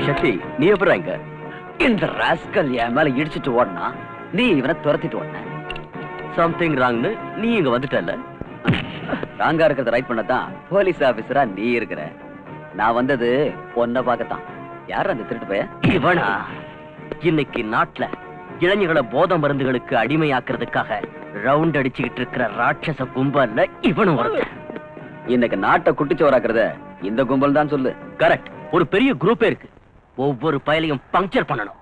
சக்தி, நீ எப்படி இங்க? இந்த ராஸ்கல் என் மேல இடிச்சிட்டு ஓடனா, நீ இவனை துரத்திட்டு ஓடன. சம்திங் ராங்னு நீ இங்க வந்துட்டல. ராங்கா இருக்கிறத ரைட் பண்ணதான் போலீஸ் ஆபீசரா நீ இருக்கிற. நான் வந்தது பொண்ண பார்க்கத்தான். யார் அந்த திருட்டு பைய? இவனா? இன்னைக்கு நாட்டுல இளைஞர்களை போதை மருந்துகளுக்கு அடிமையாக்குறதுக்காக ரவுண்ட் அடிச்சுக்கிட்டு இருக்கிற ராட்சச கும்பல்ல இவனும் வருது. இன்னைக்கு நாட்டை குட்டிச்சோராக்குறத இந்த கும்பல் தான் சொல்லு. கரெக்ட். ஒரு பெரிய குரூப்பே இருக்கு. ஒவ்வொரு பயலையும் பங்க்சர் பண்ணணும்.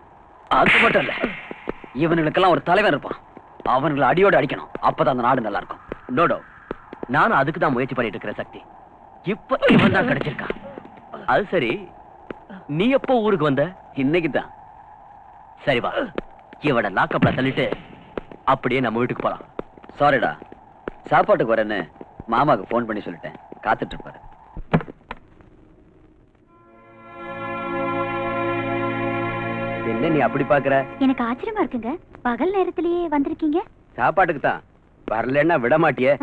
அது மட்டும் இல்ல, இவனுங்களுக்கெல்லாம் ஒரு தலைவன் இருப்பான். அவனுங்களை அடியோடு அடிக்கணும். அப்பதான் அந்த நாடு நல்லா இருக்கும். நோடோ, நானும் அதுக்கு தான் முயற்சி பண்ணிட்டு இருக்கிற சக்தி. இப்ப இவன் தான் கிடைச்சிருக்கான். அது சரி, நீ எப்போ ஊருக்கு வந்த? இன்னைக்கு தான். சரி வா, இவட லாக்கப்ல தள்ளிட்டு அப்படியே நம்ம வீட்டுக்கு போலாம். சாரிடா, சாப்பாட்டுக்கு வரேன்னு மாமாவுக்கு போன் பண்ணி சொல்லிட்டேன். காத்துட்டு இருப்பாரு. என்ன நீ அப்படி பாக்குற? எனக்கு ஆச்சரியமா இருக்குங்க. பகல் நேரத்திலேயே வந்திருக்கீங்க. சாப்பாட்டுக்கு தான். வரலன்னா விட மாட்டியே.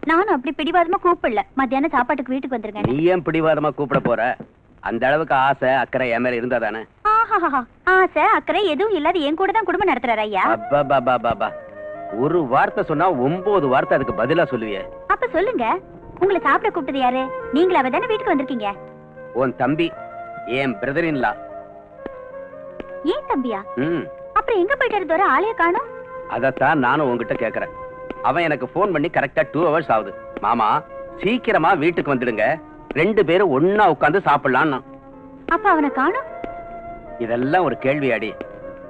நானும் அப்படி பிடிவாதமா கூப்பிடல. மத்தியானம் சாப்பாட்டுக்கு வீட்டுக்கு வந்துருங்க. நீ ஏன் பிடிவாதமா கூப்பிட போற? அந்த அளவுக்கு ஆசை அக்கறை என் மேல இருந்தா தானே. ஆசை அக்கறை எதுவும் இல்லாத என் கூட தான் குடும்பம் நடத்துறாரு ஐயா. அப்பா ஒரு வார்த்தை சொன்னா 9 வார்த்தை அதுக்கு பதிலா சொல்லுவியே. அப்ப சொல்லுங்க, உங்களை சாப்பிட கூப்பிட்டது யாரு? நீங்களாவே தானே வீட்டுக்கு வந்திருக்கீங்க. உன் தம்பி, என் பிரதர் இன் லா. ஏன் தம்பியா? அப்புறம் எங்க போயிட்டாரு தோற? ஆளைய காணோம். அதத்தான் நானும் உங்ககிட்ட கேக்குறேன். அவன் எனக்கு போன் பண்ணி கரெக்டா 2 hours ஆகுது. மாமா சீக்கிரமா வீட்டுக்கு வந்துடுங்க, 2 பேரும் ஒன்னா உட்கார்ந்து சாப்பிடலாம். அப்ப அவனை காணோம். இதெல்லாம் ஒரு கேள்வியாடி?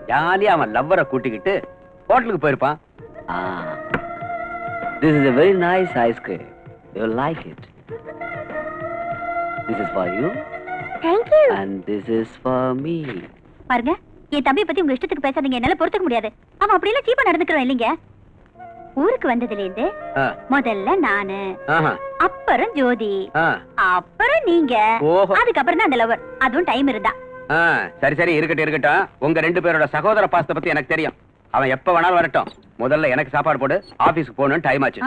ஜாலியா அவன் லவ்வரை கூட்டிக்கிட்டு ஹோட்டலுக்கு போயிருப்பான். This is a very nice ice cream. You will like it. This is for you. Thank you. And this is for me. பாருங்க, என் தம்பியை பத்தி உங்க இஷ்டத்துக்கு பேசாதீங்க. என்னால பொறுத்துக்க முடியாது. அவன் அப்படி எல்லாம் சீப்பா நடந்துக்கிறோம் இல்லைங்க. ஊருக்கு வந்ததுல இருந்து முதல்ல நானு, அப்புறம் ஜோதி, அப்புறம் நீங்க, அதுக்கப்புறம் தான் அந்த லவர். அதுவும் டைம் இருந்தா. சரி சரி, இருக்கட்டும். உங்க 2 பேரோட சகோதர பாசத்தை பத்தி எனக்கு தெரியும். அவன் எப்ப வேணாலும் வரட்டும். முதல்ல எனக்கு சாப்பாடு போடு. ஆபீஸ்க்கு போகணும், டைம் ஆச்சு.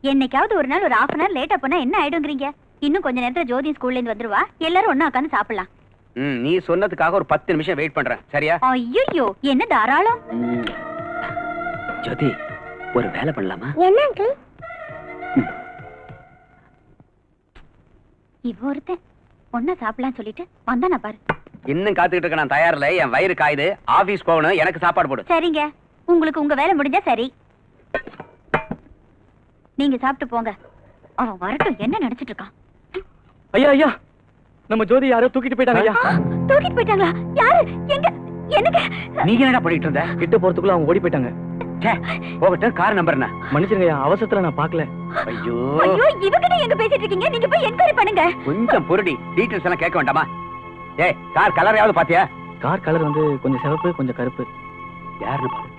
என்னைக்காவது ஒரு நாள் ஒரு 1/2 hour லேட்டா போனா என்ன ஆயிடுங்கிறீங்க? இன்னும் கொஞ்ச நேரத்துல ஜோதி ஸ்கூல்ல இருந்து வந்துருவா. எல்லாரும் ஒண்ணா உட்கார்ந்து சாப்பிடலாம். நீ சொன்னதுக்காக ஒரு 10 நிமிஷம் வெயிட் பண்றேன், சரியா? ஐயோ, என்ன தாராளம். ஜோதி, ஒரு வேலை பண்ணலாமா? என்ன அங்கிள்? இவ ஒருத்தன் ஒன்னா சாப்பிடலாம் சொல்லிட்டு வந்தானா பாரு. இன்னும் காத்துக்கிட்டு இருக்க, நான் தயாரில்ல. என் வயிறு காயுது. ஆபீஸ் போகணும், எனக்கு சாப்பாடு போடு. சரிங்க, உங்களுக்கு உங்க வேலை முடிஞ்சா சரி. நீங்க சாப்பிட்டு போங்க. அவன் வரட்டும், என்ன நினைச்சிட்டு இருக்கான்? ஐயா, நம்ம ஜோதி யாரோ தூக்கிட்டு போயிட்டாங்க. ஐயா, தூக்கிட்டு போயிட்டாங்களா? யாரு? எங்க? எனக்கு நீங்க என்னடா பண்ணிட்டு இருந்த? கிட்ட போறதுக்குள்ள அவங்க ஓடி போயிட்டாங்க. போகட்டும், கார் நம்பர் என்ன? மன்னிச்சிருங்க, அவசரத்துல நான் பாக்கல. ஐயோ, இவகிட்ட எங்க பேசிட்டு இருக்கீங்க? நீங்க போய் என்கொயரி பண்ணுங்க. கொஞ்சம் பொருடி, டீடைல்ஸ் எல்லாம் கேட்க வேண்டாமா? கார் கலர் யாவது பாத்தியா? கார் கலர் வந்து கொஞ்சம் சிவப்பு, கொஞ்சம் கருப்பு. யாருன்னு பாரு.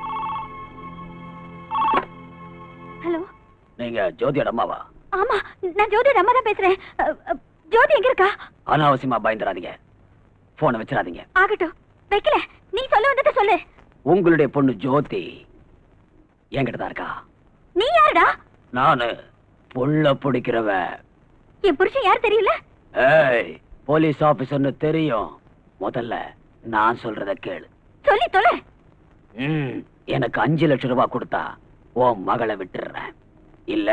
ஹலோ, நீங்க ஜோதியோட அம்மாவா? ஆமா, நான் ஜோதியோட அம்மா தான் பேசுறேன். ஜோதி எங்க இருக்கா? அனாவசியமா பயந்துராதீங்க. போனை வச்சிடாதீங்க. ஆகட்டும், வைக்கல. நீ சொல்ல வந்தத சொல்லு. உங்களுடைய பொண்ணு ஜோதி என்கிட்ட தான் இருக்கா. நீ யாருடா? நானு புள்ள பிடிக்கிறவன். என் புருஷன் யார் தெரியல? ஏய், போலீஸ் ஆபீசர்னு தெரியும். முதல்ல நான் சொல்றத கேளு. சொல்லி தொலை. எனக்கு 5 லட்சம் ரூபாய் கொடுத்தா உன் மகளை விட்டுறேன். இல்ல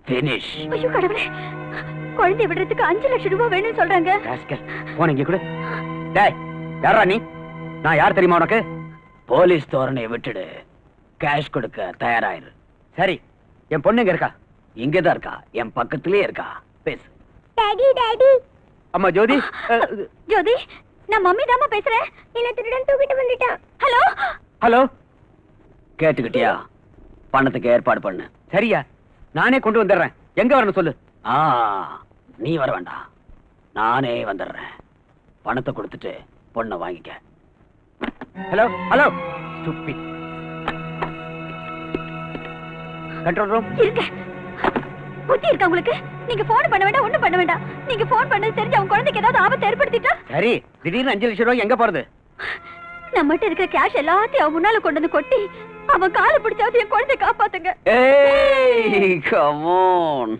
பினிஷ். ஐயோ கடவுளே, குழந்தை விடுறதுக்கு 5 லட்சம் ரூபாய் வேணும்னு சொல்றாங்க. போனீங்க கூட. டேய், யாரா நீ? நான் யார் தெரியுமா உனக்கு? போலீஸ் தோரணையை விட்டுடு, கேஷ் கொடுக்க தயாராயிரு. சரி, என் பொண்ணு எங்க இருக்கா? இங்கதான் இருக்கா, என் பக்கத்திலே இருக்கா. பேசு. Daddy daddy. அம்மா ஜோதி. ஜோதி, நான் மம்மி தாமா பேசுறேன். என்ன திருடன் தூக்கிட்டு வந்துட்டான். ஹலோ ஹலோ, கேட்டுக்கிட்டியா? பணத்துக்கு ஏற்பாடு பண்ணு. சரியா, நானே கொண்டு வந்துடுறேன். எங்க வரணும் சொல்லு. நீ வர வேண்டாம், நானே வந்துடுறேன். பணத்தை கொடுத்துட்டு பொண்ணை வாங்கிக்க. Hello hello, stupid. Control room இருக்க. புத்தி இருக்கா உங்களுக்கு? நீங்க போன் பண்ண வேண்டாம், ஒண்ணும் பண்ண வேண்டாம். நீங்க போன் பண்ணது தெரிஞ்சு அவன் குழந்தைக்கு ஏதாவது ஆபத்து ஏற்படுத்திட்டா? சரி, திடீர்னு 5 லட்சம் ரூபாய் எங்க போறது? நம்மகிட்ட இருக்கிற கேஷ் எல்லாத்தையும் அவன் முன்னால கொண்டு வந்து கொட்டி அவன் காலை பிடிச்சாவது என் குழந்தைய காப்பாத்துங்க. ஏய், கம் ஆன்.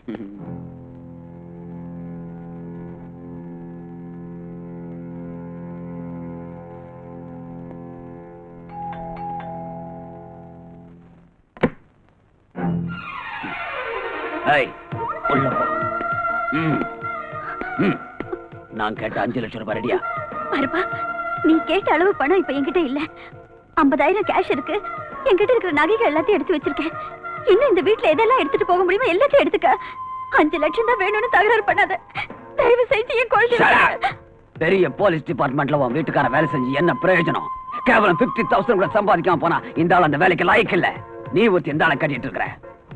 நான் கேட்ட 5 லட்சம் ரூபாய் ரெடியா? பாருப்பா, நீ கேட்ட அளவு பணம் இப்ப என்கிட்ட இல்ல. 50,000 கேஷ் இருக்கு. என்கிட்ட இருக்கிற நகைகள் எல்லாத்தையும் எடுத்து வச்சிருக்கேன். இன்னும் இந்த வீட்டுல எதெல்லாம் எடுத்துட்டு போக முடியுமோ எல்லாத்தையும் எடுத்துக்க. 5 லட்சம் தான் வேணும்னு தகராறு பண்ணாத. தயவு செஞ்சு என் குழந்தை. பெரிய போலீஸ் டிபார்ட்மெண்ட்ல உன் வீட்டுக்கார வேலை செஞ்சு என்ன பிரயோஜனம்? கேவலம் 50,000 கூட சம்பாதிக்காம போனா இந்த ஆள் அந்த வேலைக்கு லாய்க்கு இல்ல. நீ ஒருத்தி இந்த ஆளை கட்டிட்டு இருக்கிற.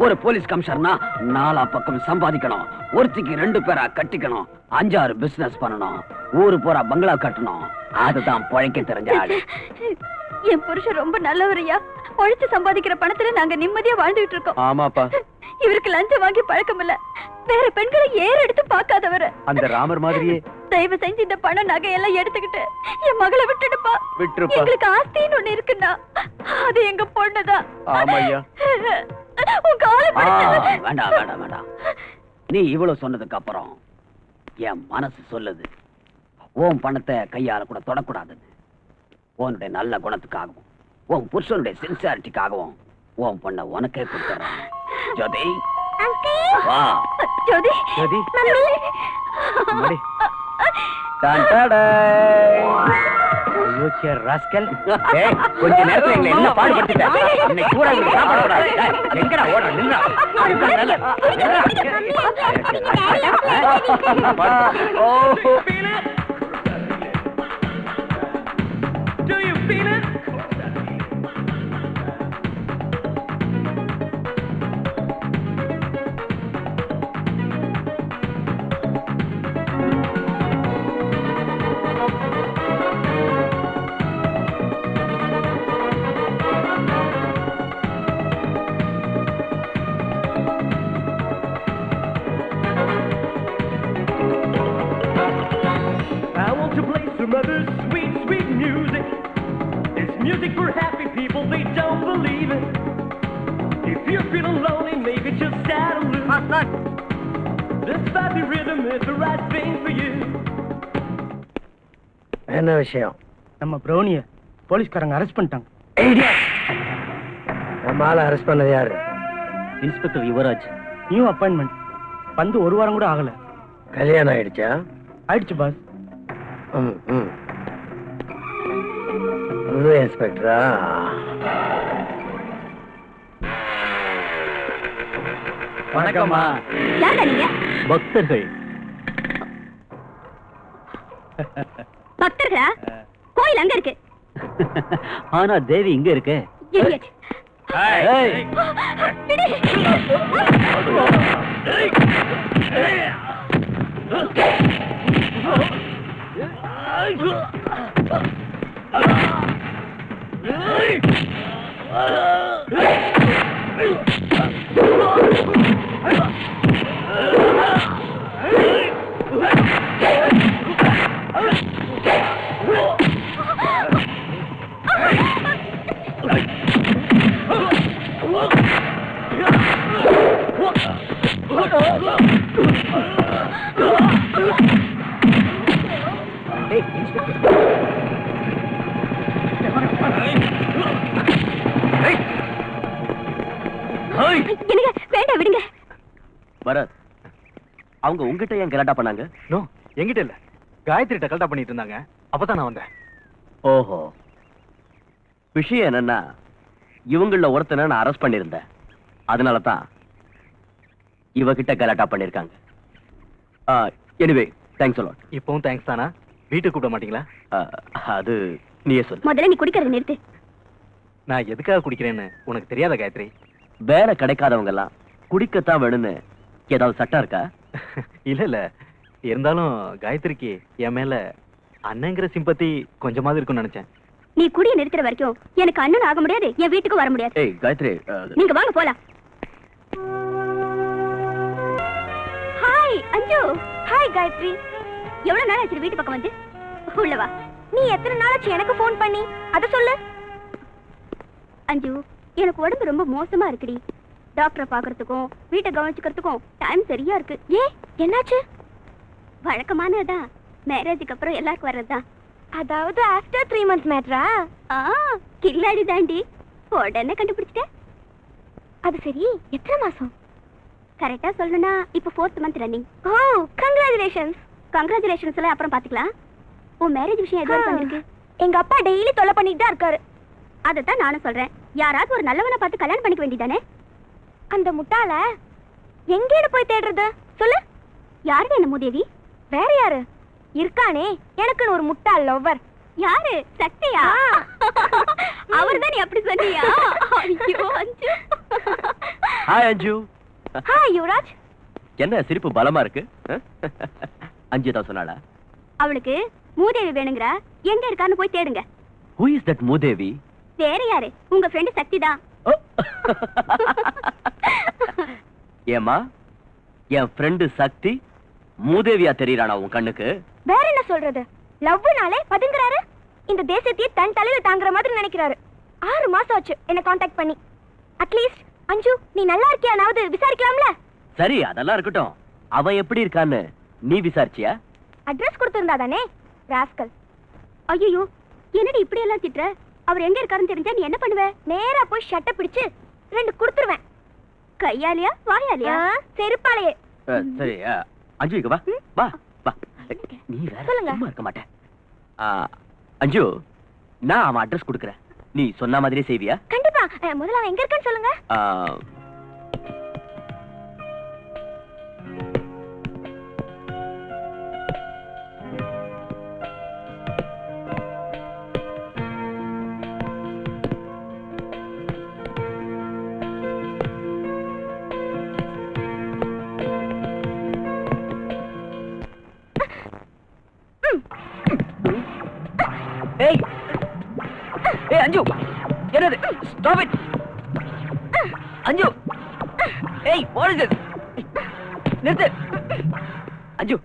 ஒரு போலீஸ் கமிஷனர்னா 4 பக்கம் சம்பாதிக்கணும். ஒருத்திக்கு 2 பேரா கட்டிக்கணும். 5-6 பிசினஸ் பண்ணணும். ஊரு பூரா பங்களா கட்டணும். அதுதான் பொழைக்க தெரிஞ்ச ஆளு. என் புருஷன் ரொம்ப நல்லவரையா. உழைச்சு சம்பாதிக்கிற பணத்துல நாங்க நிம்மதியா வாழ்ந்துட்டு இருக்கோம். ஆமாப்பா. இவருக்கு லஞ்சம் வாங்கி பழக்கம் இல்ல. வேற பெண்களை ஏற எடுத்து பார்க்காதவரு. அந்த ராமர் மாதிரியே. தயவு செஞ்சு இந்த பணம் நகை எல்லாம் எடுத்துக்கிட்டு என் மகளை விட்டுடுப்பா. விட்டுருப்பா. எங்களுக்கு ஆஸ்தின்னு ஒண்ணு இருக்குன்னா அது எங்க பொண்ணுதான். ஆமாய்யா. உன் காலை வேண்டாம் வேண்டாம் வேண்டாம். நீ இவ்வளவு சொன்னதுக்கு அப்புறம் என் மனசு சொல்லுது உன் பணத்தை கையால கூட தொடக்கூடாது. உன்னுடைய நல்ல குணத்துக்காகவும் உன் புருஷனுடைய சின்சியாரிட்டிக்காகவும் உன் பொண்ண உனக்கே கொடுத்துறேன். ஜோதி வா. ஜோதி ஜோதி. மம்மி. கொஞ்ச நேரத்துல எங்களை என்ன பாடுபடுத்திட்டேன். இன்னைக்கு கூட சாப்பிடக்கூடாது. எங்கடா ஓட நின்றா. Do you feel it? I want to play some other sweet, sweet music. It's music for happy people, they don't believe it. If you're feeling lonely, maybe just start a loop. This happy rhythm is the right thing for you. என்ன விஷயம்? நம்ம பிரௌனிய போலீஸ்காரங்க arrest பண்ணிட்டாங்க. நம்ம ஆளை arrest பண்ணது யாரு? Inspector Yuvraj. New appointment. வந்து 1 வாரம் கூட ஆகல. கல்யாணம் ஆயிடுச்சா? ஆயிடுச்சு பாஸ். புது இன்ஸ்பெக்டரா? வணக்கம்மா. யாரா நீங்க? பக்தர்கள். பக்தர்களா? கோயில் அங்க இருக்கு. ஆனா தேவி இங்க இருக்கு. Idiot. விடு. என்னங்க வேண்டாம் விடுங்க. பரத், அவங்க உங்ககிட்ட ஏன் கலாட்டா பண்ணாங்க? நோ, என்கிட்ட இல்ல. காயத்ரிட்ட கலாட்டா பண்ணிட்டு இருந்தாங்க. அப்பதான் நான் வந்தேன். ஓஹோ. விஷயம் என்னன்னா, இவங்கள ஒருத்தனை நான் அரெஸ்ட் பண்ணிருந்தேன். அதனால தான் இவகிட்ட கலாட்டா பண்ணிருக்காங்க. Anyway, thanks a lot. இப்பவும் தேங்க்ஸ் தானா? வீட்டுக்கு கூப்பிட மாட்டீங்களா? அது நீயே சொல்லு. முதல்ல நீ குடிக்கிறத நிறுத்து. நான் எதுக்காக குடிக்கிறேன்னு உனக்கு தெரியாத காயத்ரி? வேலை கிடைக்காதவங்க எல்லாம் குடிக்கத்தான் வேணும்னு ஏதாவது சட்டம் இருக்கா? இல்ல இல்ல, இருந்தாலும் காயத்ரிக்கு என் மேல அண்ணங்கிற சிம்பத்தி கொஞ்சமாவது இருக்கும்னு நினைச்சேன். நீ குடிய நிறுத்துற வரைக்கும் எனக்கு அண்ணன் ஆக முடியாது, என் வீட்டுக்கு வர முடியாது. ஏய் காயத்ரி, நீங்க வாங்க போலாம். ஹாய் அஞ்சு. ஹாய் காயத்ரி. எவ்வளவு நாள் ஆச்சு வீட்டு பக்கம் வந்து? உள்ள வா. நீ எத்தனை நாள் ஆச்சு எனக்கு ஃபோன் பண்ணி? அத சொல்லு. அஞ்சு, எனக்கு உடம்பு ரொம்ப மோசமா இருக்குடி. டாக்டரை பாக்குறதுக்கும் வீட்டை கவனிச்சுக்கிறதுக்கும் டைம் சரியா இருக்கு. என்னாச்சு? வழக்கமானதான், மேரேஜுக்கு அப்புறம் எல்லாருக்கும் வர்றதுதான். அதாவது ஆஃப்டர் 3 months மேட்ரா? கில்லாடி தாண்டி. உடனே கண்டுபிடிச்சிட்டேன். அது சரி, எத்தனை மாசம்? கரெக்டா சொல்லணும்னா இப்ப 4th month ரன்னிங். ஓ, கங்க்ராச்சுலேஷன்ஸ். கங்க்ராச்சுலேஷன்ஸ் எல்லாம் அப்புறம் பாத்துக்கலாம். உன் மேரேஜ் விஷயம் எதுவும் வந்திருக்கு? எங்க அப்பா டெய்லி தொல்லை பண்ணிட்டு தான் இருக்காரு. அதைத்தான் நானும் சொல்றேன். யாராவது ஒரு நல்லவனை பார்த்து கல்யாணம் பண்ணிக்க வேண்டியதானே? அந்த முட்டாள எங்கேன்னு போய் தேடுறது சொல்லு. யாரு என்ன மூதேவி? வேற யாரு இருக்கானே எனக்குன்னு ஒரு முட்டாள் லவ்வர். யாரு? சக்தியா? அவர்தான் நீ அப்படி சொன்னியா? ஐயோ அஞ்சு. ஹாய் அஞ்சு. ஹாய் யுவராஜ். என்ன சிரிப்பு பலமா இருக்கு? அஞ்சு தான் சொன்னாளா? அவளுக்கு மூதேவி வேணுங்கற, எங்க இருக்கான்னு போய் தேடுங்க. Who is that மூதேவி? வேற யாரு? உங்க ஃப்ரெண்ட் சக்தி தான். ஏமா என் ஃப்ரெண்டு சக்தி மூதேவியா தெரியறானா உன் கண்ணுக்கு? வேற என்ன சொல்றது? லவ்னாலே பதுங்குறாரு. இந்த தேசத்தையே தன் தலையில தாங்குற மாதிரி நினைக்கிறாரு. 6 மாசம் ஆச்சு என்ன காண்டாக்ட் பண்ணி. அட்லீஸ்ட் அஞ்சு நீ நல்லா இருக்கியானாவது விசாரிக்கலாம்ல? சரி அதெல்லாம் இருக்கட்டும். அவன் எப்படி இருக்கான்னு நீ விசாரிச்சியா? அட்ரஸ் கொடுத்திருந்தா தானே ராஸ்கல். ஐயோ என்னடி இப்படி எல்லாம் திட்ற? அவர் எங்க இருக்காருன்னு தெரிஞ்சா நீ என்ன பண்ணுவ? நேரா போய் ஷட்ட பிடிச்சு 2 கொடுத்துருவேன். கையாலியா வாயாலியா? செருப்பாலையே. சரி அஞ்சு இங்க வா வா வா. நீ வேற சும்மா இருக்க மாட்டே. அஞ்சு நான் அவன் அட்ரஸ் கொடுக்கறேன். நீ சொன்ன மாதிரியே செய்வியா? கண்டிப்பா. முதல்ல அவன் எங்க இருக்கான்னு சொல்லுங்க. ஏய் ஏய் அஞ்சு என்னது? ஸ்டாப் இட் அஞ்சு. ஏய் வாட் இஸ் திஸ்? நிறுத்து அஞ்சு.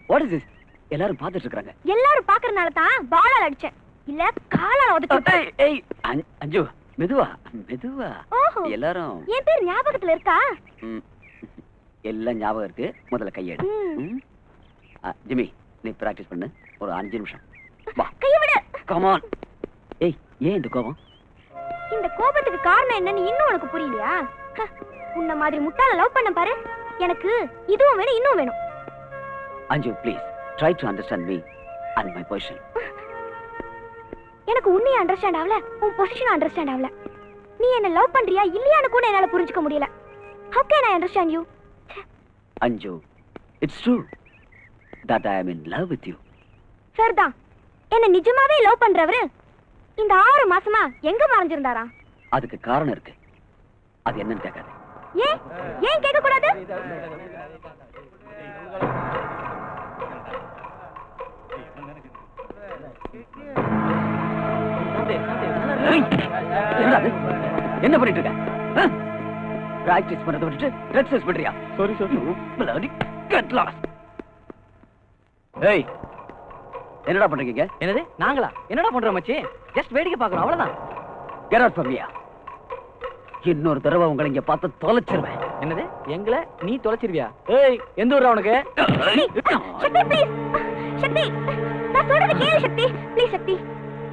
What is this? எல்லாரும் பார்த்துட்டு இருக்காங்க. எல்லாரும் பார்க்கறனால தான் பாலால அடிச்சேன். இல்ல காலால உதைச்சு. ஏய் அஞ்சு மெதுவா மெதுவா. ஓஹோ எல்லாரும் என் பேர் ஞாபகத்துல இருக்கா? எல்லாம் ஞாபகம் இருக்கு. முதல்ல கையெடு. ஜிம்மி நீ பிராக்டிஸ் பண்ணு ஒரு 5 நிமிஷம். வா கைய விடு. Come on. ஏய் ஏன் இந்த கோபம்? இந்த கோபத்துக்கு காரணம் என்னன்னு இன்னும் உனக்கு புரியலையா? உன்ன மாதிரி முட்டாள லவ் பண்ண பாரு. எனக்கு இதுவும் வேணும் இன்னும் வேணும். அஞ்சு please try to understand me and my position. எனக்கு உன்னைய அண்டர்ஸ்டாண்ட் ஆகல, உன் பொசிஷன் அண்டர்ஸ்டாண்ட் ஆகல. நீ என்ன லவ் பண்றியா இல்லையான்னு கூட என்னால புரிஞ்சுக்க முடியல. How can I understand you? அஞ்சு it's true that I am in love with you. சரிதான். என்ன நிஜமாவே லவ் பண்றவரு இந்த 6 மாசமா எங்க மறைஞ்சிருந்தாரா? அதுக்கு காரணம் இருக்கு. அது என்னன்னு கேட்காத. ஏன் ஏன் கேட்க கூடாது? என்ன பண்ணிட்டு இருக்க? பிராக்டிஸ் பண்றத விட்டுட்டு ட்ரெஸ் யூஸ் பண்றியா? Sorry sir. bloody get lost. ஏய் என்னடா பண்றீங்க? என்னது நாங்களா என்னடா பண்றோம் மச்சி? ஜஸ்ட் வேடிக்கை பார்க்கறோம் அவ்வளவுதான். get out from here. இன்னொரு தடவை உங்களை இங்க பார்த்து தொலைச்சிருவேன். என்னது எங்களை நீ தொலைச்சிருவியா? ஏய் எந்த ஊர்டா உனக்கு? சக்தி ப்ளீஸ். சக்தி நான் சொல்றது கேளு சக்தி. ப்ளீஸ் சக்தி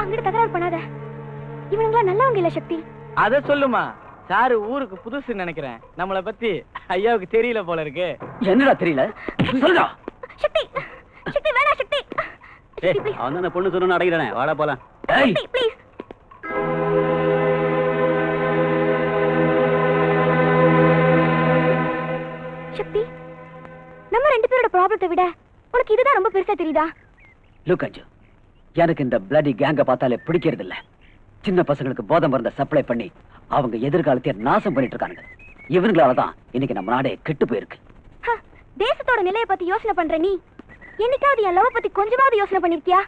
அங்கட தகராறு பண்ணாத. இவனுங்களா நல்லவங்க இல்ல சக்தி. அத சொல்லுமா. சாரு ஊருக்கு புதுசு நினைக்கிறேன். நம்மள பத்தி ஐயாவுக்கு தெரியல போல இருக்கு. என்னடா தெரியல? சொல்லுடா. சக்தி சக்தி வேணா சக்தி. ஏய் அவன் அந்த பொண்ணு சொன்னு அடங்கறனே. வாடா போலாம். ஏய் சக்தி ப்ளீஸ். சக்தி நம்ம 2 பேரோட ப்ராப்ளத்தை விட உனக்கு இதுதான் ரொம்ப பெருசா தெரியுதா? லுக் அஞ்சு எனக்கு இந்த bloody கேங்க பார்த்தாலே பிடிக்கிறது இல்ல. சின்ன பசங்களுக்கு போதை மருந்த சப்ளை பண்ணி அவங்க எதிர்காலத்தை நாசம் பண்ணிட்டு இருக்காங்க. இவங்களால தான் இன்னைக்கு நம்ம நாடே கெட்டு போயிருக்கு. தேசத்தோட நிலையை பத்தி யோசனை பண்ற நீ என்னைக்காவது என் லவ் பத்தி கொஞ்சமாவது யோசனை பண்ணிருக்கியா?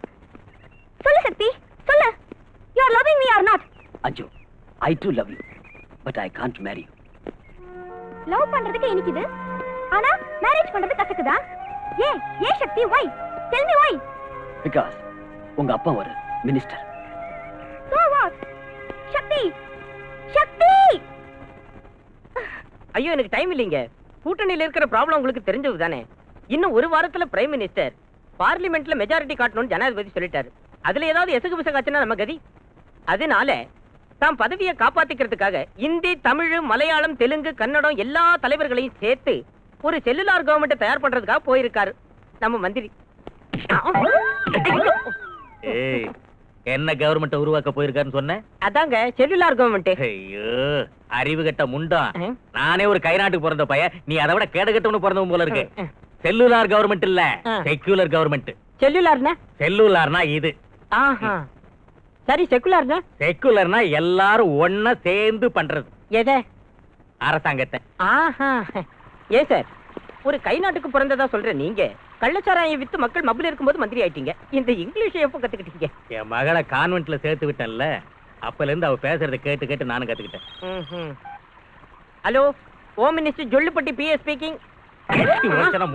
சொல்லு சக்தி சொல்லு. You are loving me or not? அஞ்சு I too love you but I can't marry you. Love பண்றதுக்கு இனிக்குது ஆனா மேரேஜ் பண்றது கசக்குதா? ஏன் ஏன் சக்தி why? Tell me why? Because உங்க அப்பா ஒரு மினிஸ்டர். So what? சக்தி சக்தி ஐயோ எனக்கு டைம் இல்லைங்க. கூட்டணியில இருக்கிற ப்ராப்ளம் உங்களுக்கு தெரிஞ்சது தானே. இன்னும் 1 வாரத்துல பிரைம் மினிஸ்டர் பார்லிமெண்ட்ல மெஜாரிட்டி காட்டணும்னு ஜனாதிபதி சொல்லிட்டாரு. அதுல ஏதாவது எசகு பிசகாச்சுன்னா நம்ம கதி. அதனால தாம் பதவியை காப்பாத்திக்கிறதுக்காக இந்தி, தமிழ், மலையாளம், தெலுங்கு, கன்னடம் எல்லா தலைவர்களையும் சேர்த்து ஒரு செல்லுலார் கவர்மெண்ட் தயார் பண்றதுக்காக போயிருக்காரு நம்ம மந்திரி. ஏய் என்ன கவர்மெண்ட் உருவாக்க போயிருக்காருன்னு சொன்னேன்? அதாங்க செல்லுலார் கவர்மெண்ட். ஐயோ அறிவு கட்ட முண்டம். நானே ஒரு கைநாட்டுக்கு பிறந்த பையன். நீ அதை விட கேடகட்டவனு பிறந்தவன் போல இருக்கு. செல்லுலார் கவர்மெண்ட் இல்ல செக்யூலர் கவர்மெண்ட். செல்லுலார்னா? செல்லுலார்னா இது. ஆஹா சரி செக்குலர்னா? செக்குலர்னா எல்லாரும் ஒன்னா சேர்ந்து பண்றது. எதை? அரசாங்கத்தை. ஆஹா. ஏன் சார், ஒரு கை நாட்டுக்கு பிறந்ததா சொல்ற நீங்க கள்ளச்சாராயம் வித்து மக்கள் மப்பிள் இருக்கும்போது மந்திரி ஆயிட்டீங்க. இந்த இங்கிலீஷ் எப்போ கத்துக்கிட்டீங்க? என் மகளை கான்வென்ட்ல சேர்த்து விட்டேன்ல, அப்பல இருந்து அவ பேசுறதை கேட்டு கேட்டு நானும் கத்துக்கிட்டேன். Hello, home minister Jollupatti PA speaking.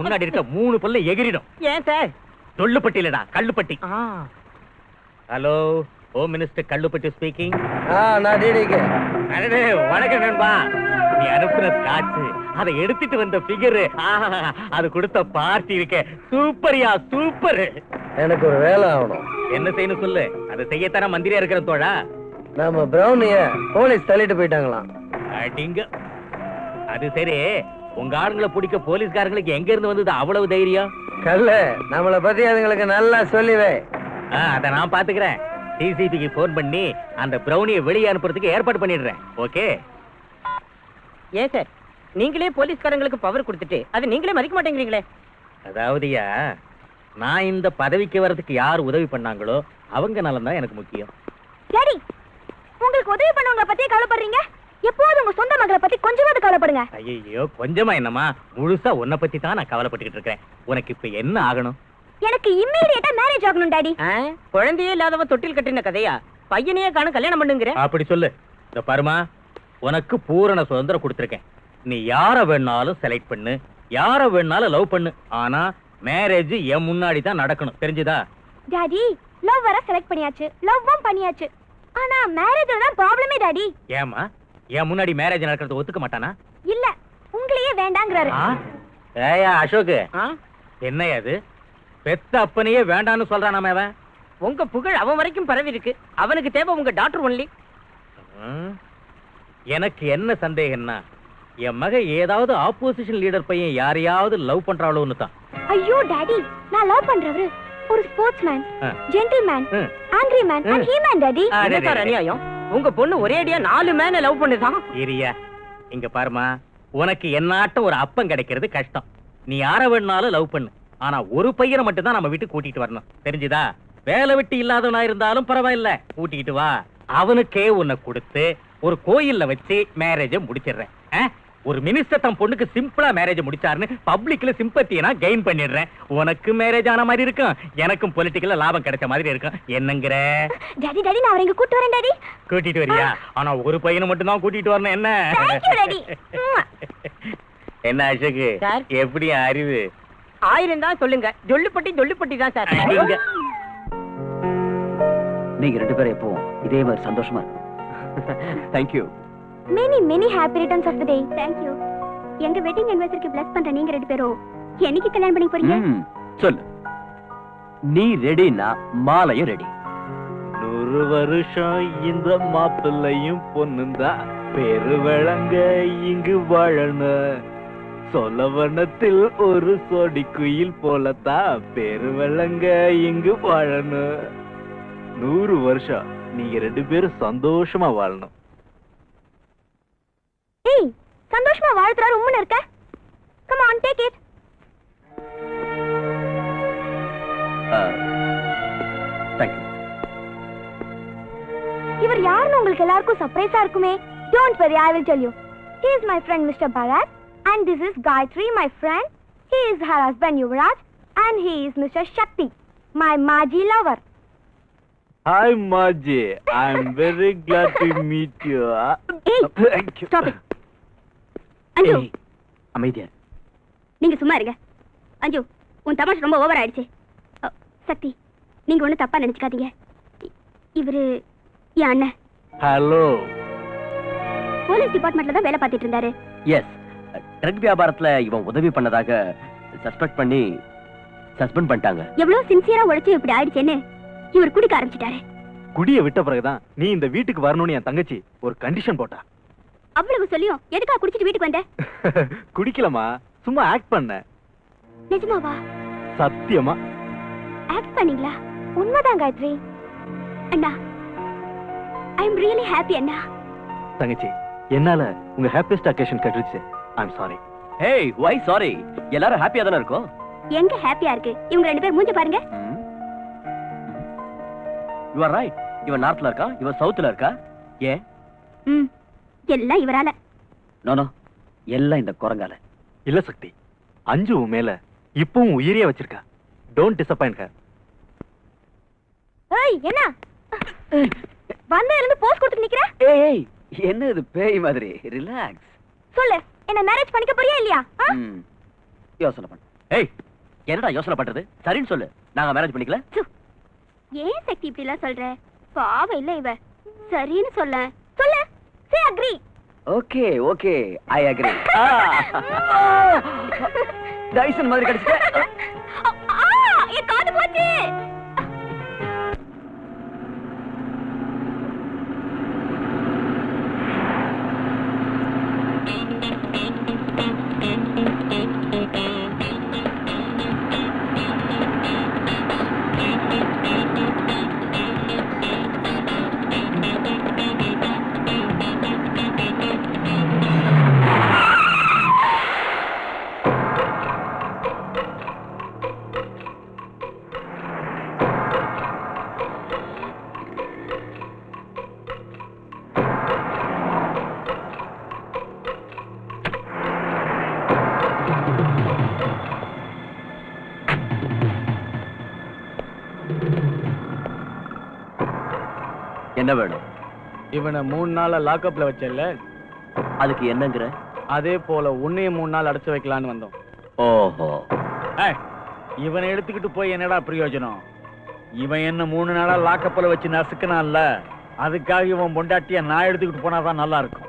முன்னாடி இருக்க 3 பல்ல எகிரிடும். ஏன் சார்? ஜொல்லுப்பட்டி இல்லடா, Kallupatti. Hello, home minister Kallupatti speaking. நான் டிடிக்கு. வணக்கம் நண்பா. நீ அனுப்புற ஸ்காட்ச், அதை எடுத்துட்டு வந்த ஃபிகர், அது கொடுத்த பார்ட்டி இருக்க சூப்பரியா, சூப்பர். எனக்கு ஒரு வேலை ஆகணும். என்ன செய்யணும் சொல்லு, அதை செய்யத்தான மந்திரியா இருக்கிற தோழா. நம்ம பிரௌனிய போலீஸ் தள்ளிட்டு போயிட்டாங்களாம். அடிங்க. அது சரி, உங்க ஆளுங்களை பிடிக்க போலீஸ்காரங்களுக்கு எங்க இருந்து வந்தது அவ்வளவு தைரியம்? கல்லு, நம்மளை பத்தி அதுங்களுக்கு நல்லா சொல்லிவே. அத நான் பாத்துக்கிறேன். டிசிபிக்கு போன் பண்ணி அந்த பிரௌனியை வெளியே அனுப்புறதுக்கு ஏற்பாடு பண்ணிடுறேன். ஓகே? ஏன் சார், நீங்களே போலீஸ்காரங்களுக்கு பவர் கொடுத்துட்டு அது நீங்களே மதிக்க மாட்டேங்கிறீங்களே? அதாவதுயா, நான் இந்த பதவிக்கு வர்றதுக்கு யார் உதவி பண்ணாங்களோ அவங்க நலம் தான் எனக்கு முக்கியம். சரி, உங்களுக்கு உதவி பண்ணவங்க பத்தி கவலைப்படுறீங்க, எப்போது உங்க சொந்த மகளை பத்தி கொஞ்சமாவது கவலைப்படுங்க. ஐயோ, கொஞ்சமா என்னமா, முழுசா உன்னை பத்தி தான் நான் கவலைப்பட்டுக்கிட்டு இருக்கேன். உனக்கு இப்ப என்ன ஆகணும்? எனக்கு இம்மீடியட்டா மேரேஜ் ஆகணும் டாடி. குழந்தையே இல்லாதவ தொட்டில் கட்டின கதையா? பையனையே காண கல்யாணம் பண்ணுங்கிற? அப்படி சொல்லு. இந்த பருமா, உனக்கு பூரண சுதந்திரம் கொடுத்திருக்கேன். நீ யார வேணாலும் செலக்ட் பண்ணு, யார வேணாலும் லவ் பண்ணு. ஆனா மேரேஜ் என் முன்னாடி தான் நடக்கணும், தெரிஞ்சுதா? டாடி, லவ் வர செலக்ட் பண்ணியாச்சு, லவ்வும் பண்ணியாச்சு. ஆனா மேரேஜ்ல தான் ப்ராப்ளமே டாடி. ஏமா, என் முன்னாடி மேரேஜ் நடக்கிறது ஒத்துக்க மாட்டானா? இல்ல, உங்களையே வேண்டாங்கறாரு. ஏயா அசோக், என்னையா அது? பெத்த அப்பனையே வேண்டான்னு சொல்றான் அவன். உங்க புகழ் அவன் வரைக்கும் பரவி இருக்கு. அவனுக்கு தேவை உங்க டாக்டர் ஒன்லி. எனக்கு என்ன சந்தேகம்னா, என் மக ஏதாவது ஆப்போசிஷன் லீடர் பையன் யாரையாவது லவ் பண்றாளோன்னு தான். ஐயோ டாடி, நான் லவ் பண்றவரு ஒரு sportsman, gentleman, angry man and he man daddy. என்ன அநியாயம்? உங்க பொண்ணு ஒரேடியா 4 மேன லவ் பண்ணுதான். இரியா, இங்க பாருமா, உனக்கு என்னாட்ட ஒரு அப்பம் கிடைக்கிறது கஷ்டம். நீ யார வேணாலும் லவ் பண்ணு. ஆனா ஒரு பையனை மட்டும் தான் நம்ம வீட்டுக்கு கூட்டிட்டு வரணும், தெரிஞ்சுதா? வேலை வெட்டி இல்லாதவனா இருந்தாலும் பரவாயில்ல, கூட்டிட்டு வா. அவனுக்கே உன்னை கொடுத்து ஒரு கோயில்ல வச்சு மேரேஜ முடிச்சிடுறேன். ஒரு மினிஸ்டர் தன் பொண்ணுக்கு சிம்பிளா மேரேஜ் முடிச்சாருன்னு பப்ளிக்ல சிம்பத்தியை நான் கெயின் பண்ணிடுறேன். உனக்கு மேரேஜ் ஆன மாதிரி இருக்கும், எனக்கும் பொலிட்டிக்கல்ல லாபம் கிடைச்ச மாதிரி இருக்கும். என்னங்கற? டாடி டாடி, நான் அவரை கூட்டி வரேன் டாடி. கூட்டிட்டு வரியா? ஆனா ஒரு பையனை மட்டும் தான் கூட்டிட்டு வரணும். என்ன? Thank you daddy. என்ன அசோக், எப்படி அறிவு? 1000 தான் சொல்லுங்க, ஜொல்லுப்பட்டி தான் சார். நீங்க 2 பேரும் எப்பவும் இதே மாதிரி சந்தோஷமா இருக்கும். Thank you. Many happy returns of the day. Thank you. எங்க வெட்டிங் anniversary பிளஸ் பண்ற நீங்க 2 பேரும் என்னைக்கு கல்யாணம் பண்ணி போறீங்க? சொல்லு. நீ ரெடினா மாலையும் ரெடி. 100 வருஷம் இந்த மாப்பிள்ளையும் பொண்ணுந்தா பெரு விளங்க இங்கு வாழணும். சொலவனத்தில் ஒரு சொடி குயில் போலத்தான் பெரு விளங்க இங்கு வாழணும். 100 வருஷம் நீங்க 2 பேரும் சந்தோஷமா வாழணும். ஏய், சந்தோஷமா வாழ்த்துறா ரொம்ப இருக்க. Come on, take it. Thank you. இவர் யாருன்னு உங்களுக்கு எல்லாருக்கும் சர்ப்ரைஸா இருக்குமே. Don't worry, I will tell you. He is my friend Mr. Bharat and this is Gayatri, my friend. He is her husband Yuvraj and he is Mr. Shakti, my Maji lover. Hi Maji, I am very glad to meet you. Hey, Thank you. stop it. அஞ்சு, அமைதியா. நீங்க சும்மா இருங்க. அஞ்சு, உன் தமாஷ் ரொம்ப over ஆயிடுச்சு. சக்தி, நீங்க ஒண்ணு தப்பா நினைச்சுக்காதீங்க. இவரு என் அண்ணன். Hello. போலீஸ் டிபார்ட்மெண்ட்ல தான் வேலை பார்த்துட்டு இருந்தாரு. எஸ், ட்ரக் வியாபாரத்துல இவன் உதவி பண்ணதாக சஸ்பெக்ட் பண்ணி சஸ்பெண்ட் பண்ணிட்டாங்க. எவ்வளவு சின்சியரா உழைச்சு இப்படி ஆயிடுச்சேன்னு இவர் குடிக்க ஆரம்பிச்சிட்டாரு. குடிய விட்ட பிறகுதான் நீ இந்த வீட்டுக்கு வரணும்னு என் தங்கச்சி ஒரு கண்டிஷன் போட்டா. அவ்வளவு சொல்லியும் எதுக்கா குடிச்சிட்டு வீட்டுக்கு வந்த? குடிக்கலமா, சும்மா ஆக்ட் பண்ண. நிஜமாவா? சத்தியமா ஆக்ட் பண்ணீங்களா? உண்மைதான் காயத்ரி. அண்ணா, ஐ அம் ரியலி ஹாப்பி அண்ணா. தங்கச்சி, என்னால உங்க ஹாப்பியஸ்ட் அக்கேஷன் கட்டிருச்சு. I am sorry. Hey, why sorry? எல்லாரும் ஹாப்பியா தான இருக்கோம். எங்க ஹாப்பியா இருக்கு? இவங்க 2 பேர் மூஞ்சி பாருங்க. You are right. இவன் நார்த்ல இருக்கா, இவன் சவுத்ல இருக்கா. ஏன்? எல்லாம் இவரால. நோ எல்லாம் இந்த குரங்கால. இல்ல சக்தி, அஞ்சு உன் மேல இப்பவும் உயிரியா வச்சிருக்கா. Don't disappoint her. ஏய் என்ன வந்த இருந்து போஸ் கொடுத்து நிக்கிற? ஏய் என்ன இது பேய் மாதிரி? ரிலாக்ஸ். சொல்லு, என்ன மேரேஜ் பண்ணிக்க போறியா இல்லையா? யோசனை பண்ணு. ஏய் என்னடா யோசனை பண்றது? சரின்னு சொல்லு, நாங்க மேரேஜ் பண்ணிக்கல. ஏன் சக்தி இப்படி எல்லாம் சொல்ற? பாவம் இல்ல இவ. சரின்னு சொல்ல. சொல்லு. Say agree. Okay okay I agree. Tyson மாதிரி கடிச்சிட்ட. என் காது போச்சு. என்ன வேணும்? இவனை 3 நாளா லாக்அப்ல வச்சல, அதுக்கு என்னங்கற? அதே போல உன்னையும் 3 நாள் அடைச்சு வைக்கலான்னு வந்தோம். ஓஹோ. இவனை எடுத்துக்கிட்டு போய் என்னடா பிரயோஜனம்? இவன் என்ன 3 நாளா லாக்அப்ல வச்சு நசுக்கனான்ல, அதுக்காக இவன் பொண்டாட்டிய நான் எடுத்துக்கிட்டு போனாதான் நல்லா இருக்கும்.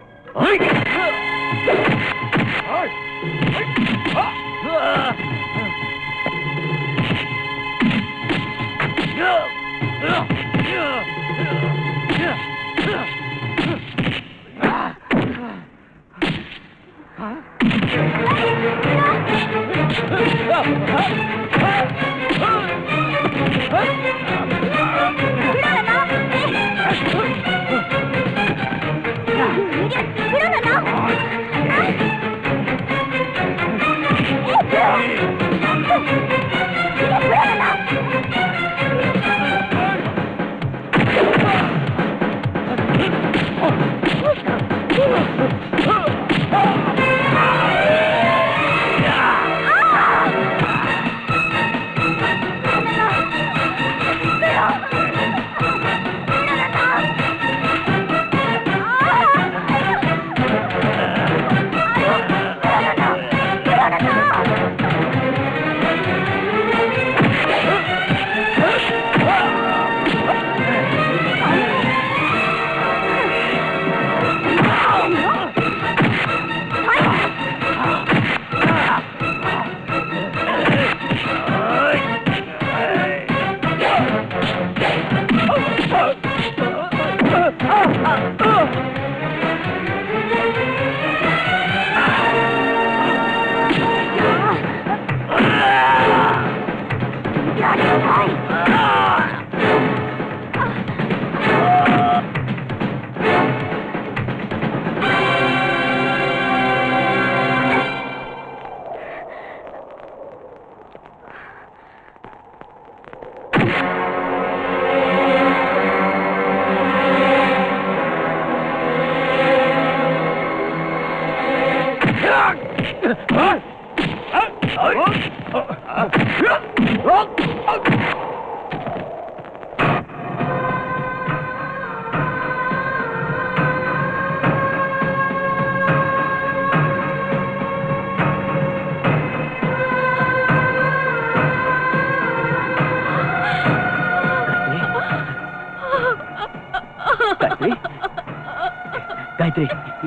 காயத்ரி,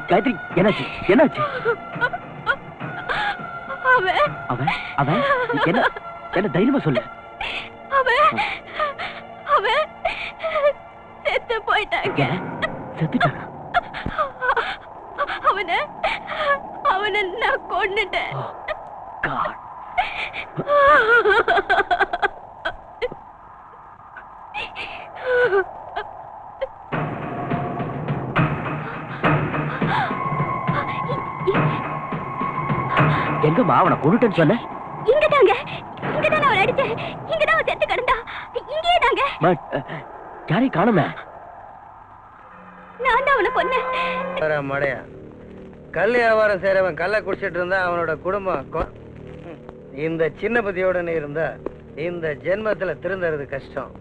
காயத்ரி, என்னாச்சு? என்னாச்சு? அவன் அவன் என்ன என்ன தைரியமா சொல்லு. அவன் செத்து போயிட்டாங்க. செத்துட்டானா? அவனை நான் கொன்னுட்டேன். எங்கம்மா அவனை கொன்னுட்டேன்னு சொன்ன? இங்கதாங்க, இங்கதான் அவன் அடிச்சேன். இங்கதான் அவன் செத்து கிடந்தா. இங்கேயே தாங்க. யாரையும் காணுமே. நான் தான் அவனை கொன்னேன். மடையா, கல் வியாபாரம் செய்யறவன் கல்லை குடிச்சிட்டு இருந்தா அவனோட குடும்பம் இந்த சின்ன புத்தியோட நீ இருந்தா இந்த ஜென்மத்துல திருந்துறது கஷ்டம்.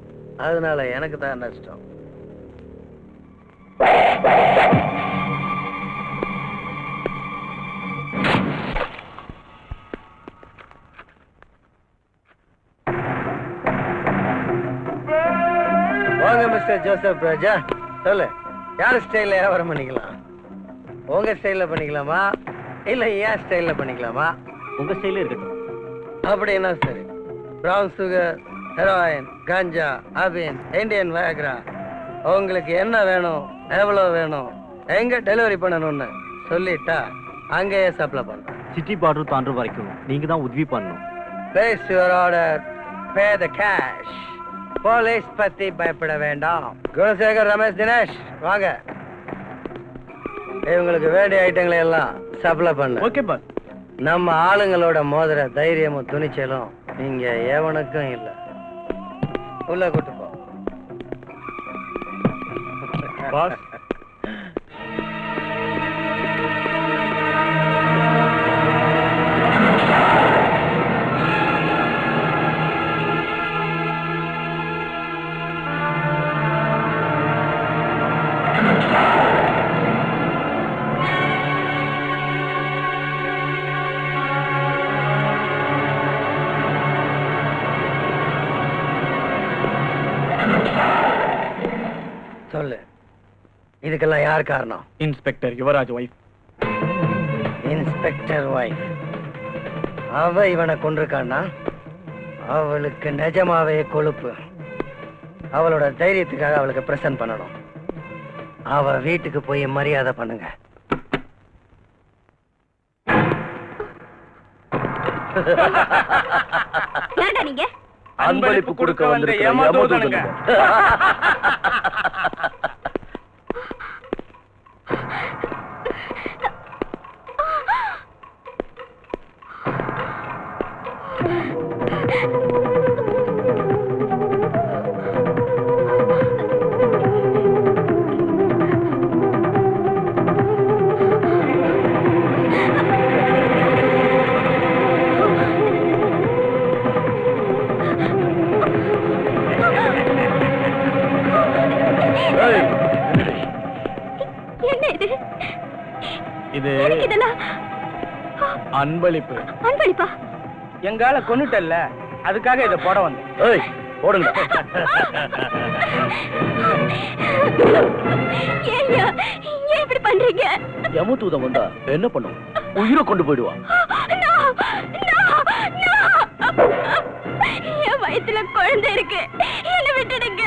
அதனால எனக்கு தான் நஷ்டம். வாங்க மிஸ்டர் ஜோசப் ராஜா, சொல்லு, யார் ஸ்டைல்ல வியாபாரம் பண்ணிக்கலாம்? உங்க ஸ்டைல்ல பண்ணிக்கலாமா இல்ல ஏன் ஸ்டைல்ல பண்ணிக்கலாமா? உங்க ஸ்டைல இருக்கட்டும். அப்படின்னா சரி. பிரவுன் சுகர், ஹெரோயின், காஞ்சா, அபின், இந்தியன் வயக்ரா, உங்களுக்கு என்ன வேணும், எவ்வளவு வேணும், எங்க டெலிவரி பண்ணணும்னு சொல்லிட்டா அங்கேயே சப்ளை பண்றேன். சிட்டி பார்டர் தாண்டுற வரைக்கும் நீங்க தான் உதவி பண்ணணும். Place your order, pay the cash. Police பத்தி பயப்பட வேண்டாம். குணசேகர், ரமேஷ், தினேஷ் வாங்க. இவங்களுக்கு வேண்டிய ஐட்டங்களை எல்லாம் சப்ளை பண்ணு. Okay boss. நம்ம ஆளுங்களோட மோதிர தைரியமும் துணிச்சலும் இங்க எவனுக்கும் இல்ல. உள்ள கூட்டு போ. பாஸ், சொல்லு, இதுக்கெல்லாம் யார் காரணம்? Inspector Yuvaraj wife. Inspector wife. அவ இவனை கொண்டிருக்கான்னா அவளுக்கு நிஜமாவே கொழுப்பு. அவளோட தைரியத்துக்காக அவளுக்கு பிரசன்ட் பண்ணணும். அவ வீட்டுக்கு போய் மரியாதை பண்ணுங்க. ஏன்டா நீங்க அன்பளிப்பு கொடுக்க வந்த ஏமாத்துவதனுங்க. என்ன இது? இது எனக்கு இதெல்லாம் அன்பளிப்பு. அன்பளிப்பா? எங்கால கொன்னுட்டல்ல, அதுக்காக இதை போட வந்தேன். ஏய், போடுங்க. ஏய்யா, ஏன் இப்படி பண்றீங்க? யமதூதம் வந்தா என்ன பண்ணும்? உயிரை கொண்டு போயிடுவா. என் வயித்துல குழந்தை இருக்கு, என்ன விட்டுடுங்க.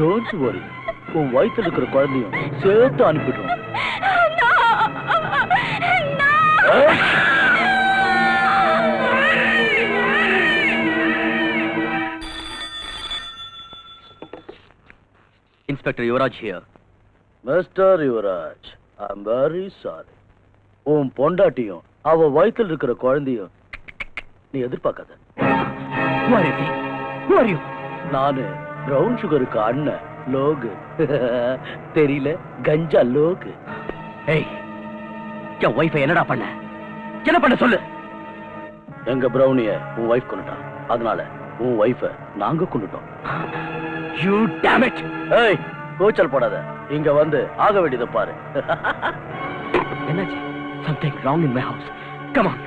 டோன்ட் வரி, உன் வயித்துல இருக்கிற குழந்தையும் சேர்த்து அனுப்பிடுவோம். Inspector Yuvraj here. Mister Yuvraj, I am very sorry. உன் பொண்டாட்டியும் அவ வயித்துல இருக்கிற குழந்தையும் நீ எதிர்பார்க்காத. நானு பிரவுன் சுகருக்கு அண்ணன் லோகு. தெரியல, கஞ்சா லோகு. ஏய், என் வைஃபை என்னடா பண்ண? என்ன பண்ண சொல்லு. எங்க பிரவுனிய உன் வைஃப் கொண்டுட்டான். அதனால உன் வைஃப நாங்க கொண்டுட்டோம். You dam it. ஏய், கூச்சல் போடாத. இங்க வந்து ஆக வேண்டியதை பாரு. என்னாச்சு? Something wrong in my house. Come on.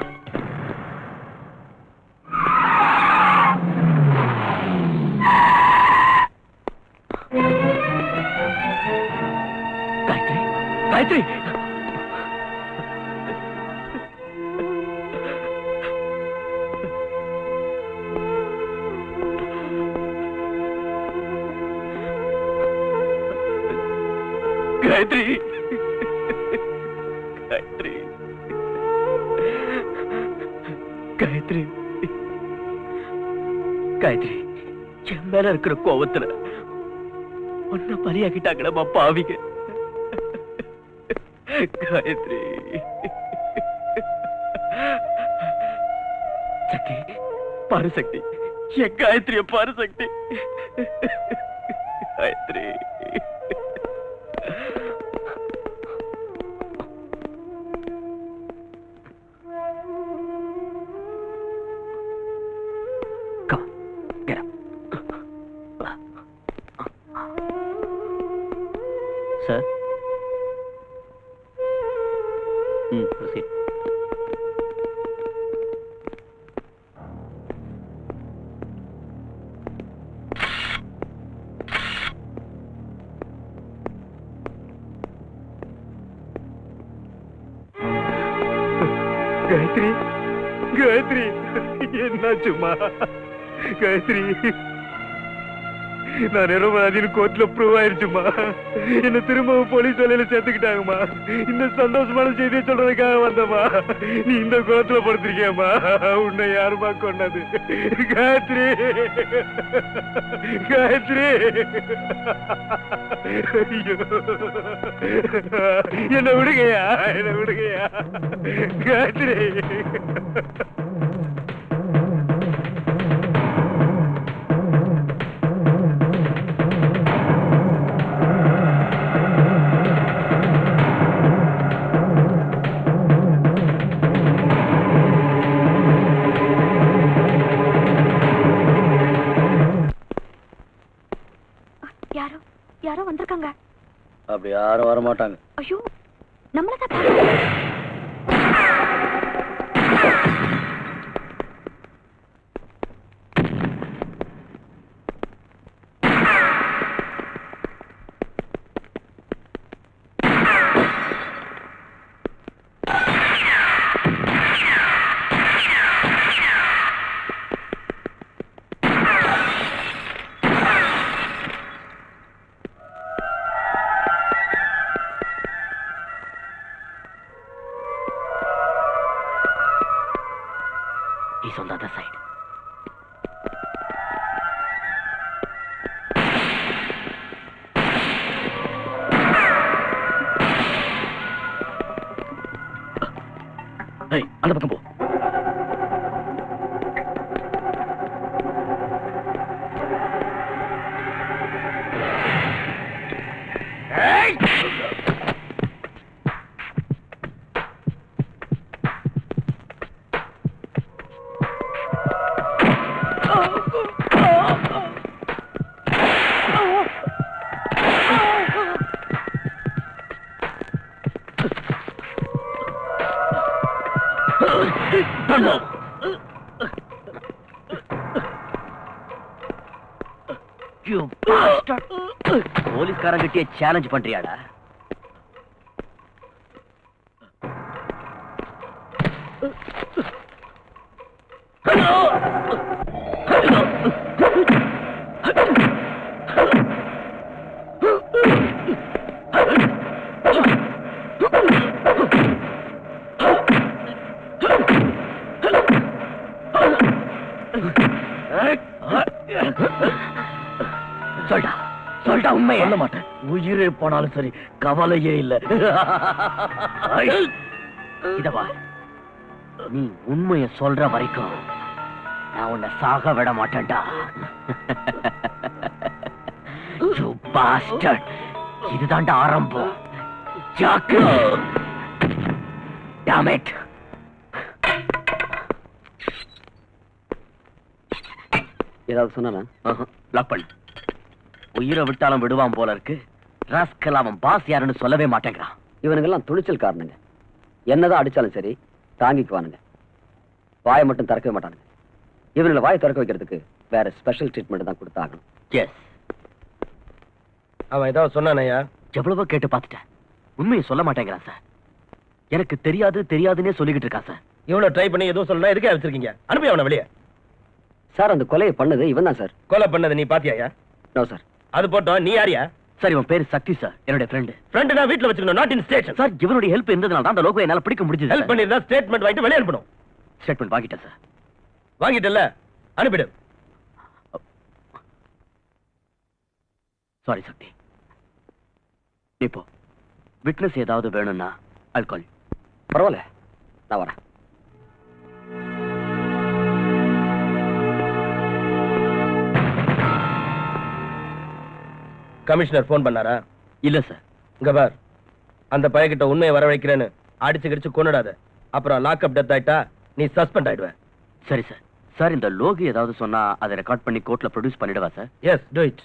Gayatri, Gayatri. Gayatri. Gayatri. Gayatri. Gayatri. என் மேல இருக்கிற கோவத்துல ஒன்ன பலியாக்கிட்டாங்கடா பாவிங்க. காயத்ரி. சக்தி, பாரு சக்தி, என் காயத்ரிய பாரு சக்தி. Gayatri. Come, get up. Sir. Proceed. Gayatri Gayatri என்னாச்சுமா காயத்ரி நான் நிரபராதின்னு கோர்ட்ல ப்ரூவ் ஆயிருச்சுமா என்ன திரும்பவும் போலீஸ் வேலையில சேர்த்துக்கிட்டாங்கம்மா இந்த சந்தோஷமான செய்தியை சொல்றதுக்காக வந்தம்மா நீ இந்த கோலத்துல படுத்திருக்கியம்மா உன்னை யாருமா கொண்டது காயத்ரி காயத்ரி ஐயோ என்ன விடுங்கயா காயத்ரி யாரோ வந்திருக்காங்க. அப்படி யாரும் வர மாட்டாங்க. ஐயோ, நம்மளதான் He's on the other side. Hey, அந்த பக்கம் போ. Hey! போலீஸ்காரங்கிட்டே சேலஞ்ச் பண்றியாடா? சொல்டா உண்மை. சொல்ல மாட்டேன். உயிரே போனாலும் சரி, கவலையே இல்ல. இதவா, நீ உண்மைய சொல்ற வரைக்கும் நான் உன்னை சாக விட மாட்டேன்டா. You bastard. இதுதான்டா ஆரம்பம். ஜாக்கு. Damn it. ஏதாவது சொன்னா? லாக் பண்ணு. உயிரை விட்டாலும் விடுவான் போல இருக்கு. ராஸ்கல் அவன் பாஸ் யாருன்னு சொல்லவே மாட்டேங்கிறான். இவனுங்கெல்லாம் துணிச்சல் காரணங்க. என்னதான் அடிச்சாலும் சரி தாங்கிக்குவானுங்க. வாயை மட்டும் திறக்கவே மாட்டானுங்க. இவனுங்களை வாயை திறக்க வைக்கிறதுக்கு வேற ஸ்பெஷல் ட்ரீட்மெண்ட் தான் கொடுத்தாகணும். எஸ். அவன் ஏதாவது சொன்னானயா? எவ்வளவோ கேட்டு பார்த்துட்டேன். உண்மையை சொல்ல மாட்டேங்கிறான் சார். எனக்கு தெரியாதுன்னே சொல்லிக்கிட்டு இருக்கான் சார். இவனை ட்ரை பண்ணி எதுவும் சொல்லலாம். எதுக்கே வச்சிருக்கீங்க? அனுப்பி அவனை வெளியே. சார், அந்த கொலையை பண்ணது இவன் தான் சார். கொலை பண்ணது நீ பாத்தியாயா? No sir. அது போட்டோம். நீ யாரியா? சார், இவன் பேரு சக்தி சார். என்னுடைய ஃப்ரெண்டு. ஃப்ரெண்ட் நான் வீட்ல வச்சிருக்கணும், நாட் இன் ஸ்டேஷன். சார், இவனுடைய ஹெல்ப் இருந்ததுனால தான் அந்த லோகோ என்னால பிடிக்க முடிஞ்சது. ஹெல்ப் பண்ணிருந்தா ஸ்டேட்மெண்ட் வாங்கிட்டு வெளிய அனுப்பணும். ஸ்டேட்மெண்ட் வாங்கிட்டேன் சார். வாங்கிட்டல்ல, அனுப்பிடு. சாரி சக்தி. இப்போ விட்னஸ் ஏதாவது வேணும்னா I'll call you. பரவாயில்ல, நான் வரேன். கமிஷனர் போன் பண்ணாரா? இல்ல சார். இங்க பார், அந்த பையன்கிட்ட உண்மையை வரவழைக்கிறேன்னு அடிச்சு கிடிச்சு கொண்டுடாத. அப்புறம் லாக்அப் டெத் ஆயிட்டா நீ சஸ்பெண்ட் ஆயிடுவ. சரி சார். சார், இந்த லோகு ஏதாவது சொன்னா அதை ரெக்கார்ட் பண்ணி கோர்ட்ல ப்ரொடியூஸ் பண்ணிடுவா sir? Yes, do it.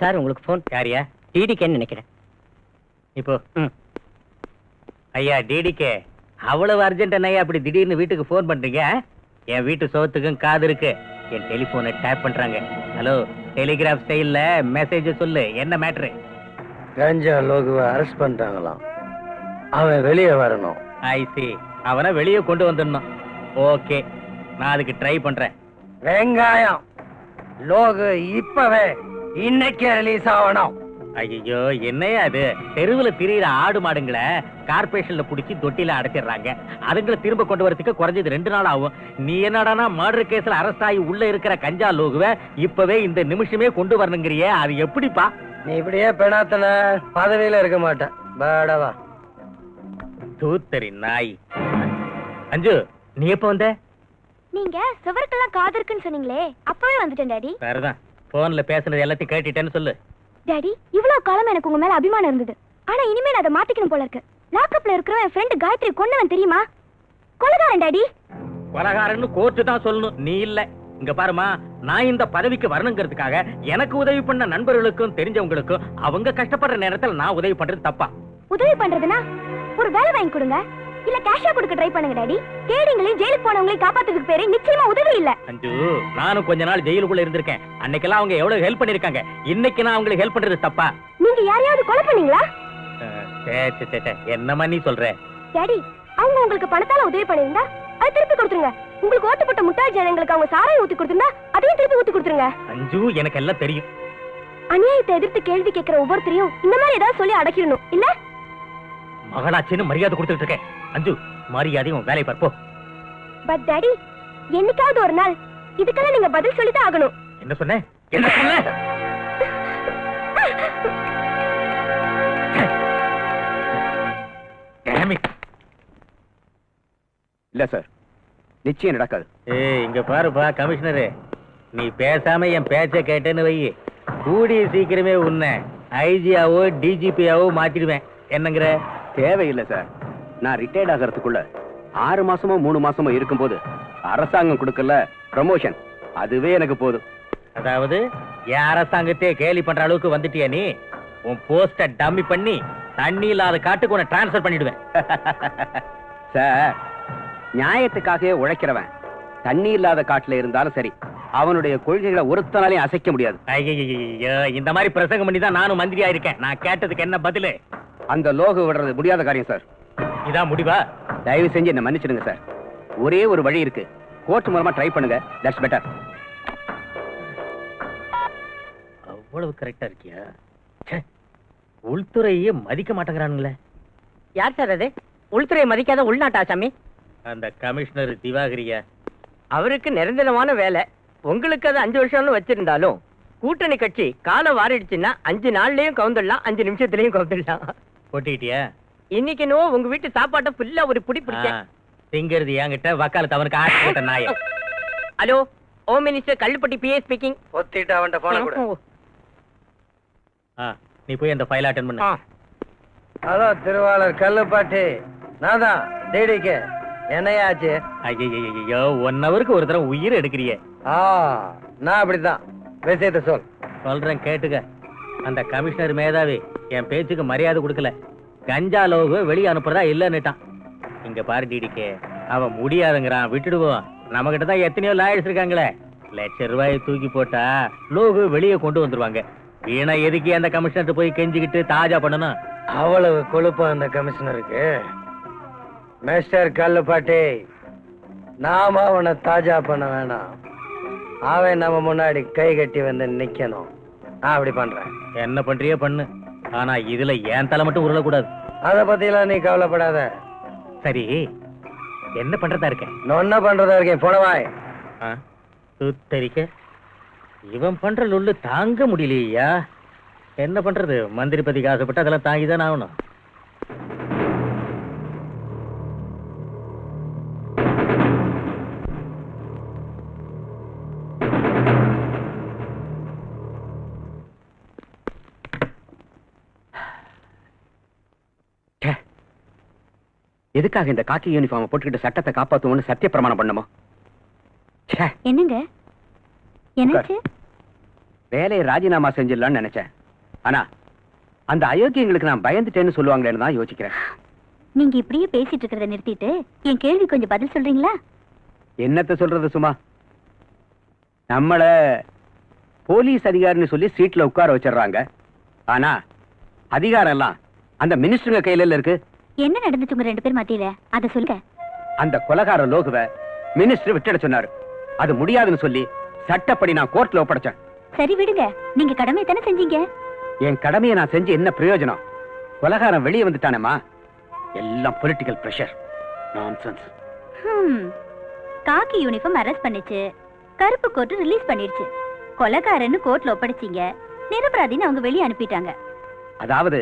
Sir உங்களுக்கு ஃபோன். யாரியா? டிடிகேன்னு நினைக்கிறேன். இப்போ ஐயா டிடிகே, அவ்வளவு அர்ஜென்ட் ஐயா அப்படி திடீர்னு வீட்டுக்கு ஃபோன் பண்றீங்க? என் வீட்டு சோத்துக்கும் காது இருக்கு. என் டெலிபோனை டேப் பண்றாங்க. ஹலோ, டெலிகிராஃப் ஸ்டைல்ல மெசேஜ் சொல்லு. என்ன மேட்ரு? கஞ்சா லோகுவை அரெஸ்ட் பண்ணிட்டாங்களாம். அவன் வெளியே வரணும். ஐ சி. அவனை வெளியே கொண்டு வந்துடணும். ஓகே, நான் அதுக்கு ட்ரை பண்றேன். வெங்காயம் லோகு இப்பவே இன்னைக்கே ரிலீஸ் ஆகணும். ஐயோ, என்னையா அது? தெருவுல திரியிற ஆடு மாடுங்களை கார்பரேஷன்ல புடிச்சு தொட்டில அடைச்சிடுறாங்க. அதுங்களை திரும்ப கொண்டு வரதுக்கு குறைஞ்சது 2 நாள் ஆகும். நீ என்னடானா மர்டர் கேஸ்ல அரெஸ்ட் ஆகி உள்ள இருக்கிற கஞ்சா லோகுவை இப்பவே இந்த நிமிஷமே கொண்டு வரணுங்கிறியே, அது எப்படிப்பா? நீ இப்படியே பெணாத்தன பதவியில இருக்க மாட்டேன். பாடவா தூத்தரி நாய். அஞ்சு, நீ எப்ப வந்த? நீங்க சுவருக்கெல்லாம் காது இருக்குன்னு சொன்னீங்களே, அப்பவே வந்துட்டேன் டாடி. சரிதான், போன்ல பேசுனது எல்லாத்தையும் கேட்டுட்டேன்னு சொல்லு. டாடி, இவ்வளவு காலம் எனக்கு உங்க மேல அபிமானம் இருந்தது. ஆனா இனிமேல் அதை மாத்திக்கணும் போல இருக்கு. லாக்அப்ல இருக்கிற என் ஃப்ரெண்ட் காயத்ரி கொன்னவன் தெரியுமா? கொலைகாரன் டாடி. கொலைகாரன்னு கோர்ட்டு தான் சொல்லணும், நீ இல்ல. இங்க பாருமா, நான் இந்த பதவிக்கு வரணுங்கிறதுக்காக எனக்கு உதவி பண்ண நண்பர்களுக்கும் தெரிஞ்சவங்களுக்கும் அவங்க கஷ்டப்படுற நேரத்துல நான் உதவி பண்றது தப்பா? உதவி பண்றதுனா ஒரு வேலை வாங்கி கொடுங்க, இல்ல கேஷா கொடுக்க ட்ரை பண்ணுங்க டாடி. கேடிங்களையும் ஜெயிலுக்கு போனவங்களையும் காப்பாத்துறதுக்கு பேரு நிச்சயமா உதவி இல்ல. அஞ்சு, நானும் கொஞ்ச நாள் ஜெயிலுக்குள்ள இருந்திருக்கேன். அன்னைக்கெல்லாம் அவங்க எவ்வளவு ஹெல்ப் பண்ணிருக்காங்க. இன்னைக்கு நான் அவங்களுக்கு ஹெல்ப் பண்றது தப்பா? நீங்க யாரையாவது கொலை பண்ணீங்களா? என்னமா நீ சொல்ற? டாடி, அவங்க உங்களுக்கு பணத்தால உதவி பண்ணிருந்தா அதை திருப்பி கொடுத்துருங்க. உங்களுக்கு ஓட்டு போட்ட முட்டாள் ஜனங்களுக்கு அவங்க சாராயம் ஊத்தி கொடுத்திருந்தா அதையும் திருப்பி ஊத்தி கொடுத்துருங்க. அஞ்சு, எனக்கு எல்லாம் தெரியும். அநியாயத்தை எதிர்த்து கேள்வி கேட்கிற ஒவ்வொருத்தரையும் இந்த மாதிரி ஏதாவது சொல்லி அடக்கிடணும் இல்ல? மகளாச்சின்னு மரியாதை கொடுத்துட்டு இருக்கேன். அஞ்சு, மரியாதையும் உன் வேலையை பார்ப்போம். பட் டாடி, என்னைக்காவது ஒரு நாள் இதுக்கெல்லாம் நீங்க பதில் சொல்லிதான் ஆகணும். என்ன சொன்ன? என்ன சொன்ன? இல்ல சார், நிச்சயம் நடக்காது. இங்க பாருப்பா கமிஷனரு, நீ பேசாம என் பேச்ச கேட்டேன்னு வை, கூடிய சீக்கிரமே உன்னை ஐஜியாவோ டிஜிபியாவோ மாத்திடுவேன். என்னங்கிற? தேவையில்லை சார். நான் ரிட்டையர்ட் ஆகிறதுக்குள்ள 6 மாசமோ 3 மாசமோ இருக்கும்போது அரசாங்கம் கொடுக்கல ப்ரமோஷன், அதுவே எனக்கு போதும். அதாவது என் அரசாங்கத்தையே கேலி பண்ற அளவுக்கு வந்துட்டியா நீ? உன் போஸ்ட டம்மி பண்ணி தண்ணி இல்லாத காட்டுக்கு உன்னை டிரான்ஸ்பர் பண்ணிடுவேன். சார், நியாயத்துக்காகவே உழைக்கிறவன் தண்ணி இல்லாத காட்டுல இருந்தாலும் சரி, அவனுடைய கொள்கைகளை ஒருத்தனாலையும் அசைக்க முடியாது. ஐயோ, இந்த மாதிரி பிரசங்கம் பண்ணி தான் நானும் மந்திரியா இருக்கேன். நான் கேட்டதுக்கு என்ன பதிலு? அந்த லோகு விடுறது முடியாத காரியம் சார். இதான் முடிவா? தயவு செஞ்சு என்ன மன்னிச்சிடுங்க சார். ஒரே ஒரு வழி இருக்கு, கோர்ட் மூலமா ட்ரை பண்ணுங்க. That's better. அவ்வளவு கரெக்டா இருக்கியா? உள்துறையே மதிக்க மாட்டேங்கிறானுங்களே. யார் சார் அது? உள்துறையை மதிக்காத உள்நாட்டு ஆசாமி? அந்த கமிஷனர் திவாகரியா? அவருக்கு நிரந்தரமான வேலை. உங்களுக்கு அது 5 வருஷம்னு வச்சிருந்தாலும் கூட்டணி கட்சி காலம் வாரிடுச்சுன்னா 5 நாள்லயும் கவுந்துடலாம், 5 நிமிஷத்துலயும் கவுந்துடலாம். போட்டிட்டியா? இன்னைக்கு என்னவோ உங்க வீட்டு சாப்பாட்டை ஃபுல்லா ஒரு புடி பிடிச்சேன். திங்கிறது என்கிட்ட, வக்காலத்து அவனுக்கு ஆட்சி போட்ட நாய. Hello, home minister Kallupatti PA speaking. ஒத்திட்டு அவன்கிட்ட போன கூட. நீ போய் அந்த ஃபைல் அட்டெண்ட் பண்ணு. ஹலோ திருவாளர் கல்லுப்பாட்டி, நான் தான் டிடிகே. என்னையாச்சு? ஐயோ, 1 ஹவருக்கு ஒரு தடவை உயிர் எடுக்கிறியே. நான் அப்படித்தான். விஷயத்தை சொல். சொல்றேன் கேட்டுக்க. அந்த கமிஷனர் மேதாவி என் பேச்சுக்கு மரியாதை கொடுக்கல. கஞ்சா லோகு வெளியே அனுப்புறதா இல்லன்னுட்டான். இங்க பாரு டிடிகே, அவன் முடியாதுங்கிறான், விட்டுடுவோம். நம்ம கிட்ட தான் எத்தனையோ லாயர்ஸ் இருக்காங்களே. ₹1,00,000 தூக்கி போட்டா லோகு வெளியே கொண்டு வந்துருவாங்க. வீணா எதுக்கு அந்த கமிஷனர் போய் கெஞ்சிக்கிட்டு தாஜா பண்ணணும்? அவ்வளவு கொழுப்பம் அந்த கமிஷனருக்கு. மிஸ்டர் கல்லுப்பாட்டி, நாம அவனை தாஜா பண்ண வேணாம். அவன் நம்ம முன்னாடி கை கட்டி வந்து நிக்கணும். நான் அப்படி பண்றேன். என்ன பண்றியோ பண்ணு, ஆனா இதுல என் தலை மட்டும் உருளக்கூடாது. அத பத்திலாம் நீ கவலைப்படாத. சரி, என்ன பண்றதா இருக்க? என்ன பண்றதா இருக்கேன்? போனவாய். சுத்தரிக்க இவன் பண்ற லொல்லு தாங்க முடியலையா? என்ன பண்றது? மந்திரி பதிக்கு ஆசைப்பட்டு அதெல்லாம் தாங்கிதான் ஆகணும். எதுக்காக இந்த காக்கி யூனிஃபார்ம் போட்டுக்கிட்டு சட்டத்தை காப்பாத்துவோம்னு சத்திய பிரமாணம் பண்ணமோ? என்னங்க என்னாச்சு? வேலையை ராஜினாமா செஞ்சிடலாம்னு நினைச்சேன். ஆனா அந்த அயோக்கியங்களுக்கு நான் பயந்துட்டேன்னு சொல்லுவாங்களேன்னு தான் யோசிக்கிறேன். நீங்க இப்படியே பேசிட்டு இருக்கிறத நிறுத்திட்டு என் கேள்வி கொஞ்சம் பதில் சொல்றீங்களா? என்னத்த சொல்றது சும்மா? நம்மள போலீஸ் அதிகாரின்னு சொல்லி சீட்ல உட்கார வச்சிடறாங்க. ஆனா அதிகாரம் எல்லாம் அந்த மினிஸ்டருங்க கையில இருக்கு. என்ன நடந்துச்சு உங்க 2 பேர் மத்தியில? அத சொல்லுங்க. அந்த கொலைகார லோகுவ மினிஸ்டர் விட்டுட சொன்னாரு. அது முடியாதுன்னு சொல்லி சட்டப்படி நான் கோர்ட்ல ஒப்படைச்சேன். சரி விடுங்க, நீங்க கடமையை தானே செஞ்சீங்க. என் கடமையை நான் செஞ்சு என்ன பிரயோஜனம்? கொலைகாரன் வெளியே வந்துட்டானேமா. எல்லாம் பொலிட்டிக்கல் பிரஷர். நான்சென்ஸ். காக்கி யூனிஃபார்ம் அரெஸ்ட் பண்ணிச்சு, கருப்பு கோட் ரிலீஸ் பண்ணிடுச்சு, கொலைகாரன்னு கோர்ட்ல ஒப்படைச்சீங்க, நிரபராதின்னு அவங்க வெளியே அனுப்பிட்டாங்க. அதாவது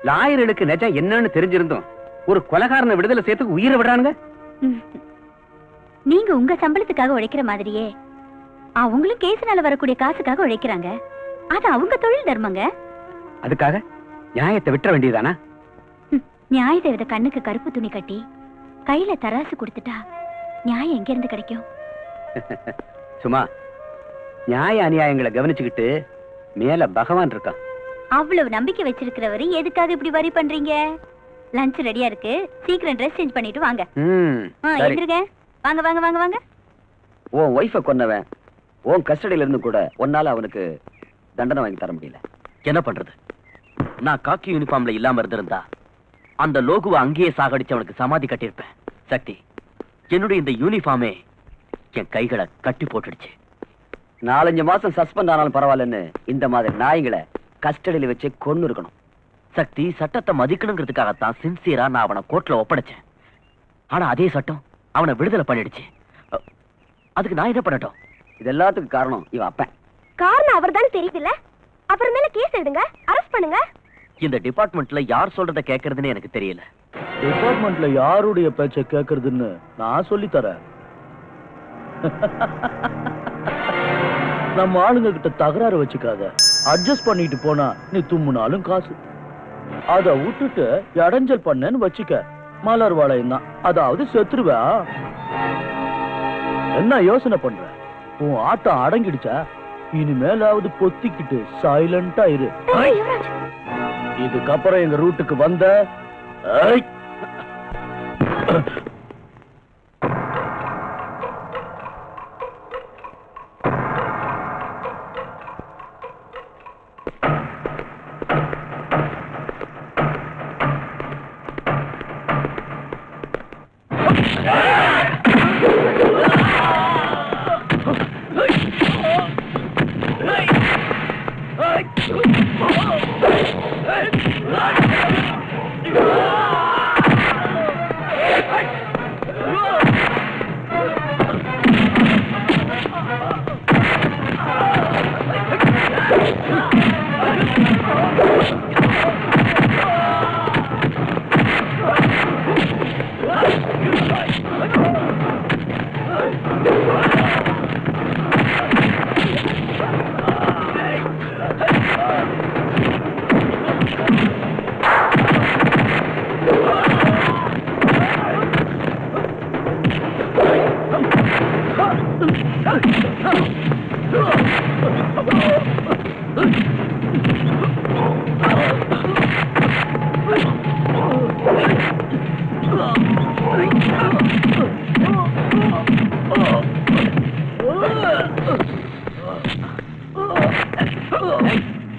லாயர்களுக்கு நிஜம் என்னன்னு தெரிஞ்சிருந்தோம் ஒரு கொலைகாரனை விடுதலை சேர்த்து உயிரை விடுறானுங்க. நீங்க உங்க சம்பளத்துக்காக உழைக்கிற மாதிரியே அவங்களும் கேஸ்னால வரக்கூடிய காசுக்காக உழைக்கிறாங்க. அது அவங்க தொழில் தர்மங்க. அதுக்காக நியாயத்தை விட்டுற வேண்டியதானா? நியாயத்தை வித கண்ணுக்கு கருப்பு துணி கட்டி கையில தராசு கொடுத்துட்டா நியாயம் எங்க இருந்து கிடைக்கும்? சும்மா நியாய அநியாயங்களை கவனிச்சுக்கிட்டு மேல பகவான் இருக்கான். அவ்வளவு நம்பிக்கை வச்சிருக்கிறவரு எதுக்காக இப்படி வரி பண்றீங்க? லஞ்ச் ரெடியா இருக்கு, சீக்கிரம் ட்ரெஸ் சேஞ்ச் பண்ணிட்டு வாங்க. எந்திருங்க, வாங்க வாங்க வாங்க வாங்க. உன் ஒய்ஃபை கொன்னவன் உன் கஸ்டடியில இருந்து கூட உன்னால அவனுக்கு தண்டனை வாங்கி தர முடியல. என்ன பண்றது? நான் காக்கி யூனிஃபார்ம்ல இல்லாம இருந்திருந்தா அந்த லோகுவை அங்கேயே சாகடிச்சு அவனுக்கு சமாதி கட்டியிருப்பேன். சக்தி, என்னுடைய இந்த யூனிஃபார்மே என் கைகளை கட்டி போட்டுடுச்சு. 4-5 மாசம் சஸ்பெண்ட் ஆனாலும் பரவாயில்லன்னு இந்த மாதிரி நாய்களை கஸ்டடியில வச்சு கொன்னு இருக்கணும். சக்தி, சட்டத்தை மதிக்கணுங்கிறதுக்காகத்தான் சின்சியரா நான் அவனை கோர்ட்ல ஒப்படைச்சேன். ஆனா அதே சட்டம் அவனை விடுதலை பண்ணிடுச்சு. அதுக்கு நான் என்ன பண்ணட்டும்? இது எல்லாத்துக்கும் காரணம் இவன் அப்பன். காரணம் அவர் தானே தெரியுதுல்ல? அப்புறமேல கேஸ் எடுங்க, அரெஸ்ட் பண்ணுங்க. இந்த டிபார்ட்மெண்ட்ல யார் சொல்றத கேக்குறதுன்னு எனக்கு தெரியல. டிபார்ட்மெண்ட்ல யாருடைய பேச்ச கேக்குறதுன்னு நான் சொல்லி தரேன். நம்ம ஆளுங்க கிட்ட தகராறு வச்சுக்காத. அட்ஜஸ்ட் பண்ணிட்டு போனா நீ தும்முனாலும் காசு. அத விட்டுட்டு இடைஞ்சல் பண்ணேன்னு வச்சுக்க, மலர் வளையம் தான், அதாவது செத்துருவா. என்ன யோசனை பண்ற? உன் ஆட்டம் அடங்கிடுச்சா? இனிமேலாவது பொத்திக்கிட்டு சைலண்டா இரு. இதுக்கப்புறம் எங்க ரூட்டுக்கு வந்த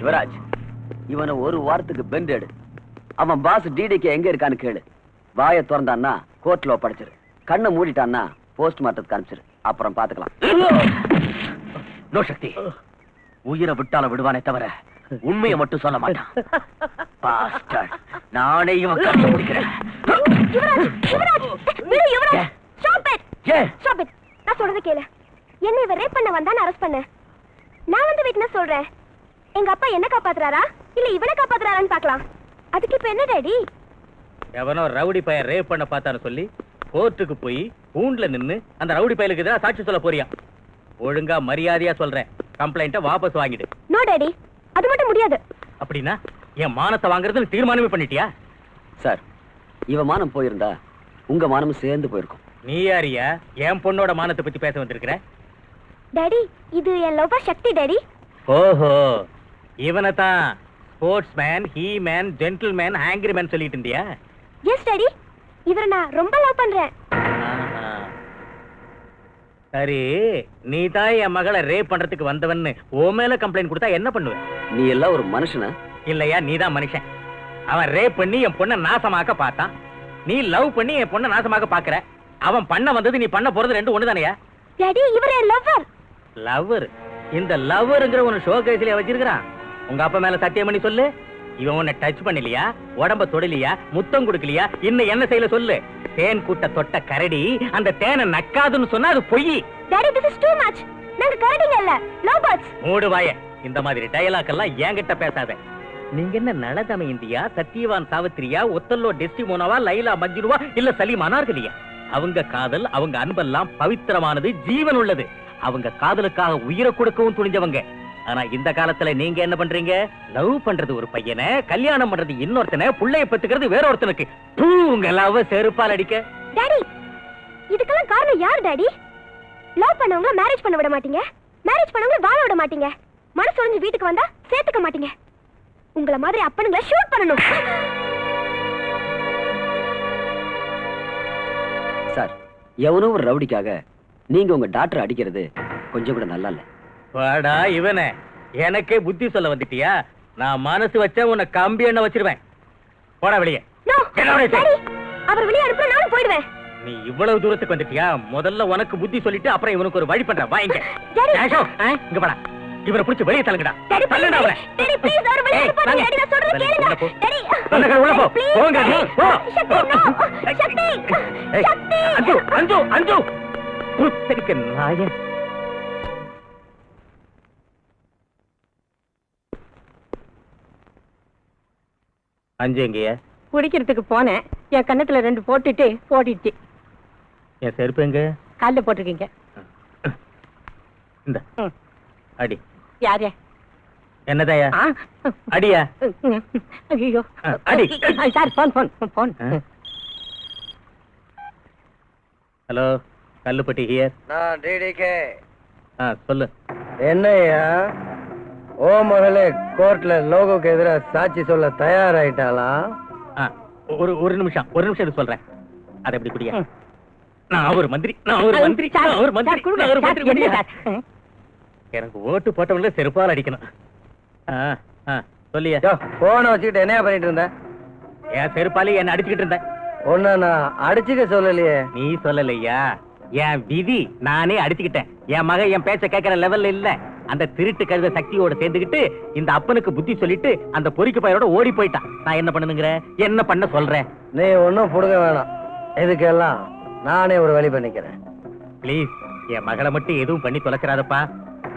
யுவராஜ், இவனை ஒரு வாரத்துக்கு பெண்ட் எடு. அவன் பாஸ் டிடிக்கு எங்க இருக்கான்னு கேளு. வாயை திறந்தான்னா கோர்ட்ல ஒப்படைச்சிரு, கண்ணை மூடிட்டான்னா போஸ்ட்மார்ட்டத்துக்கு அனுப்பிச்சிரு. அப்புறம் பாத்துக்கலாம். நோ சக்தி, உயிரை விட்டால விடுவானே தவிர உண்மையை மட்டும் சொல்ல மாட்டான். பாஸ்டர்ட், நானே இவன் கண்டுபிடிக்கிறேன். நான் சொல்றது கேளு. என்ன இவ ரேப் பண்ண வந்தான்னு அரெஸ்ட் பண்ண. நான் வந்து விட்னஸ் சொல்றேன். எங்க அப்பா என்ன காப்பாத்துறாரா இல்ல இவனை காப்பாத்துறாரான்னு பாக்கலாம். அதுக்கு இப்ப என்ன டாடி? எவனோ ரவுடி பையன் ரேப் பண்ண பார்த்தான்னு சொல்லி கோர்ட்டுக்கு போய் கூண்டுல நின்னு அந்த ரவுடி பையலுக்கு தான் சாட்சி சொல்ல போறியா? ஒழுங்கா மரியாதையா சொல்றேன், கம்ப்ளைண்ட்டை வாபஸ் வாங்கிடு. நோ டாடி, அது மட்டும் முடியாது. அப்படின்னா என் மானத்தை வாங்குறதுன்னு தீர்மானமே பண்ணிட்டியா? சார், இவன் மானம் போயிருந்தா உங்க மானமும் சேர்ந்து போயிருக்கும். நீ யாரியா என் பொண்ணோட மானத்தை பத்தி பேச வந்திருக்கிற? டாடி இது என் லவ்வர் சக்தி டாடி. ஓஹோ, இவனை தான் sports man, he man, gentle man, angry man சொல்லிட்டு இருந்தியா? எஸ் டாடி, இவரை நான் ரொம்ப லவ் பண்றேன். சரி, நீ தான் என் மகளை ரேப் பண்றதுக்கு வந்தவன்னு ஓ மேல கம்ப்ளைண்ட் கொடுத்தா என்ன பண்ணுவ? நீ எல்லாம் ஒரு மனுஷனா? இல்லையா, நீ தான் மனுஷன். அவன் ரேப் பண்ணி என் பொண்ணை நாசமாக்க பார்த்தான். நீ லவ் பண்ணி என் பொண்ணை நாசமாக்க பாக்குற. அவன் பண்ண வந்தது நீ பண்ண போறது ரெண்டு ஒண்ணு தானையா? டாடி இவரே லவ்வர். லவ்வர்? இந்த லவ்வர்ங்கிற ஒரு ஷோ கேஸ்ல வச்சிருக்கான். உங்க அப்பா மேல சத்தியம் பண்ணி சொல்லு. இவன் உன்னை டச் பண்ணலையா, உடம்ப தொடலையா, முத்தம் கொடுக்கலையா, இன்னும் என்ன செய்யல சொல்லு. தேன் கூட்ட தொட்ட கரடி அந்த தேனை நக்காதுன்னு சொன்னா அது பொய். Daddy this is too much. நாங்க கரடிங்க இல்ல, லவ் பேர்ட்ஸ். மூடு வாய. இந்த மாதிரி டயலாக் எல்லாம் என்கிட்ட பேசாத. நீங்க என்ன நலதம இந்தியா, சத்தியவான் சாவித்திரியா, ஒத்தல்லோ டெஸ்டிமோனாவா, லைலா மஜ்னுவா, இல்ல சலீம் அனார்கலியா? அவங்க காதல், அவங்க அன்பெல்லாம் பவித்திரமானது, ஜீவன் உள்ளது. அவங்க காதலுக்காக உயிரை கொடுக்கவும் துணிஞ்சவங்க. ஆனா இந்த காலத்துல நீங்க என்ன பண்றீங்க? லவ் பண்றது ஒரு பையனை, கல்யாணம் பண்றது இன்னொருத்தனை, புள்ளைய பெத்துக்கிறது வேற ஒருத்தனுக்கு. உங்க லவ் செருப்பால் அடிக்க. டாடி இதுக்கெல்லாம் காரணம் யார் டாடி? லவ் பண்ணவங்க மேரேஜ் பண்ண விட மாட்டீங்க, மேரேஜ் பண்ணவங்க வாழ விட மாட்டீங்க, மனசு உடைஞ்சு வீட்டுக்கு வந்தா சேர்த்துக்க மாட்டீங்க. உங்கள மாதிரி அப்பனுங்களை ஷூட் பண்ணணும். சார், எவனோ ஒரு ரவுடிக்காக நீங்க உங்க டாக்டர் அடிக்கிறது கொஞ்சம் கூட நல்லா இல்ல. வாடா இவனே, எனக்கே புத்தி சொல்ல வந்துட்டியா? நான் மனசு வச்சா உன்னை கம்பி எண்ணெய் வச்சிருவேன். போடா வெளியே. அவர் வெளியே அனுப்புற நானும் போயிடுவேன். நீ இவ்வளவு தூரத்துக்கு வந்துட்டியா? முதல்ல உனக்கு புத்தி சொல்லிட்டு அப்புறம் இவனுக்கு ஒரு வழி பண்றேன். வாங்க இங்க போடா. இவரை பிடிச்சு வெளியே தள்ளுங்கடா. தள்ளுடா அவரை. டாடி ப்ளீஸ் அவர் வெளியே அனுப்புங்க. டாடி நான் சொல்றத கேளுங்க. டாடி உள்ள போ. போங்க நீ போ. சக்தி சக்தி அஞ்சு அஞ்சு அஞ்சு புத்தரிக்க நாயே. அஞ்சு எங்கயா? குடிக்கிறதுக்கு போனேன். என் கண்ணத்துல ரெண்டு போட்டுட்டு ஓடிடுச்சு. என் செருப்பு எங்க? காலில் போட்டிருக்கீங்க. இந்த அடி. யாரே? என்னதாயா? அடியா? ஐயோ அடி. Sir phone phone phone. Hello, Kallupatti here. நான் டிடிகே. சொல்லு. என்னையா ஓ மகளே கோர்ட்ல லோகோக்கு எதிராக சாட்சி சொல்ல தயாராயிட்டாளா? ஒரு நிமிஷம் இது சொல்றேன். அதை எப்படி குடியா? நான் ஒரு மந்திரி, நான் ஒரு மந்திரி, நான் ஒரு மந்திரி. எனக்கு ஓட்டு போட்டவங்கள செருப்பால் அடிக்கணும். சொல்லியா? போனை வச்சுக்கிட்டு என்ன பண்ணிட்டு இருந்த? என் செருப்பாலே என்ன அடிச்சுக்கிட்டு இருந்தேன். ஒன்ன நான் அடிச்சுக்க சொல்லலையே. நீ சொல்லலையா? என் விதி நானே அடிச்சுக்கிட்டேன். என் மகன் என் பேச்ச கேட்கிற லெவல்ல இல்ல. அந்த திருட்டு கழுத சக்தியோட சேர்ந்துக்கிட்டு இந்த அப்பனுக்கு புத்தி சொல்லிட்டு அந்த பொறிக்கு பையனோட ஓடி போயிட்டான். நான் என்ன பண்ணுங்கிற? என்ன பண்ண சொல்றேன்? நீ ஒன்னும் புடுங்க வேணாம். இதுக்கெல்லாம் நானே ஒரு வழி பண்ணிக்கிறேன். பிளீஸ் என் மகளை மட்டும் எதுவும் பண்ணி தொலைச்சிடாதப்பா.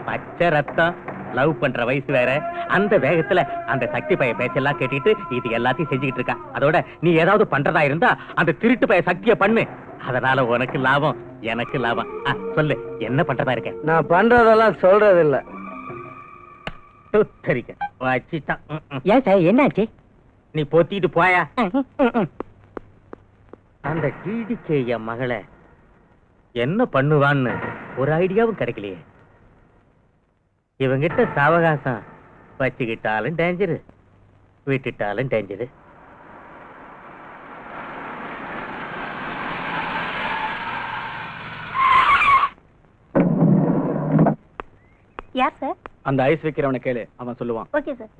பச்சை ரத்தம், லவ் பண்ற வயசு வேற. அந்த வேகத்துல அந்த சக்தி பைய பேச்செல்லாம் கேட்டுட்டு இது எல்லாத்தையும் செஞ்சுக்கிட்டு இருக்கா. அதோட நீ ஏதாவது பண்றதா இருந்தா அந்த திருட்டு பைய சக்திய பண்ணு. அதனால உனக்கு லாபம், எனக்கு லாபம். சொல்லு, என்ன பண்றதா இருக்க? நான் பண்றதெல்லாம் சொல்றது இல்ல. வச்சிட்டான். ஏன் சார் என்னாச்சு? நீ பொத்திட்டு போயா. அந்த டிடிகே என் மகளை என்ன பண்ணுவான்னு ஒரு ஐடியாவும் கிடைக்கலையே. இவங்கிட்ட சாவகாசம் வச்சுக்கிட்டாலும் டேஞ்சரு, விட்டுட்டாலும் டேஞ்சரு. யார் சார்? அந்த ஐஸ் வைக்கிறவனை கேளு, அவன் சொல்லுவான். Okay sir.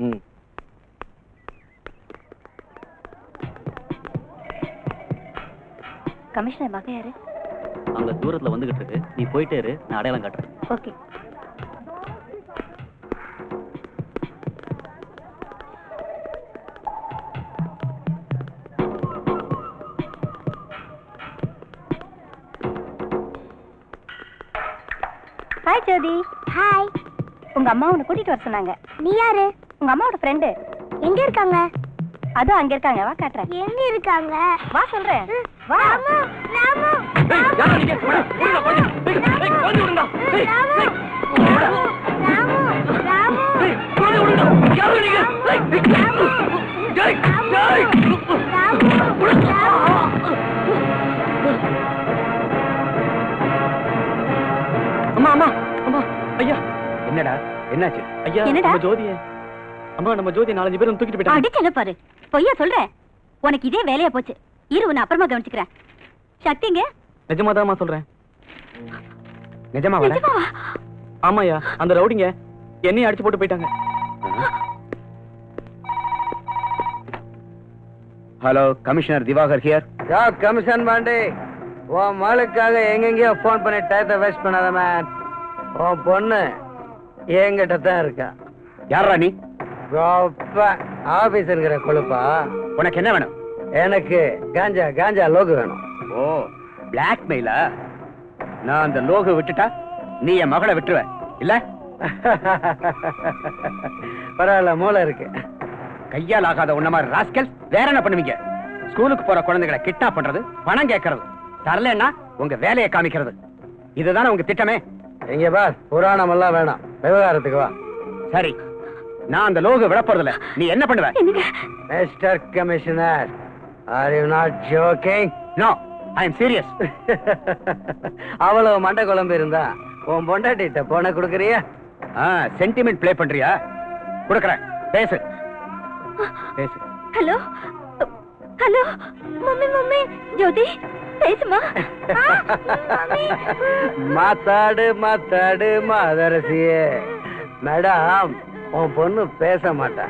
கமிஷனர் மகன் யாரு? அங்க தூரத்துல வந்துகிட்டு இருக்கு. நீ போயிட்டே இரு, நான் அடையாளம் காட்டுறேன். ஓகே. ஹாய் ஜோதி. ஹாய். உங்க அம்மா உன்னை கூட்டிட்டு வர சொன்னாங்க. நீ யாரு? உங்க அம்மாவோட ஃப்ரெண்டு. எங்க இருக்காங்க? அதோ அங்க இருக்காங்க, வா காட்டுறேன். எங்க இருக்காங்க? வா சொல்றேன். வா. ராமு, ராமு. ராமு, ராமு. அம்மா அம்மா ஐயா என்னடா என்னாச்சு ஐயா என்னடா? நம்ம ஜோதிய அம்மா நம்ம ஜோதி 4-5 பேரும் தூக்கிட்டு போயிட்டாங்க. அடிச்சல பாரு, பொய்யா சொல்ற. உனக்கு இதே வேலையா போச்சு. இரு, உன்னை அப்புறமா கவனிச்சுக்கிறேன். சக்திங்க? நிஜமாதாம்மா சொல்றேன். நிஜமா வர? நிஜமாவா? ஆமாயா, அந்த ரவுடிங்க என்னையும் அடிச்சு போட்டு போயிட்டாங்க. Hello, commissioner Diwakar here. Yeah commission Pandi, உன் மகளுக்காக எங்கெங்கயோ போன் பண்ணி டயத்தை வேஸ்ட் பண்ணாத மேன். உன் பொண்ணு என்கிட்ட தான் இருக்கா. யாரா நீ? ஆபீஸ்ங்கிற கொழுப்பா. உனக்கு என்ன வேணும்? எனக்கு காஞ்சா காஞ்சா லோகு வேணும். ஓ, பிளாக்மெயிலா? நான் அந்த லோகு விட்டுட்டா நீ என் மகளை விட்டுருவ இல்ல? பரவாயில்ல, மூளை இருக்கு. கையால் ஆகாத உன்ன மாதிரி ராஸ்கல் வேற என்ன பண்ணுவீங்க? ஸ்கூலுக்கு போற குழந்தைகளை கிட்னாப் பண்றது, பணம் கேட்கறது, தரலன்னா உங்க வேலையை காமிக்கிறது, இதுதானே உங்க திட்டமே? இங்க பார், புராணம் எல்லாம் வேணாம், விவகாரத்துக்கு வா. சரி, நான் அந்த லோகு விட போறதில்ல. நீ என்ன பண்ணுவ? Mister commissioner, are you not joking? No, I am serious. அவ்வளவு மண்டை குழம்பு இருந்தா உன் பொண்டாட்டிட்ட போன குடுக்கறியா? சென்டிமெண்ட் ப்ளே பண்றியா? குடுக்கறேன், பேசு பேசு. ஹலோ ஹலோ, மம்மி மம்மி, ஜோதி பேசுமா? மாத்தாடு மாத்தாடு மாதரசியே. மேடம், உன் பொண்ணு பேச மாட்டா,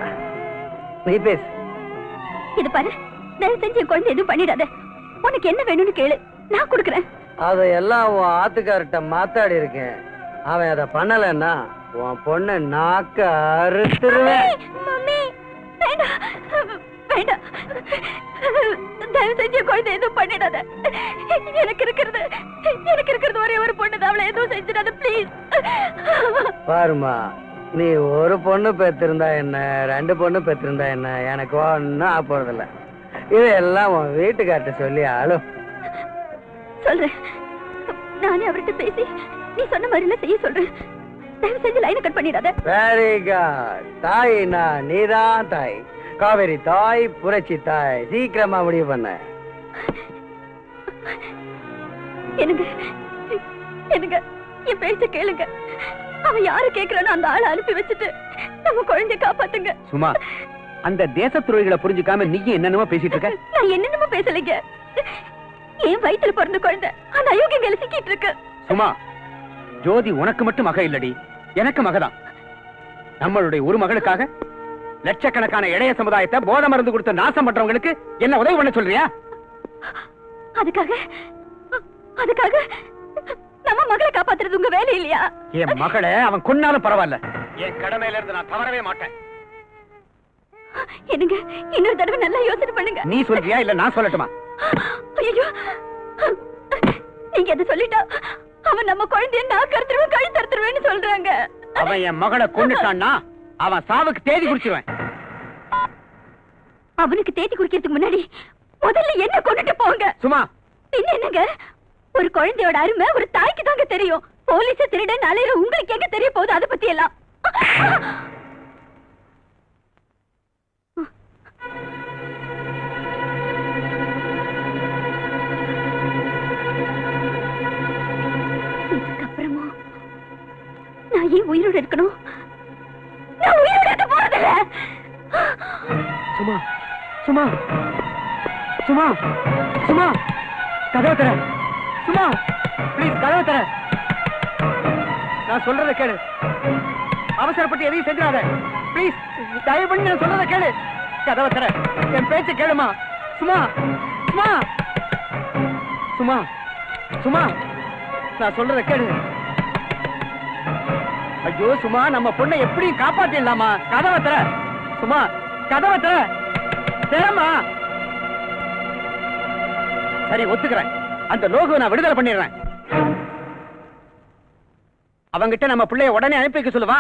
நீ பேசு. இது பாரு, தயவு செஞ்சு என் குழந்தை எதுவும் பண்ணிடாத. உனக்கு என்ன வேணும்னு கேளு, நான் கொடுக்குறேன். அதையெல்லாம் உன் ஆத்துக்கார்ட்ட மாத்தாடி இருக்கேன். அவன் அதை பண்ணலன்னா உன் பொண்ணு நாக்க அறுத்துருவேன். மம்மி, வேண்டாம் வேண்டாம், தயவு செஞ்சு என் குழந்தை எதுவும் பண்ணிடாத. எனக்கு இருக்கிறது ஒரே ஒரு பொண்ணு தான், அவளை எதுவும் செஞ்சிடாத ப்ளீஸ். பாருமா, நீ ஒரு பொண்ணு பெற்றிருந்தா என்ன, 2 பொண்ணு பெற்றிருந்தா என்ன, எனக்கு ஒன்னும் ஆக போறதில்ல. இதெல்லாம் உன் வீட்டுக்கார்ட்ட சொல்லி ஆளும். சொல்றேன், நானே அவர்கிட்ட பேசி நீ சொன்ன மாதிரிலாம் செய்ய சொல்றேன். தயவு செஞ்சு லைனை கட் பண்ணிடாத. Very good. தாய்னா நீதான் தாய். காவேரி தாய், புரட்சி தாய். சீக்கிரமா முடிவு பண்ண. என்னங்க என்னங்க, என் பேச்ச கேளுங்க. அவன் யாரு கேக்குறானோ அந்த ஆளை அனுப்பி வச்சுட்டு நம்ம குழந்தைய காப்பாத்துங்க. சும்மா, அந்த தேச துறைகளை புரிஞ்சுக்காம நீ என்னென்னமோ பேசிட்டு இருக்க? நான் என்னென்னமோ பேசலைங்க. என் வயித்துல பிறந்த குழந்தை அந்த அயோக்கியங்களை சிக்கிட்டு இருக்கு. சும்மா, ஜோதி உனக்கு மட்டும் மக இல்லடி, எனக்கு மகதான். நம்மளுடைய ஒரு மகளுக்காக லட்சக்கணக்கான இளைய சமுதாயத்தை போதை மருந்து கொடுத்து நாசம் பண்றவங்களுக்கு என்ன உதவி பண்ண சொல்றியா? அதுக்காக நம்ம மகளை காப்பாத்துறது உங்க வேலை இல்லையா? என் மகளை அவன் கொன்னாலும் பரவாயில்ல, என் கடமையில இருந்து நான் தவறவே மாட்டேன். என்னங்க, இன்னொரு தடவை நல்லா யோசனை பண்ணுங்க. நீ சொல்றியா இல்ல நான் சொல்லட்டுமா? ஐயோ, நீங்க எதை சொல்லிட்டா அவன் நம்ம குழந்தைய நான் கருத்துருவேன் கழுத்தறுத்துருவேன்னு சொல்றாங்க. அவன் என் மகளை கொன்னுட்டான்னா அவன் சாவுக்கு தேதி குறிச்சிருவேன். அவனுக்கு தேதி குறிக்கிறதுக்கு முன்னாடி முதல்ல என்ன கொண்டுட்டு போங்க. சும்மா, பின்ன என்னங்க, ஒரு குழந்தையோட அருமை ஒரு தாய்க்கு தாங்க தெரியும். போலீஸ் திருடன் அலையிற உங்களுக்கு எங்க தெரிய போகுது அதை பத்தி எல்லாம்? இதுக்கப்புறமா நான் ஏன் உயிரோடு இருக்கணும்? நான் உயிரோடு இருக்க போறதில்ல. சும்மா சும்மா சும்மா சும்மா, கதவை தர. சும்மா ப்ளீஸ், கதவை தர. நான் சொல்றத கேளு. அவசரப்பட்டு எதையும் செஞ்சிடாத ப்ளீஸ். தயவு பண்ணி நான் சொல்றத கேளு. கதவை தர, என் பேச்ச கேளுமா. சும்மா சும்மா சும்மா சும்மா, நான் சொல்றத கேளு. ஐயோ சும்மா, நம்ம பொண்ணை எப்படியும் காப்பாத்திடலாமா? கதவை தர. சும்மா, கதவை தர. தரமா. சரி, ஒத்துக்கிறேன். அந்த லோகுவை நான் விடுதலை பண்ணிடுறேன். அவங்கிட்ட நம்ம பிள்ளைய உடனே அனுப்பி வைக்க சொல்லுவா.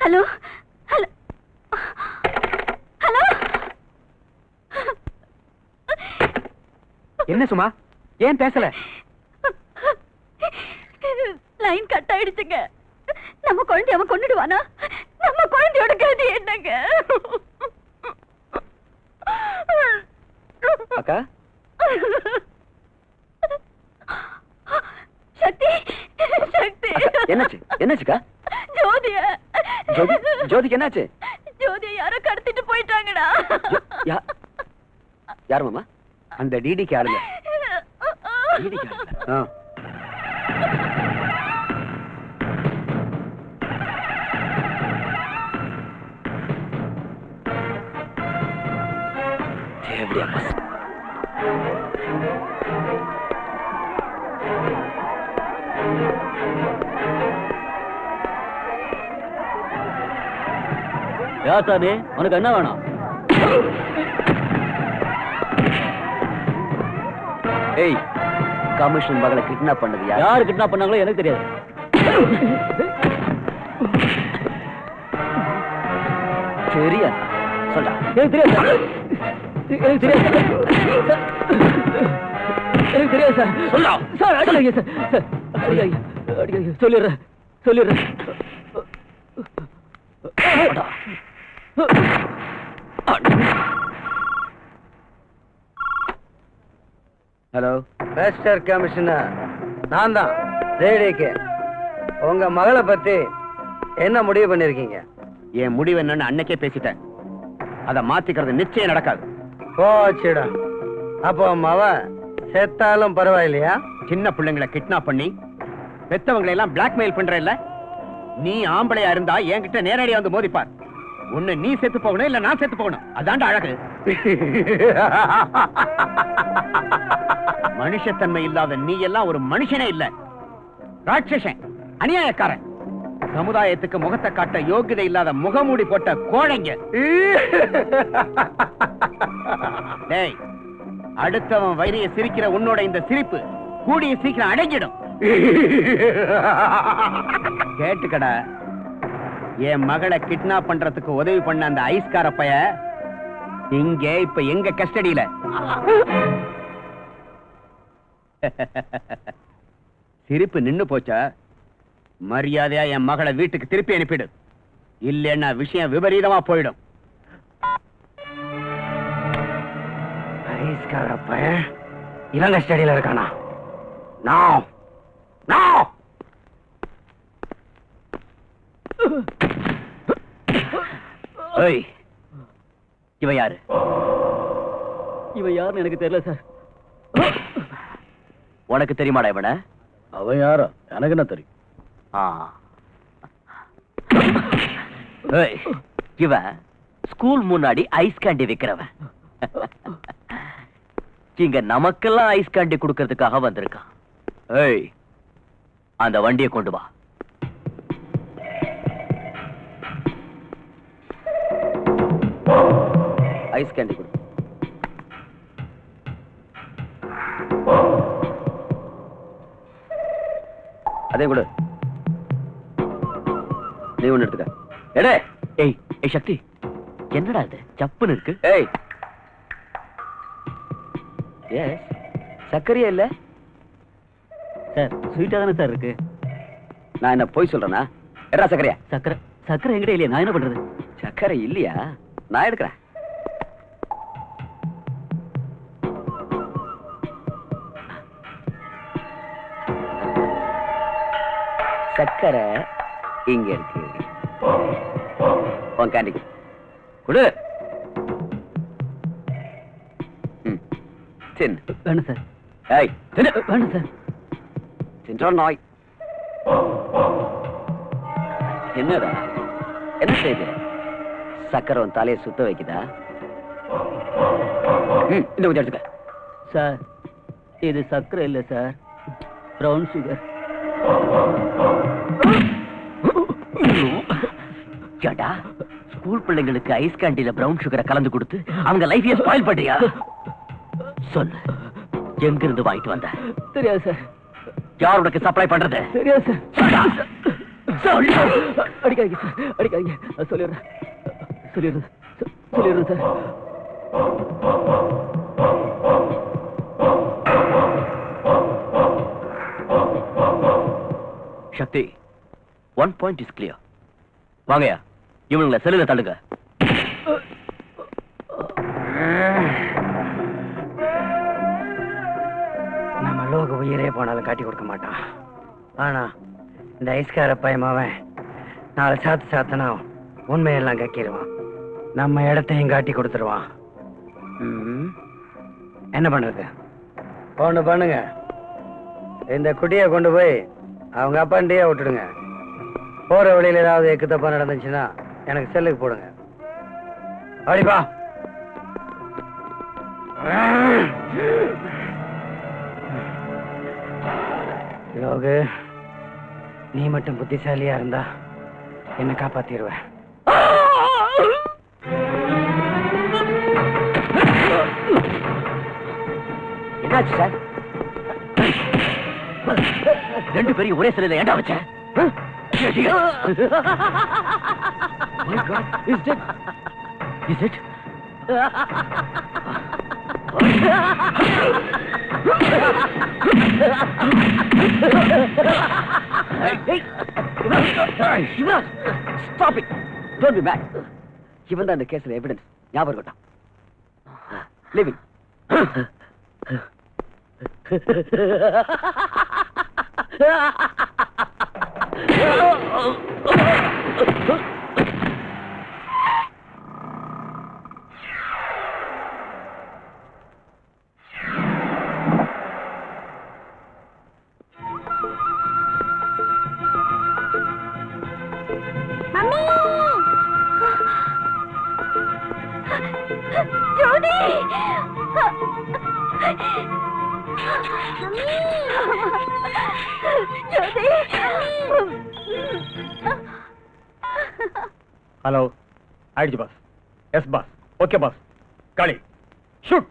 Hello hello hello. என்ன சும்மா, ஏன் பேசல? லைன் கட் ஆயிடுச்சுங்க. நம்ம குழந்தை அவன் கொண்டுடுவானா? நம்ம குழந்தையோட கதி என்னங்க? அக்கா சக்தி சக்தி என்னாச்சு என்னாச்சுக்கா ஜோதிய ஜோதிக்கு என்னாச்சு ஜோதிய யாரோ கடத்திட்டு போயிட்டாங்கடா யார் மாமா அந்த டிடிக்கு ஆளுங்க யாசாமி உனக்கு என்ன வேணும்? ஏய் கமிஷன் மகளை கிட்னாப் பண்ணது யாரு கிட்னாப் பண்ணாங்களோ எனக்கு தெரியாது. சரியா சொல்றா. எனக்கு தெரியாது. எனக்கு தெரியாது. எனக்கு தெரியாது சார். சொல்லா சார் அடிக்காதீங்க சார். அடிக்காதீங்க அடிக்காதீங்க சொல்லிடுறேன் சொல்லிடுறேன். ஹலோ மிஸ்டர் கமிஷனர், நான் தான் ஜேடிக்கு. உங்க மகளை பத்தி என்ன முடிவு பண்ணிருக்கீங்க? என் முடிவு என்னன்னு அன்னைக்கே பேசிட்டேன். அதை மாத்திக்கிறது நிச்சயம் நடக்காது. போச்சுடா. அப்போ மவ செத்தாலும் பரவாயில்லையா? சின்ன பிள்ளைங்களை கிட்னாப் பண்ணி பெத்தவங்களை எல்லாம் பிளாக்மெயில் பண்ற இல்ல, நீ ஆம்பளையா இருந்தா என்கிட்ட நேரடியா வந்து மோதிப்பார். ஒண்ணு நீ செத்து போகணும் இல்ல நான் செத்து போகணும். அதான்டா அழகு. மனுஷத்தன்மை இல்லாத நீ எல்லாம் ஒரு மனுஷனே இல்ல, ராட்சசன், அநியாயக்காரன், சமுதாயத்துக்கு முகத்தை காட்ட யோகிதை இல்லாத முகமூடி போட்ட கோழைங்க. டேய், அடுத்தவன் வைரிய சிரிக்கிற உன்னோட இந்த சிரிப்பு கூடிய சீக்கிரம் அடங்கிடும். கேட்டுக்கடா, என் மகளை கிட்னாப் பண்றதுக்கு உதவி பண்ண அந்த ஐஸ்கார பைய இங்க இப்ப எங்க கஸ்டடியில. சிரிப்பு நின்னு போச்சா? மரியாதையா என் மகளை வீட்டுக்கு திருப்பி அனுப்பிடு, இல்லைன்னா விஷயம் விபரீதமா போயிடும். ஐஸ்கார பையன் இவங்க கஸ்டடியில இருக்கானா? நான் நான் இவன் யாரு? இவன் யாருன்னு எனக்கு தெரியல சார். உனக்கு தெரியுமாடா இவன? அவன் யாரோ எனக்கு என்ன தெரியும். இவன் ஸ்கூல் முன்னாடி ஐஸ் கேண்டி விக்கிறவன். இங்க நமக்கெல்லாம் ஐஸ் கேண்டி கொடுக்கறதுக்காக வந்திருக்கான். ஏய், அந்த வண்டியை கொண்டு வா. ஐஸ் கேண்டி கொடு. அதே கொடு. நீ ஒண்ணு எடுத்துக்க. எடே. ஏய் ஏய் சக்தி, என்னடா இது சப்புன்னு இருக்கு? ஏய், எஸ், சக்கரையா இல்ல சார்? ஸ்வீட்டா தானே சார் இருக்கு. நான் என்ன போய் சொல்றேனா? எடா சக்கரையா? சக்கரை சக்கரை எங்கிட்ட இல்லையா? நான் என்ன பண்றது? சக்கரை இல்லையா? நான் எடுக்கிறேன். சக்கரை இங்க இருக்கு. உன் கேண்டிக்கு கொடு. தின்னு. வேணும் சார். ஏய் தின்னு. வேணும் சார். தின்றோம் நாய். என்னடா என்ன செய்து? சக்கரை உன் தலையை சுத்த வைக்குதா? இந்த கொஞ்சம் எடுத்துக்க. சார் இது சக்கரை இல்லை சார், பிரவுன் சுகர். கேட்டா, ஸ்கூல் பிள்ளைங்களுக்கு ஐஸ் கேண்டில பிரவுன் சுகரை கலந்து கொடுத்து அவங்க லைஃபையே ஸ்பாயில் பண்றியா? சொல்லு, எங்க இருந்து வாங்கிட்டு வந்த? தெரியாது சார். யார் உனக்கு சப்ளை பண்றது? தெரியாது சார். சொல்லு. அடிக்காதீங்க சார், அடிக்காதீங்க. சொல்லிடுறேன் சொல்லிடுறேன் சொல்லிடுறேன் sir. Shakthi, one point is clear. வாங்கயா, இவனுங்களை செல்லுல தள்ளுங்க. போனாலும் காட்டி கொடுக்க மாட்டான். ஆனா இந்த ஐஸ்கார பயமாவன் 4 சாத்தனா உண்மையெல்லாம் கக்கிடுவான். நம்ம இடத்தையும் காட்டி கொடுத்துருவான். என்ன பண்றது? ஒண்ணு பண்ணுங்க, இந்த குட்டியை கொண்டு போய் அவங்க அப்பாண்டியே விட்டுடுங்க. போற வழியில ஏதாவது எக்கு தப்பா நடந்துச்சுன்னா எனக்கு செல்லுக்கு போடுங்க. அடிப்பா. யோகு, நீ மட்டும் புத்திசாலியா இருந்தா என்ன காப்பாத்திடுவ. என்னாச்சு சார்? 2 பேரையும் ஒரே சிலையில ஏண்டா வச்சேன்? Is it? Stop it! Don't be mad. இவன் தான் இந்த கேஸ்ல எவிடன்ஸ். ஞாபகம் இருக்கட்டும். Leaving. ஹலோ, ஆயிடுச்சு boss. Yes boss. Okay boss. Kali shoot.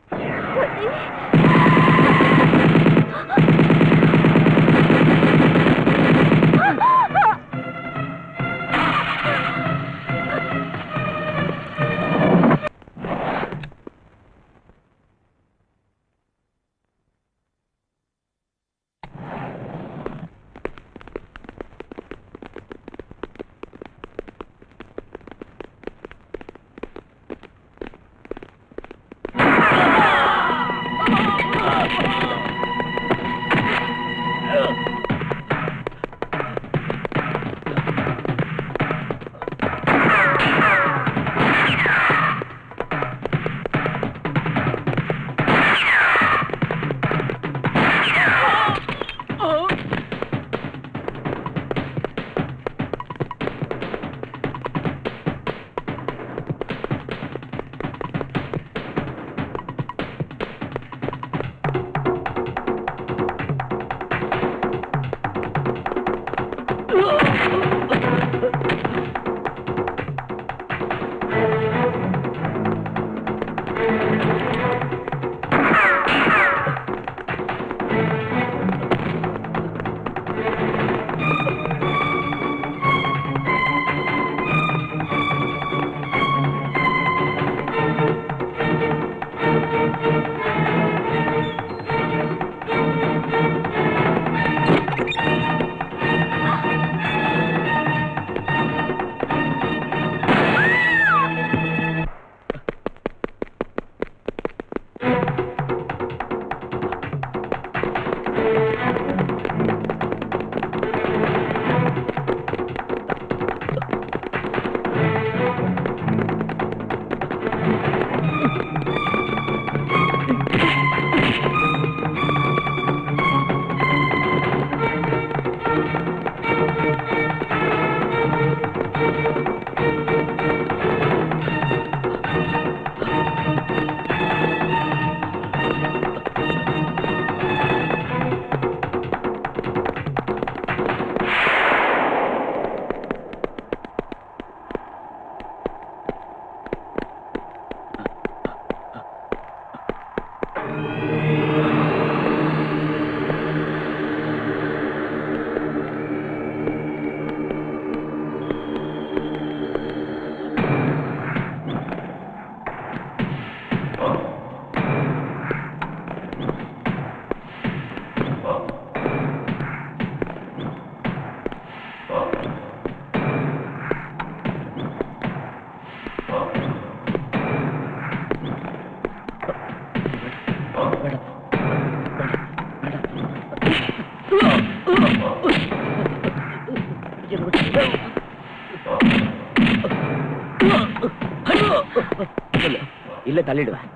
கீழே தள்ளிடுவேன்.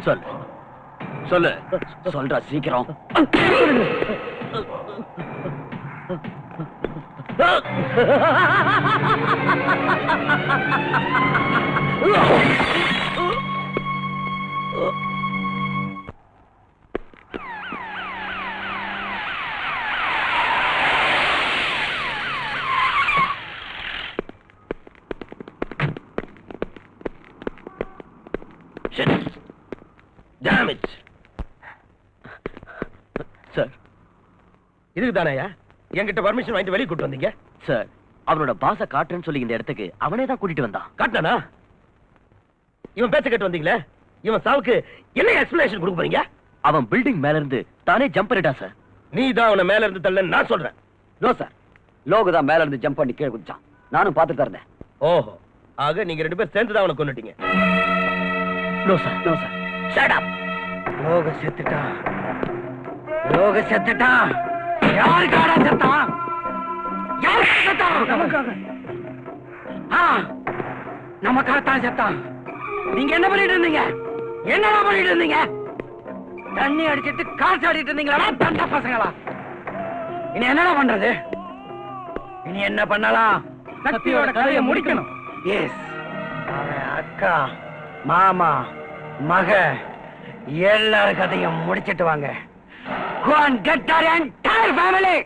சொல்லு சொல்லு சொல்றா சீக்கிரம். Damn it. சார் இதுக்கு தானேயா என்கிட்ட பர்மிஷன் வாங்கிட்டு வெளியே கூட்டு வந்தீங்க? சார் அவனோட பாச காட்டுன்னு சொல்லி இந்த இடத்துக்கு அவனே தான் கூட்டிட்டு வந்தான். காட்டினானா? இவன் பேச்ச கேட்டு வந்தீங்களே, இவன் சாவுக்கு என்ன எக்ஸ்பிளனேஷன் கொடுக்க போறீங்க? அவன் பில்டிங் மேல இருந்து தானே ஜம்ப் பண்ணிட்டான் சார். நீ தான் அவனை மேல இருந்து தள்ளன்னு நான் சொல்றேன். நோ சார், லோகு தான் மேல இருந்து ஜம்ப் பண்ணி கீழே குதிச்சான். நானும் பார்த்துட்டு இருந்தேன். ஓஹோ, ஆக நீங்க ரெண்டு பேரும் சேர்ந்து தான் அவனை கொன்னுட்டீங்க. No sir, no sir. Shut up. Loka செத்துட்டான். லோக செத்துட்டான். யாருக்காடா செத்தான்? யாருக்காக செத்தான்? நமக்காக. நமக்காகத்தான் செத்தான். நீங்க என்ன பண்ணிட்டு இருந்தீங்க? என்னடா பண்ணிட்டு இருந்தீங்க? தண்ணி அடிச்சிட்டு காசு ஆடிட்டு இருந்தீங்களா தண்ட பசங்களா? இனி என்னடா பண்றது? இனி என்ன பண்ணலாம்? சக்தியோட கதையை முடிக்கணும். எஸ், அவன் அக்கா, மாமா, மக எல்லாரும் கதையும் முடிச்சிட்டு வாங்க. Go and get our entire family.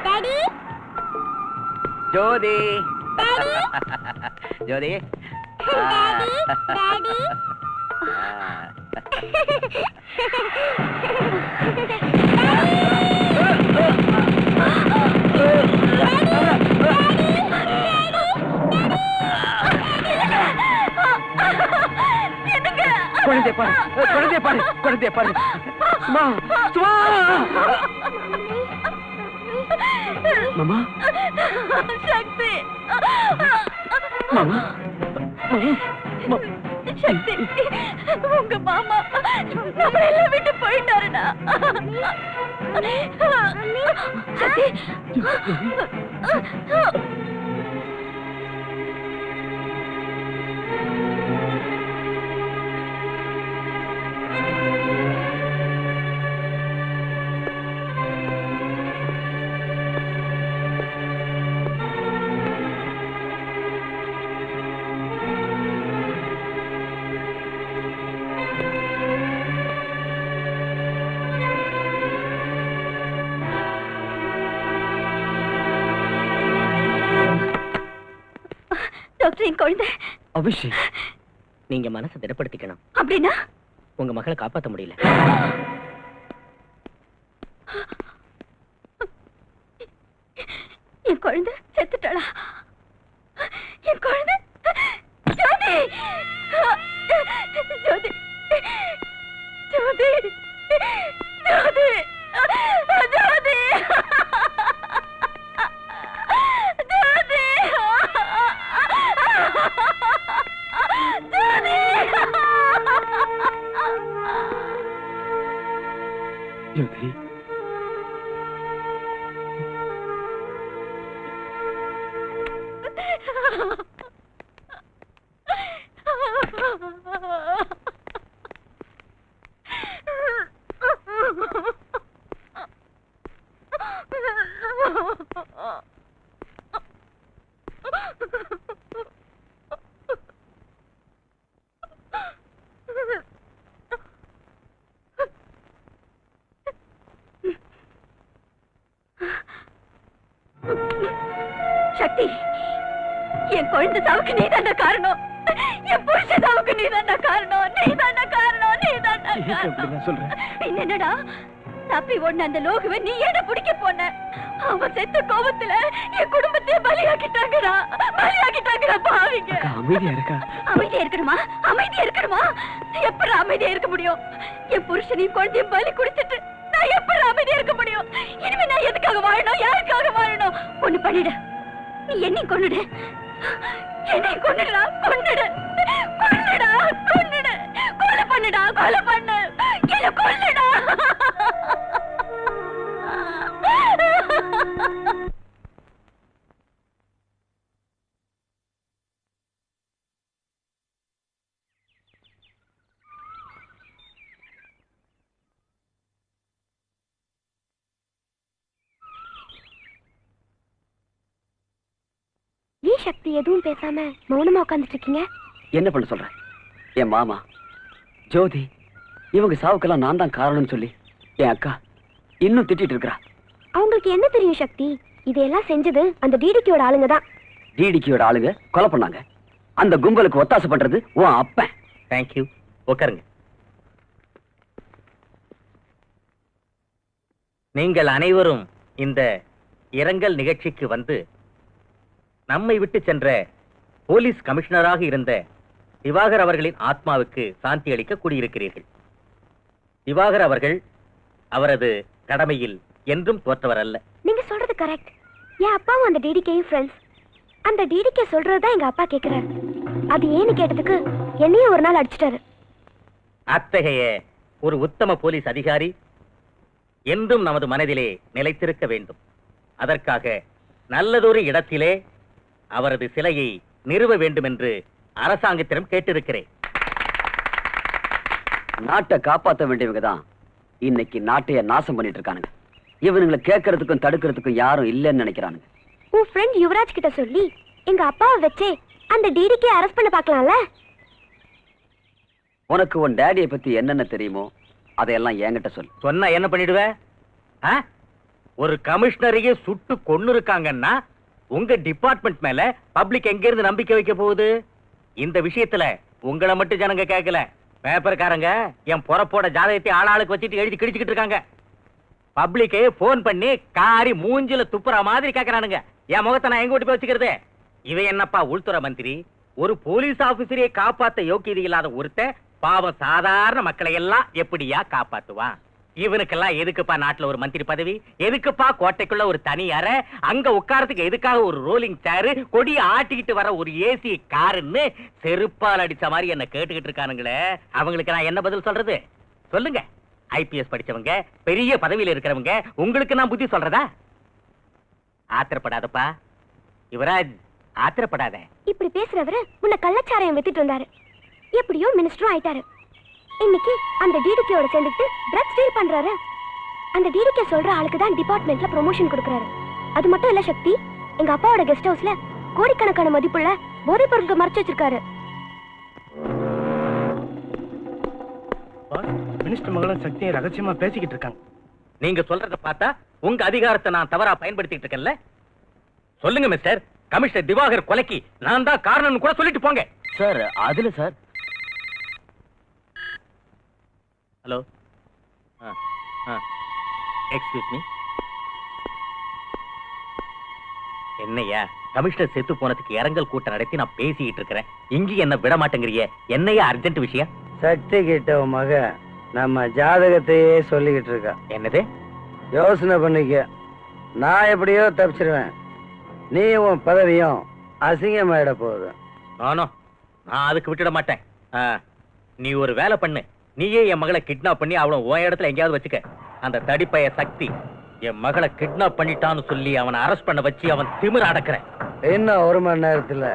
Daddy, Jyothi daddy, Jyothi daddy, daddy. குழந்தை பாரு, குழந்தை பாரு, குழந்தை பாரு. சும்மா சும்மா. மாமா, சக்தி, மாமா, சக்தி, உங்க மாமா நம்ம எல்லாம் விட்டு போயிட்டாருடா. சக்தி, டாக்டர், என் குழந்தை. அபிஷேக், நீங்க மனசை திடப்படுத்திக்கணும். அப்படின்னா உங்க மகளை காப்பாற்ற முடியல. என் குழந்தை செத்துட்டாளா? என் குழந்தை ஜோதி, ஜோதி, ஜோதி, ஜோதி, ஜோதி, ஜோதி, சக்தி, என் குழந்தை சாவுக்கு நீதான காரணம். என் புருஷ சாவுக்கு நீதான காரணம். நீதான காரணம். நீதான காரணம். சொல்றேன். என்னடா தப்பி ஒண்ணு அந்த லோகுவை நீ ஏட பிடிக்க போன? அவன் செத்த கோபத்துல என் குடும்பத்தையே பலியாக்கிட்டாங்கடா. பலியாக்கிட்டாங்கடா பாவிங்க. அமைதியா இருக்கா? அமைதியா இருக்கணுமா? அமைதியா இருக்கணுமா? எப்படி அமைதியா இருக்க முடியும்? என் புருஷனையும் குழந்தையும் பலி குடிச்சிட்டு நான் எப்படி அமைதியா இருக்க முடியும்? இனிமே நான் எதுக்காக வாழணும்? யாருக்காக வாழணும்? ஒண்ணு பண்ணிடு, நீ என்னையும் கொன்னுடு. என்னையும் கொன்னுடா, கொன்னுடு, கொன்னுடா, கொன்னுடு, கொலை பண்ணுடா, கொலை பண்ணு, என்ன கொல்லுடா. ஏன் சக்தி எதுவும் பேசாம மௌனமா உட்காந்துட்டு இருக்கீங்க? என்ன பண்ண சொல்ற? என் மாமா ஜோதி இவங்க சாவுக்கெல்லாம் நான் தான் காரணம்னு சொல்லி என் அக்கா இன்னும் திட்டிட்டு இருக்கா. அவங்களுக்கு என்ன தெரியும் சக்தி? இதெல்லாம் செஞ்சது அந்த டிடிக்கியோட ஆளுங்க தான். டிடிக்கியோட ஆளுங்க கொலை பண்ணாங்க. அந்த கும்பலுக்கு ஒத்தாசை பண்றது உன் அப்பன். தேங்க்யூ. உட்காருங்க. நீங்கள் அனைவரும் இந்த இரங்கல் நிகழ்ச்சிக்கு வந்து நம்மை விட்டு சென்ற போலீஸ் கமிஷனராக இருந்த திவாகர் அவர்களின் ஆத்மாவுக்கு சாந்தி அளிக்க கூடியிருக்கிறீர்கள். திவாகர் அவர்கள் அவரது கடமையில் என்றும் தோற்றவர் அல்ல. நீங்க சொல்றது கரெக்ட். என் அப்பாவும் அந்த டிடிகேயும் ஃப்ரெண்ட்ஸ். அந்த டிடிகே சொல்றதுதான் எங்க அப்பா கேக்குறாரு. அது ஏன்னு கேட்டதுக்கு என்னையும் ஒரு நாள் அடிச்சிட்டாரு. அத்தகைய ஒரு உத்தம போலீஸ் அதிகாரி என்றும் நமது மனதிலே நிலைத்திருக்க வேண்டும். அதற்காக நல்லதொரு இடத்திலே அவரது சிலையை நிறுவ வேண்டும் என்று அரசாங்கத்திடம் கேட்டிருக்கிறேன். நாட்டை காப்பாற்ற வேண்டியவங்க தான் இன்னைக்கு நாட்டைய நாசம் பண்ணிட்டு இருக்கானுங்க. இவனுங்களை கேட்கறதுக்கும் தடுக்கிறதுக்கும் யாரும் இல்லைன்னு நினைக்கிறானுங்க. உன் ஃப்ரெண்ட் யுவராஜ் கிட்ட சொல்லி எங்க அப்பாவை வச்சே அந்த டிடிகே அரெஸ்ட் பண்ண பார்க்கலாம்ல? உனக்கு உன் டேடியை பத்தி என்னென்ன தெரியுமோ அதையெல்லாம் என்கிட்ட சொல்லு. சொன்னா என்ன பண்ணிடுவ? ஒரு கமிஷனரையே சுட்டு கொன்னு இருக்காங்கன்னா உங்க டிபார்ட்மெண்ட் மேல பப்ளிக் எங்க இருந்து நம்பிக்கை வைக்க போகுது? இந்த விஷயத்துல உங்களை மட்டும் ஜனங்க கேட்கல, பேப்பர்காரங்க என் பொறப்போட ஜாதகத்தை ஆளாளுக்கு வச்சுட்டு எழுதி கிழிச்சுக்கிட்டு இருக்காங்க. பப்ளிக்கே போன் பண்ணி காரி மூஞ்சில துப்புற மாதிரி கேட்கறானுங்க. என் முகத்தை நான் எங்க ஓட்டி போய் வச்சுக்கிறது? இவன் என்னப்பா உள்துறை மந்திரி? ஒரு போலீஸ் ஆபீசரையே காப்பாத்த யோக்கியது இல்லாத ஒருத்த பாவம் சாதாரண மக்களை எல்லாம் எப்படியா காப்பாத்துவான்? இவனுக்கெல்லாம் எதுக்குப்பா நாட்டுல ஒரு மந்திரி பதவி? எதுக்குப்பா கோட்டைக்குள்ள ஒரு தனி அறை? அங்க உட்காரத்துக்கு எதுக்காக ஒரு ரோலிங் சேரு? கொடி ஆட்டிக்கிட்டு வர ஒரு ஏசி காருன்னு செருப்பால் அடிச்ச மாதிரி என்ன கேட்டுக்கிட்டு இருக்கானுங்களே, அவங்களுக்கு நான் என்ன பதில் சொல்றது? சொல்லுங்க. ஐபிஎஸ் படிச்சவங்க, பெரிய பதவியில இருக்கிறவங்க, உங்களுக்கு நான் புத்தி சொல்றதா? ஆத்திரப்படாதப்பா யுவராஜ், ஆத்திரப்படாத. இப்படி பேசுறவரு முன்ன கள்ளச்சாராயம் வித்துட்டு இருந்தாரு. எப்படியோ மினிஸ்டரும் ஆயிட்டாரு. இன்னைக்கு அந்த டிடிகேயோட சேர்ந்துட்டு ட்ரக்ஸ் டீல் பண்றாரு. அந்த டிடிகே சொல்ற ஆளுக்கு தான் டிபார்ட்மெண்ட்ல ப்ரொமோஷன் கொடுக்கறாரு. அது மட்டும் இல்ல சக்தி, எங்க அப்பாவோட கெஸ்ட் ஹவுஸ்ல கோடிக்கணக்கான மதிப்புள்ள போதைப் பொருட்கள் மறைச்சு வச்சிருக்காரு. மினிஸ்டர் மகளும் சக்தியை ரகசியமா பேசிக்கிட்டு இருக்காங்க. நீங்க சொல்றத பார்த்தா உங்க அதிகாரத்தை நான் தவறா பயன்படுத்திட்டு இருக்கேன்ல? சொல்லுங்க மிஸ்டர், கமிஷனர் திவாகர் கொலைக்கு நான் தான் காரணம்னு கூட சொல்லிட்டு போங்க. சார் அதுல சார். Hello, excuse me. என்னையா கமிஷனர் செத்து போனதுக்கு இரங்கல் கூட்டம் நடத்தி நான் பேசிக்கிட்டு இருக்கிறேன். இங்க என்ன விட மாட்டேங்கிறிய? என்னையா அர்ஜென்ட் விஷயம்? சக்தி கிட்ட உன் மக நம்ம ஜாதகத்தையே சொல்லிக்கிட்டு இருக்கா. என்னது? யோசனை பண்ணிக்க. நான் எப்படியோ தப்பிச்சிருவேன், நீ உன் பதவியும் அசிங்கமாயிட போகுது. நானும் நான் அதுக்கு விட்டுட மாட்டேன். நீ ஒரு வேலை பண்ணு, நீயே என் மகளை கிட்னாப் பண்ணி அவளை உன் இடத்துல எங்கேயாவது வச்சுக்க. அந்த தடிப்பைய சக்தி என் மகளை கிட்னாப் பண்ணிட்டான்னு சொல்லி அவனை அரெஸ்ட் பண்ண வச்சு அவன் திமிர அடக்குறேன். இன்னும் 1 மணி நேரத்துல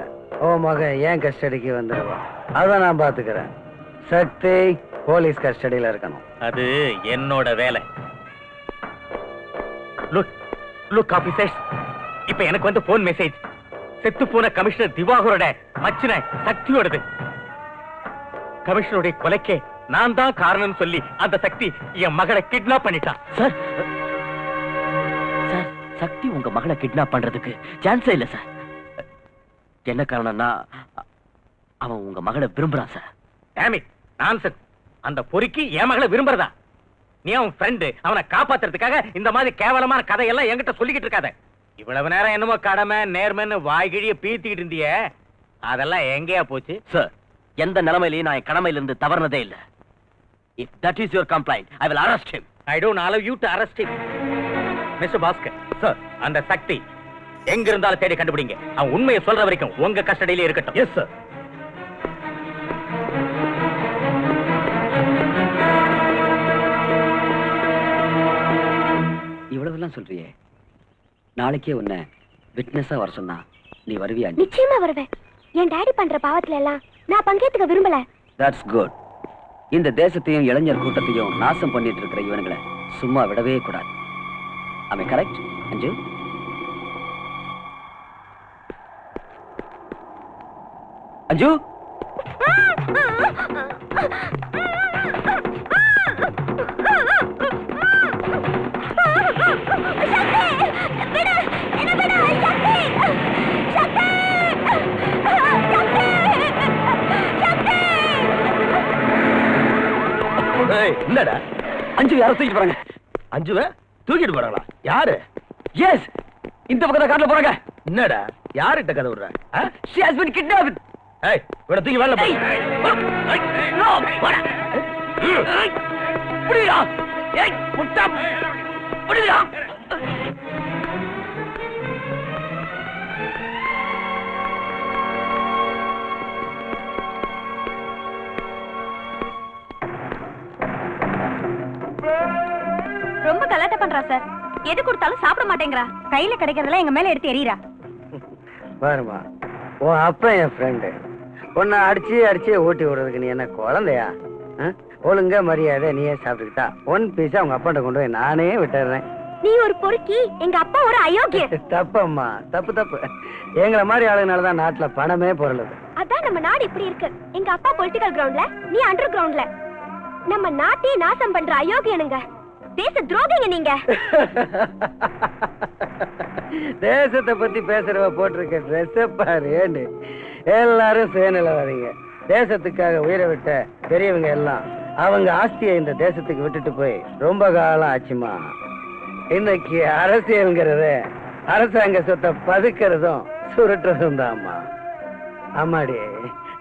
உன் மகன் ஏன் கஸ்டடிக்கு வந்துடுவான். அதை நான் பாத்துக்கிறேன். சக்தி போலீஸ் கஸ்டடியில இருக்கணும். அது என்னோட வேலை. லுக் ஆபீசர்ஸ், இப்ப எனக்கு வந்து போன் மெசேஜ். செத்து போன கமிஷனர் திவாகரோட மச்சின சக்தியோடது. கமிஷனருடைய கொலைக்கே நான் தான் காரணம் சொல்லி அந்த சக்தி என் மகளை கிட்னாப் பண்ணிட்டான். சார் சார், சக்தி உங்க மகளை கிட்னாப் பண்றதுக்கு சான்ஸே இல்ல சார். என்ன காரணம்னா அவன் உங்க மகளை விரும்புறான் சார். Dam it, nonsense. அந்த பொறுக்கி என் மகளை விரும்புறதா? நீ அவன் ஃப்ரெண்டு, அவனை காப்பாத்துறதுக்காக இந்த மாதிரி கேவலமான கதையெல்லாம் என்கிட்ட சொல்லிக்கிட்டு இருக்காத. இவ்வளவு நேரம் என்னமோ கடமை நேர்மைன்னு வாய்கிழிய பீத்திக்கிட்டு இருந்திய, அதெல்லாம் எங்கேயா போச்சு? சார், எந்த நிலைமையிலையும் நான் என் கடமையிலிருந்து தவறுனதே இல்ல. If that is your complaint, I will arrest him. I don't allow you to arrest him. Mr. Bhaskar, sir, அந்த சக்தி எங்க இருந்தாலும் தேடி கண்டுபிடிங்க. அவன் உண்மையை சொல்ற வரைக்கும் உங்க கஸ்டடியிலே இருக்கட்டும். Yes sir. இவ்வளவுலாம் சொல்றியே, நாளைக்கே உன்னை விட்னஸா வர சொன்னா நீ வருவியா? நிச்சயமா வருவேன். என் டாடி பண்ற பாவத்துல எல்லாம் நான் பங்கேத்துக்க விரும்பல. That's good. இந்த தேசத்தையும் இளைஞர் கூட்டத்தையும் நாசம் பண்ணிட்டு இருக்கிற இவனுங்களை சும்மா விடவே கூடாது. Am I correct, அஞ்சு? அஞ்சு, என்னடா அஞ்சு யாரோ தூக்கிட்டு போறாங்க. அஞ்சுவ தூக்கிட்டு போறாங்களா? யாரு? எஸ், இந்த பக்கத்துல கார்ல போறாங்க. என்னடா யார்கிட்ட கதை விடுற? She has been kidnapped. ஏய், இவனை தூக்கி வரல போய். No, போடா. புடிடா. ஏய், முட்டா. புடிடா. ரொம்ப கலாட்டா பண்றா சார். எது கொடுத்தாலும் சாப்பிட மாட்டேங்கிறா. கையில கிடைக்கிறதெல்லாம் எங்க மேல எடுத்து எறியறா. பாருமா, உன் அப்பா என் ஃப்ரெண்டு. உன்னை அடிச்சு ஓட்டி விடுறதுக்கு நீ என்ன குழந்தையா? ஒழுங்கா மரியாதை நீயே சாப்பிட்டுக்கிட்டா ஒன் பீஸா அவங்க அப்பாண்ட கொண்டு போய் நானே விட்டுறேன். நீ ஒரு பொறுக்கி, எங்க அப்பா ஒரு அயோக்கிய. தப்பம்மா, தப்பு. எங்களை மாதிரி ஆளுங்கனாலதான் நாட்டுல பணமே பொருளுது. அதான் நம்ம நாடு இப்படி இருக்கு. எங்க அப்பா பொலிட்டிக்கல் கிரவுண்ட்ல, நீ அண்டர் கிரவுண்ட்ல. நம்ம நாட்டையே நாசம் பண்ற அயோக்கியனுங்க. தேச துரோகிங்க நீங்க. தேசத்தை பத்தி பேசுறவ போட்டிருக்க ட்ரெஸ் பாரு. எல்லாரும் சேனல வரீங்க. தேசத்துக்காக உயிரை விட்ட பெரியவங்க எல்லாம் அவங்க ஆஸ்தியை இந்த தேசத்துக்கு விட்டுட்டு போய் ரொம்ப காலம் ஆச்சுமா. இன்னைக்கு அரசியல்ங்கிறத அரசாங்க சொத்தை பதுக்கிறதும் சுருட்டுறதும் தான்மா. ஆமாடி,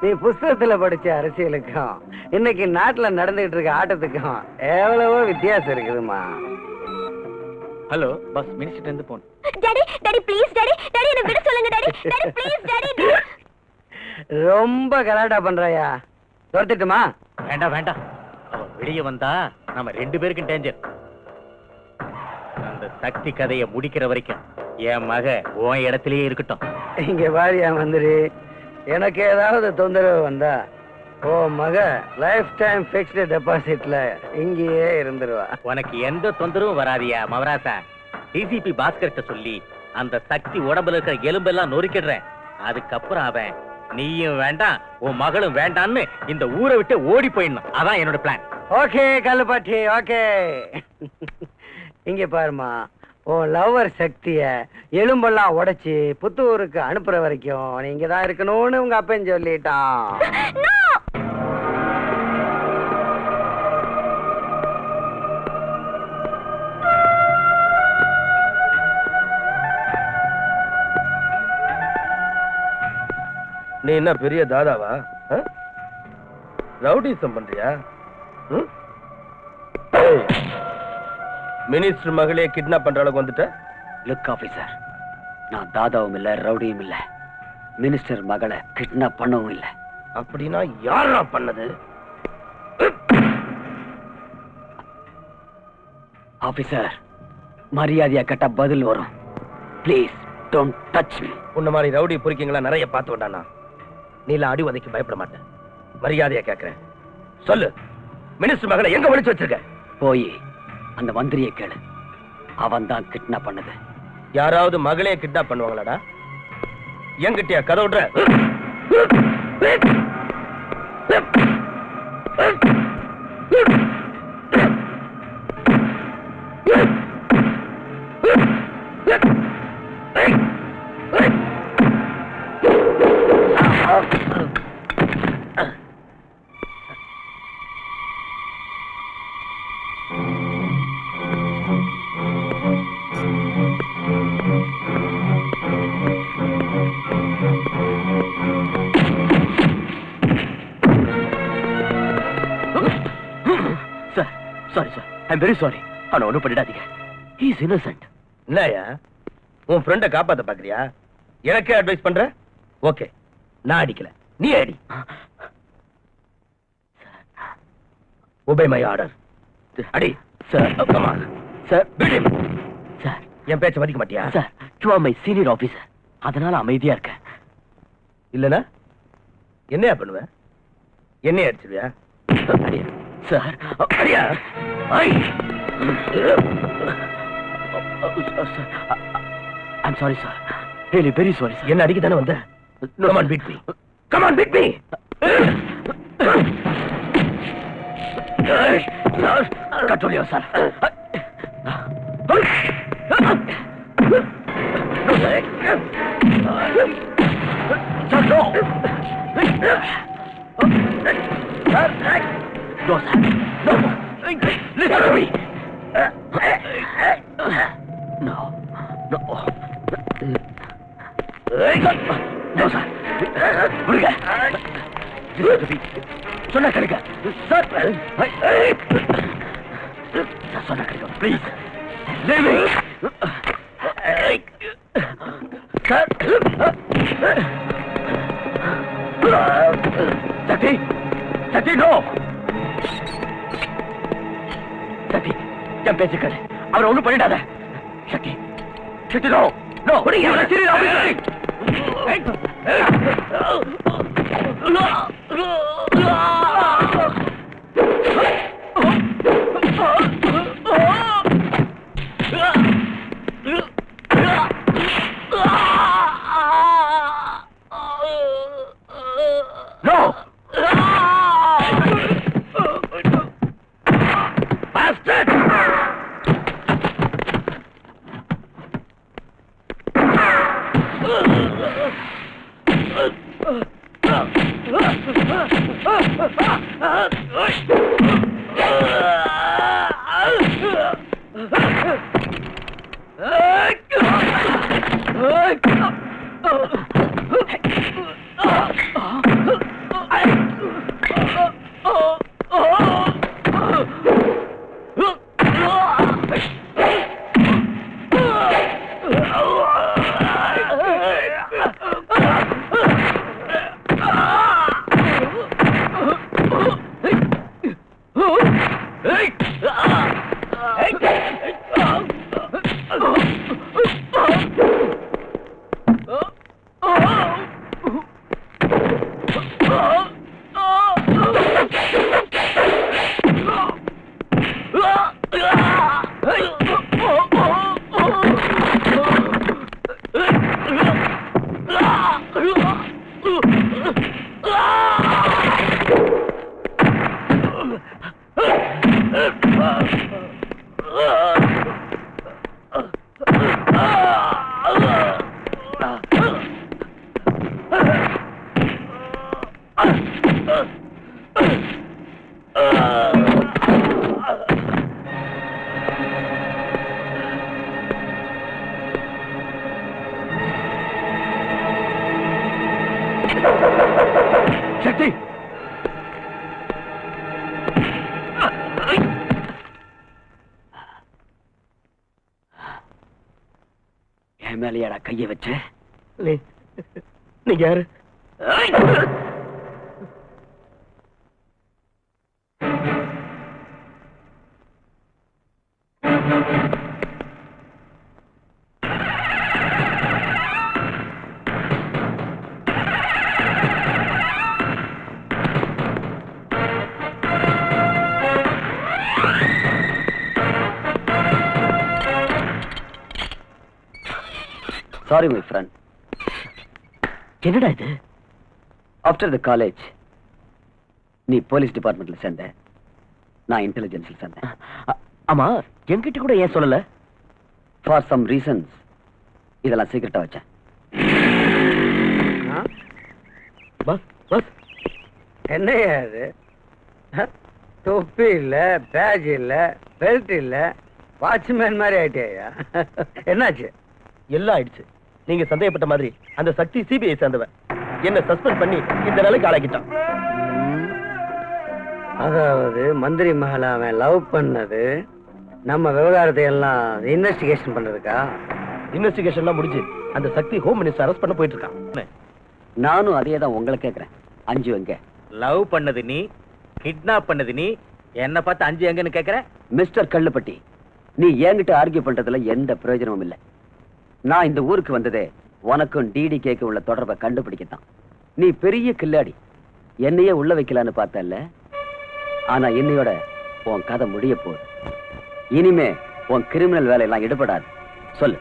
நீ புஸ்தகத்துல படிச்ச அரசியலுக்கும் இன்னைக்கு நாட்டுல நடந்துகிட்டு இருக்க ஆட்டத்துக்கும் எவ்வளவோ வித்தியாசம் இருக்குதுமா. ஹலோ பஸ், மினிஸ்டர் இருந்து போன். டாடி ப்ளீஸ் டாடி என்ன விட சொல்லுங்க டாடி ப்ளீஸ் டாடி. ரொம்ப கலாட்டா பண்றாயா? துரத்திட்டுமா? வேண்டாம். அவன் வெளியே வந்தா நம்ம 2 பேருக்கும் டேஞ்சர். அந்த சக்தி கதையை முடிக்கிற வரைக்கும் என் மக உன் இடத்திலேயே இருக்கட்டும். இங்க வாரியா மந்திரி, எனக்கு ஏதாவது தொந்தரவு வந்தா ஓ மக லைஃப் டைம் பிக்ஸ்டு டெபாசிட்ல இங்கேயே இருந்துருவா. உனக்கு எந்த தொந்தரவும் வராதியா மவராசா. டிசிபி பாஸ்கர்ட்ட சொல்லி அந்த சக்தி உடம்புல இருக்கிற எலும்பெல்லாம் நொறுக்கிடுறேன். அதுக்கப்புறம் அவன் நீயும் வேண்டாம் உன் மகளும் வேண்டான்னு இந்த ஊரை விட்டு ஓடி போயிடணும். அதான் என்னோட பிளான். Okay கல்லுப்பாட்டி, okay. இங்க பாருமா, உன் லவ்வர் சக்திய எலும்பெல்லாம் உடைச்சு புத்தூருக்கு அனுப்புற வரைக்கும் நீங்க தான் இருக்கணும்னு உங்க அப்பன் சொல்லிட்டான். நீ என்ன பெரிய தாதாவா? ரவுடிசம் பண்றியா? மினிஸ்டர் மகளே கிட்னாப் பண்ற அளவுக்கு வந்துட்ட? லுக் ஆபீசர், நான் தாதாவும் இல்ல ரவுடியும் இல்ல. மினிஸ்டர் மகளை கிட்னாப் பண்ணவும் இல்ல. அப்படின்னா யாரா பண்ணது? ஆபீசர், மரியாதையா கேட்டா பதில் வரும். Please don't touch me. உன்ன மாதிரி ரவுடி பொறுக்கிங்களா நிறைய பார்த்து விட்டானா? நீல அடி உதைக்கு பயப்பட மாட்டேன். மரியாதையா கேட்கிறேன், சொல்லு, மினிஸ்டர் மகளை எங்க ஒளிச்சு வச்சிருக்க? போய் அந்த மந்திரியை கேளு. அவன் தான் கிட்னாப் பண்ணது. யாராவது மகளே கிட்னாப் பண்ணுவாங்களாடா? என்கிட்டயா கதை விடுற? Sorry sir, I am very sorry. அவனை ஒண்ணும் பண்ணிடாதீங்க. He is innocent. என்னயா உன் ஃப்ரெண்ட காப்பாத்த பாக்குறியா? எனக்கே அட்வைஸ் பண்ற? ஓகே, நான் அடிக்கல, நீ அடி. Obey my order. அடி. Sir, come on. Sir, beat him. Sir, என் பேச்ச மதிக்க மாட்டியா? Sir, you are my senior officer. அதனால அமைதியா இருக்கேன். இல்லனா என்னையா பண்ணுவ? என்னைய அடிச்சிருவியா? அடியா. சார், அடியா. ஐ. I'm sorry, sir. Really, very sorry, sir. என்ன அடிக்க தானே வந்த? Come on, beat me. Come on, beat me. Control yourself. Sir, no. No, sir. No. Listen to me. No. No. No, sir. விடுங்க. சொன்ன கிடைக்க. சார், சொன்ன கிடைக்க. Please. Leave me. Sir. Shakti. Shakti, no. Shakti, என் பேச்சுக்கள் அவரை ஒண்ணும் பண்ணிடாத. சக்தி, Shakti, no. No. No. Bastard. சக்தி, என் மேலையாடா கைய வச்சு? நீங்க யாரு? Sorry, my friend. என்னடா இது? ஆஃப்டர் த காலேஜ் நீ போலீஸ் டிபார்ட்மெண்ட்ல சேர்ந்த, நான் இன்டெலிஜென்ஸ்ல சேர்ந்தேன். ஆமா, என்கிட்ட கூட ஏன் சொல்லல? ஃபார் சம் ரீசன்ஸ் இதெல்லாம் சீக்கிரட்டா வச்சேன். பஸ் பஸ் என்னையா அது? தொப்பி இல்ல, பேட்ச் இல்ல, பெல்ட் இல்ல, வாட்ச்மேன் மாதிரி ஆயிட்டியா? என்னாச்சு? எல்லாம் ஆயிடுச்சு. நீங்க சந்தேகப்பட்ட மாதிரி அந்த சக்தி சிபிஐ சேர்ந்தவன் என்ன சஸ்பெண்ட் பண்ணி இந்த நிலைக்கு ஆளாக்கிட்டான். அதாவது மந்திரி மகள் அவன் லவ் பண்ணது நம்ம விவகாரத்தை எல்லாம் இன்வெஸ்டிகேஷன் பண்றதுக்கா? இன்வெஸ்டிகேஷன்லாம் முடிஞ்சு அந்த சக்தி ஹோம் மினிஸ்டர் அரெஸ்ட் பண்ண போயிட்டு இருக்கான். நானும் அதே தான் உங்களை கேட்கறேன். அஞ்சு எங்க? லவ் பண்ணது நீ, கிட்னாப் பண்ணது நீ, என்ன பார்த்து அஞ்சு எங்கன்னு கேக்குற? மிஸ்டர் கல்லுப்பட்டி, நீ என்கிட்ட ஆர்கியூ பண்றதுல எந்த பிரயோஜனமும் இல்லை. நான் இந்த ஊருக்கு வந்ததே உனக்கும் டிடிகேக்கு உள்ள தொடர்பை கண்டுபிடிக்கத்தான். நீ பெரிய கில்லாடி, என்னையே உள்ள வைக்கலான்னு பார்த்தல்ல. ஆனா என்னையோட உன் கதை முடிய போகுது. இனிமே உன் கிரிமினல் வேலையெல்லாம் ஈடுபடாது. சொல்லு,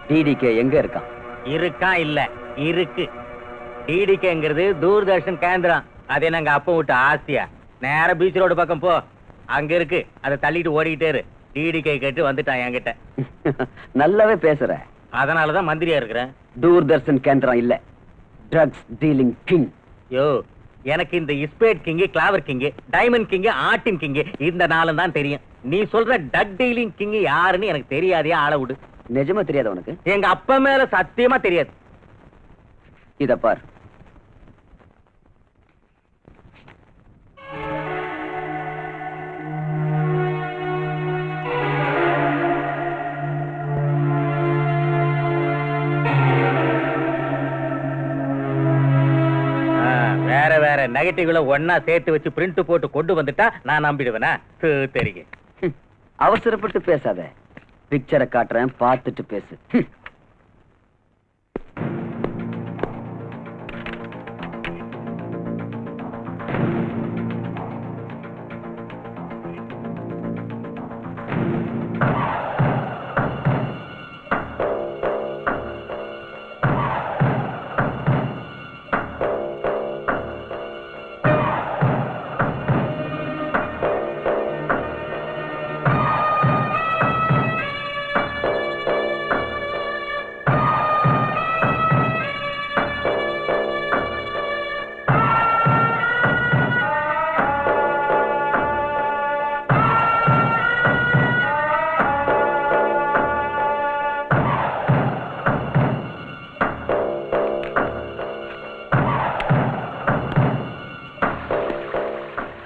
டிடிகே எங்க இருக்கான்? இருக்கா இல்ல இருக்கு. டிடிகேங்கிறது தூர்தர்ஷன் கேந்திரம். அது என்னங்க அப்ப விட்டு ஆசையா? நேர பீச் ரோடு பக்கம் போ, அங்க இருக்கு. அதை தள்ளிட்டு ஓடிக்கிட்டே இரு. டிடிகே கேட்டு வந்துட்டான் என்கிட்ட. நல்லாவே பேசுற. அதனாலதான் மந்திரியா இருக்கிறேன். தூர்தர்ஷன் கேந்திரம் இல்ல, ட்ரக்ஸ் டீலிங் கிங். யோ, எனக்கு இந்த இஸ்பேட் கிங், கிளாவர் கிங், டைமண்ட் கிங், ஆட்டின் கிங் இந்த நாளும் தான் தெரியும். நீ சொல்ற டக் டீலிங் கிங் யாருன்னு எனக்கு தெரியாதே. ஆள விடு. நிஜமா தெரியாது உனக்கு? எங்க அப்பா மேல சத்தியமா தெரியாது. இத பார், வேற வேற நெகட்டிவ்ல ஒன்னா சேர்த்து வச்சு பிரிண்ட் போட்டு கொண்டு வந்துட்டா நான் நம்பிடுவேனா? தெரியும். அவசரப்பட்டு பேசாத. பிக்சரை காட்டுறேன், பார்த்துட்டு பேசு.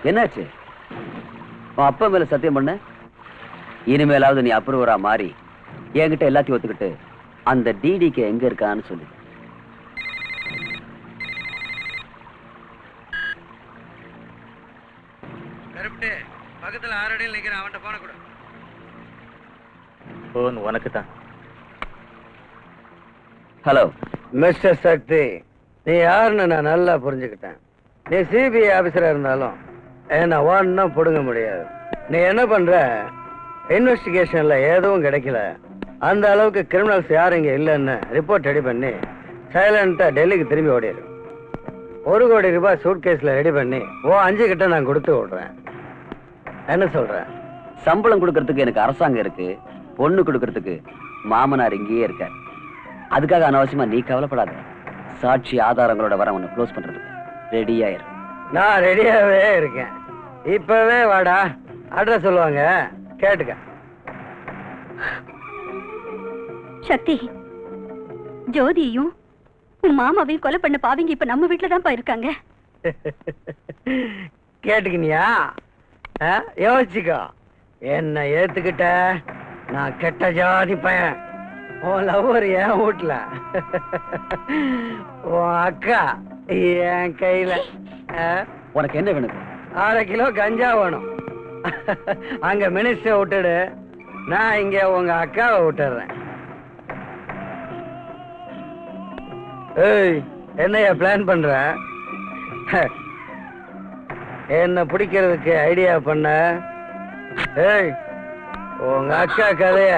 என்னாச்சு? உன் அப்பா மேல சத்தியம் பண்ண. இனிமேலாவது நீ அப்ரூவரா மாறி என்கிட்ட எல்லாத்தையும் ஒத்துக்கிட்டு அந்த டிடிகே எங்க இருக்கான்னு சொல்லு. பக்கத்துல 6 அடியில் நிக்கிறேன், அவன்கிட்ட போன கூட. போன் உனக்கு தான். ஹலோ மிஸ்டர் சக்தி, நீ யாருன்னு நான் நல்லா புரிஞ்சுக்கிட்டேன். நீ சிபிஐ ஆபீசரா இருந்தாலும் என்ன ஒன்னும் புடுங்க முடியாது. நீ என்ன பண்ற? இன்வெஸ்டிகேஷன்ல எதுவும் கிடைக்கல, அந்த அளவுக்கு கிரிமினல்ஸ் யாரும் இங்க இல்லைன்னு ரிப்போர்ட் ரெடி பண்ணி சைலண்டா டெல்லிக்கு திரும்பி ஓடிடு. 1 கோடி ரூபாய் சூட்கேஸ்ல ரெடி பண்ணி 5 கிட்ட நான் கொடுத்து விடுறேன். என்ன சொல்ற? சம்பளம் கொடுக்கறதுக்கு எனக்கு அரசாங்கம் இருக்கு, பொண்ணு கொடுக்கறதுக்கு மாமனார் இங்கேயே இருக்க. அதுக்காக அனாவசியமா நீ கவலைப்படாத. சாட்சி ஆதாரங்களோட வர உன்னை க்ளோஸ் பண்றதுக்கு ரெடியாயிரு. நான் ரெடியாவே இருக்கேன். இப்பவே வாடா, அட்ரஸ் சொல்லுவாங்க, கேட்டுக்க. சக்தி, ஜோதியையும் உன் மாமாவையும் கொலை பண்ண பாவிங்க இப்ப நம்ம வீட்டுல தான் இருக்காங்க. கேட்டுக்கினியா? யோசிச்சுக்கோ. என்ன ஏத்துக்கிட்ட? நான் கெட்ட ஜாதி பையன். உன் லவ்வர் என் வீட்டுல, உன் அக்கா என் கையில. உனக்கு என்ன வேணும்? 1/2 கிலோ கஞ்சா வேணும். அங்க மினிஸ்டர் விட்டுடு, நான் இங்க உங்க அக்காவை விட்டுறேன். ஏய், என்னையா பிளான் பண்ற? என்ன பிடிக்கிறதுக்கு ஐடியா பண்ண? ஏய், உங்க அக்கா கதைய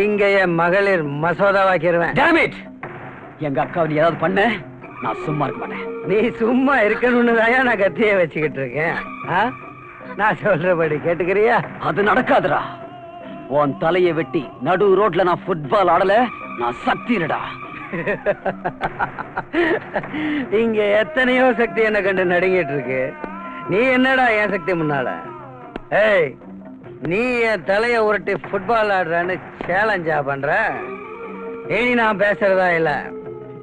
இங்க என் மகளிர் மசோதாவாக்கிடுவேன். Damn it! எங்க அக்காவை நீ ஏதாவது பண்ண, நான் சும்மா இருக்க மாட்டேன். நீ சும்மா இருக்கணும்னு தான் நான் கத்திய வச்சுக்கிட்டு இருக்கேன். நான் சொல்றபடி கேட்டுக்கிறியா? அது நடக்காதுடா. உன் தலையை வெட்டி நடு ரோட்ல நான் ஃபுட்பால் ஆடல, நான் சக்திடா. இங்க எத்தனையோ சக்தி என்ன கண்டு நடுங்கிட்டு இருக்கு. நீ என்னடா என் சக்தி முன்னால? ஏய், நீ என் தலைய உருட்டி ஃபுட்பால் ஆடுறான்னு சேலஞ்சா பண்ற? இனி நான் பேசுறதா இல்ல,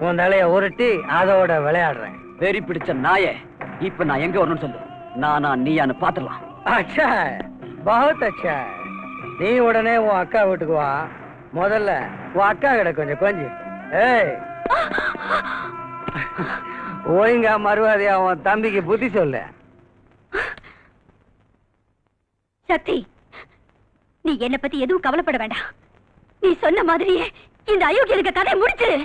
உன் தலைய உருட்டி அதோட விளையாடுறேன். வெறி பிடிச்ச நாயே, இப்ப நான் எங்க வரணும்னு சொல்லு. நானா நீயான்னு பாத்துடலாம். अच्छा, बहुत अच्छा. நீ உடனே உன் அக்கா வீட்டுக்கு வா. முதல்ல உன் அக்கா கிட்ட கொஞ்சம் ஏய் ஒழுங்கா மறுவாதியா உன் தம்பிக்கு புத்தி சொல்லு. சக்தி, நீ என்ன பத்தி எதுவும் கவலைப்பட வேண்டாம். நீ சொன்ன மாதிரியே இந்த அயோக்கியனுக்கு கதை முடிச்சிரு.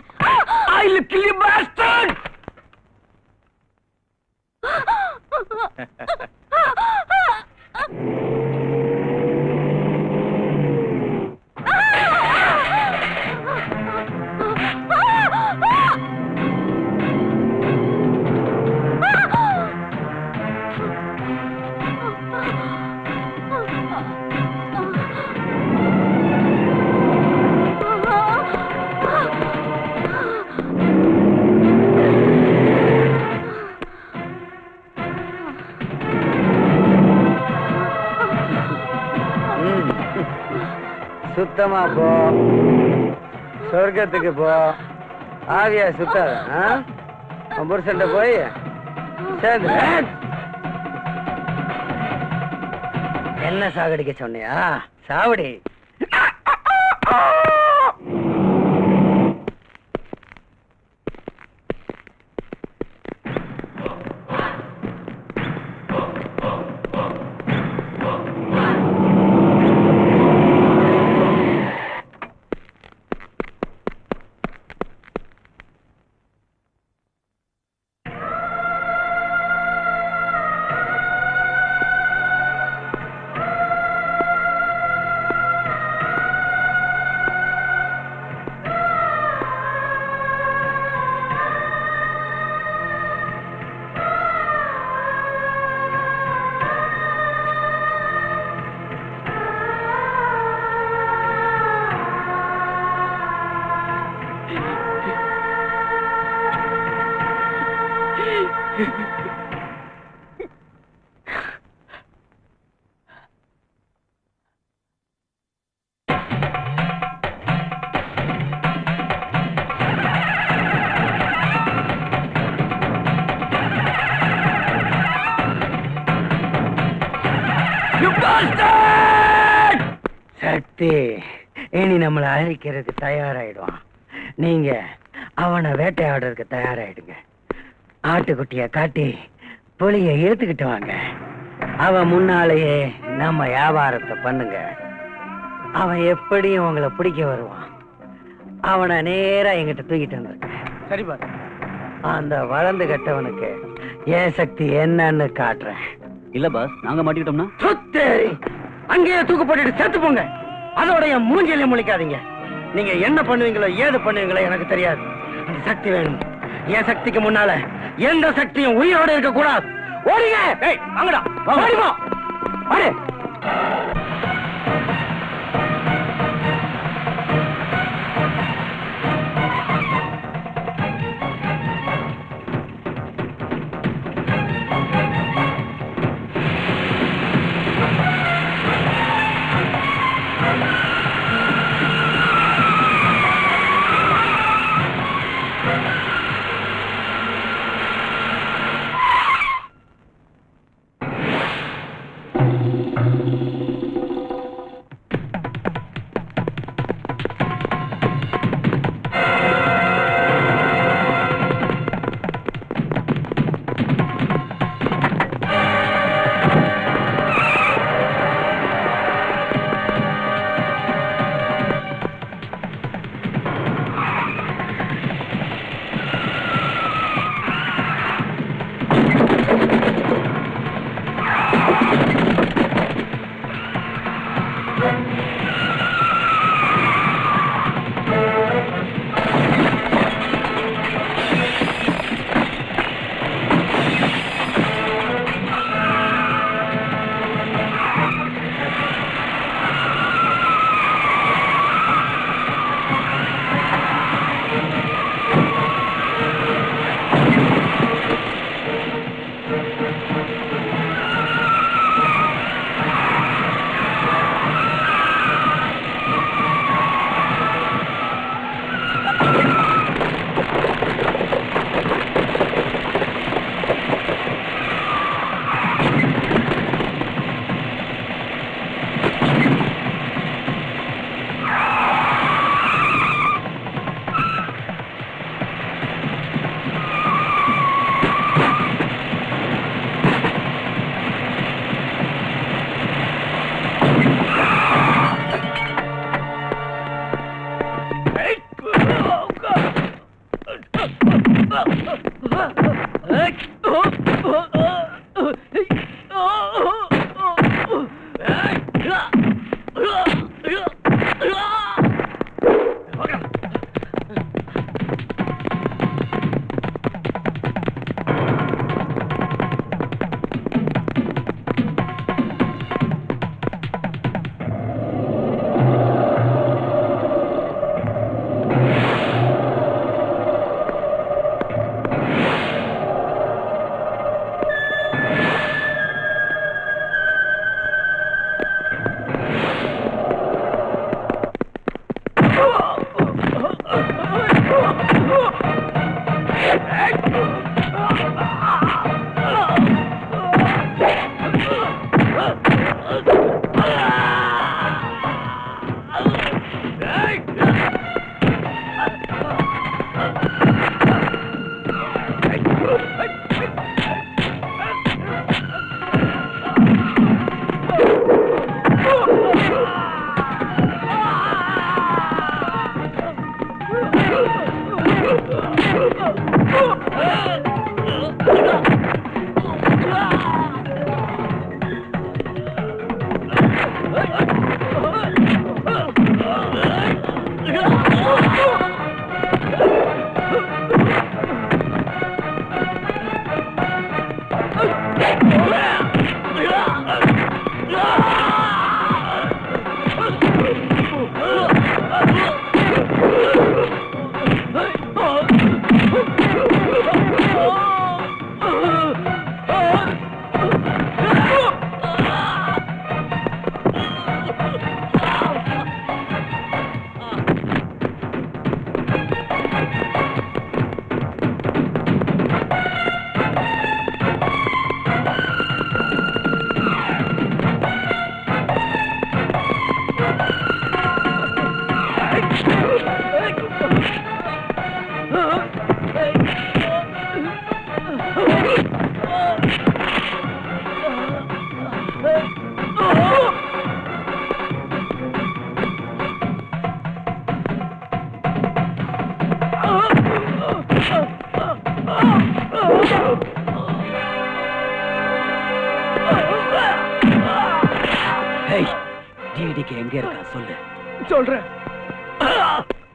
சுத்தமா போ, சொர்க்கத்துக்கு போ. ஆவியா சுத்தாத. புருஷன்ட்ட போய் சேர்ந்து என்ன சாகடிக்க சொன்னியா? சாவடி. சக்தி இனி நம்மளை அழிக்கிறதுக்கு தயாராயிடுவான். நீங்க அவனை வேட்டையாடுறதுக்கு தயாராயிடுங்க. ஆட்டுக்குட்டிய காட்டி புலிய ஏத்துக்கிட்டு வாங்க. அவன் முன்னாலேயே நம்ம வியாபாரத்தை பண்ணுங்க. அவன் எப்படியும் உங்களை பிடிக்க வருவான். அவனை நேரா எங்கிட்ட தூக்கிட்டு வந்திருக்க. சரி பாஸ். அந்த வளர்ந்து கட்டவனுக்கு ஏன் சக்தி என்னன்னு காட்டுறேன். இல்ல பாஸ், நாங்க மாட்டிக்கிட்டோம்னா சுத்தேரி அங்கேயே தூக்கு போட்டுட்டு செத்து போங்க. அதோட என் மூஞ்சியில முழிக்காதீங்க. நீங்க என்ன பண்ணுவீங்களோ ஏது பண்ணுவீங்களோ எனக்கு தெரியாது. அந்த சக்தி வேணும். என் சக்திக்கு முன்னால எந்த சக்தியும் உயிரோட இருக்க கூடாது. ஓடுங்க. ஏய் வாங்கடா, ஓடிப்போ. வாடு. எங்க இருக்கா சொல்லு. சொல்றேன்.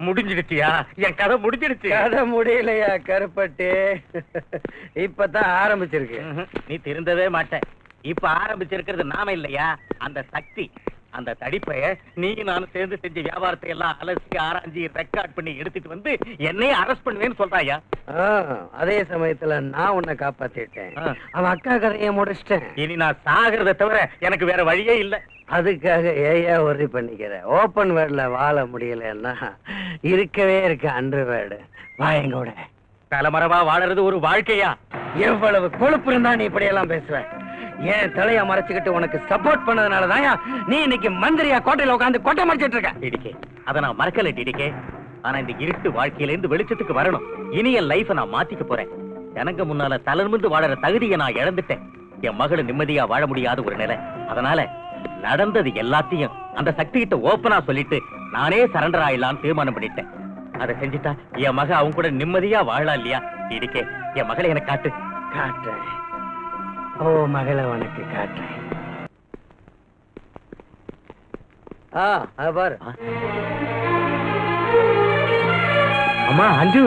முடிஞ்சிடுச்சியா? என் கதை முடிஞ்சிடுச்சு. கதை முடியலையா கருப்பட்டி? இப்பதான் ஆரம்பிச்சிருக்கு. நீ திருந்தவே மாட்ட. இப்ப ஆரம்பிச்சிருக்கிறது நாம இல்லையா, அந்த சக்தி. அந்த தடிப்பைய நீ நானும் சேர்ந்து செஞ்ச வியாபாரத்தை எல்லாம் அலசி ஆராய்ச்சி ரெக்கார்ட் பண்ணி எடுத்துட்டு வந்து என்னையே அரெஸ்ட் பண்ணுவேன்னு சொல்றாயா? அதே சமயத்துல நான் உன்னை காப்பாத்திட்டேன். அவன் அக்கா கதையை முடிச்சிட்டேன். இனி நான் சாகிறத தவிர எனக்கு வேற வழியே இல்ல. அதுக்காக ஏயா ஒர்ரி பண்ணிக்கிற? ஓபன் வேர்ட்ல வாழ முடியலன்னா இருக்கவே இருக்க அண்டர் வேர்டு வாயங்கோட. தலைமறைவா வாழறது ஒரு வாழ்க்கையா? எவ்வளவு கொழுப்பு இருந்தா நீ இப்படி எல்லாம் பேசுவ? ஏன் தலைய மறைச்சுக்கிட்டு உனக்கு சப்போர்ட் பண்ணதுனாலதான் நீ இன்னைக்கு மந்திரியா கோட்டையில உட்காந்து கோட்டை மறைச்சிட்டு இருக்க. டிடிகே, அத நான் மறக்கல டிடிகே. ஆனா இந்த இருட்டு வாழ்க்கையில இருந்து வெளிச்சத்துக்கு வரணும். இனி என் லைஃப நான் மாத்திக்க போறேன். எனக்கு முன்னால தளர்ந்து வாழற தகுதியை நான் இழந்துட்டேன். என் மகளை நிம்மதியா வாழ முடியாத ஒரு நிலை. அதனால நடந்தது எல்லாத்தையும் அந்த சக்தி கிட்ட ஓப்பனா சொல்லிட்டு நானே சரண்டர் ஆயிடலான்னு தீர்மானம் பண்ணிட்டேன். அதை செஞ்சுட்டா என் மக அவங்க கூட நிம்மதியா வாழலாம் இல்லையா? டிடிகே, என் மகளை எனக்கு காட்டு. காட்டுறேன். ஓ மகளை உனக்கு காட்டுறேன். பாரு. அம்மா அஞ்சு.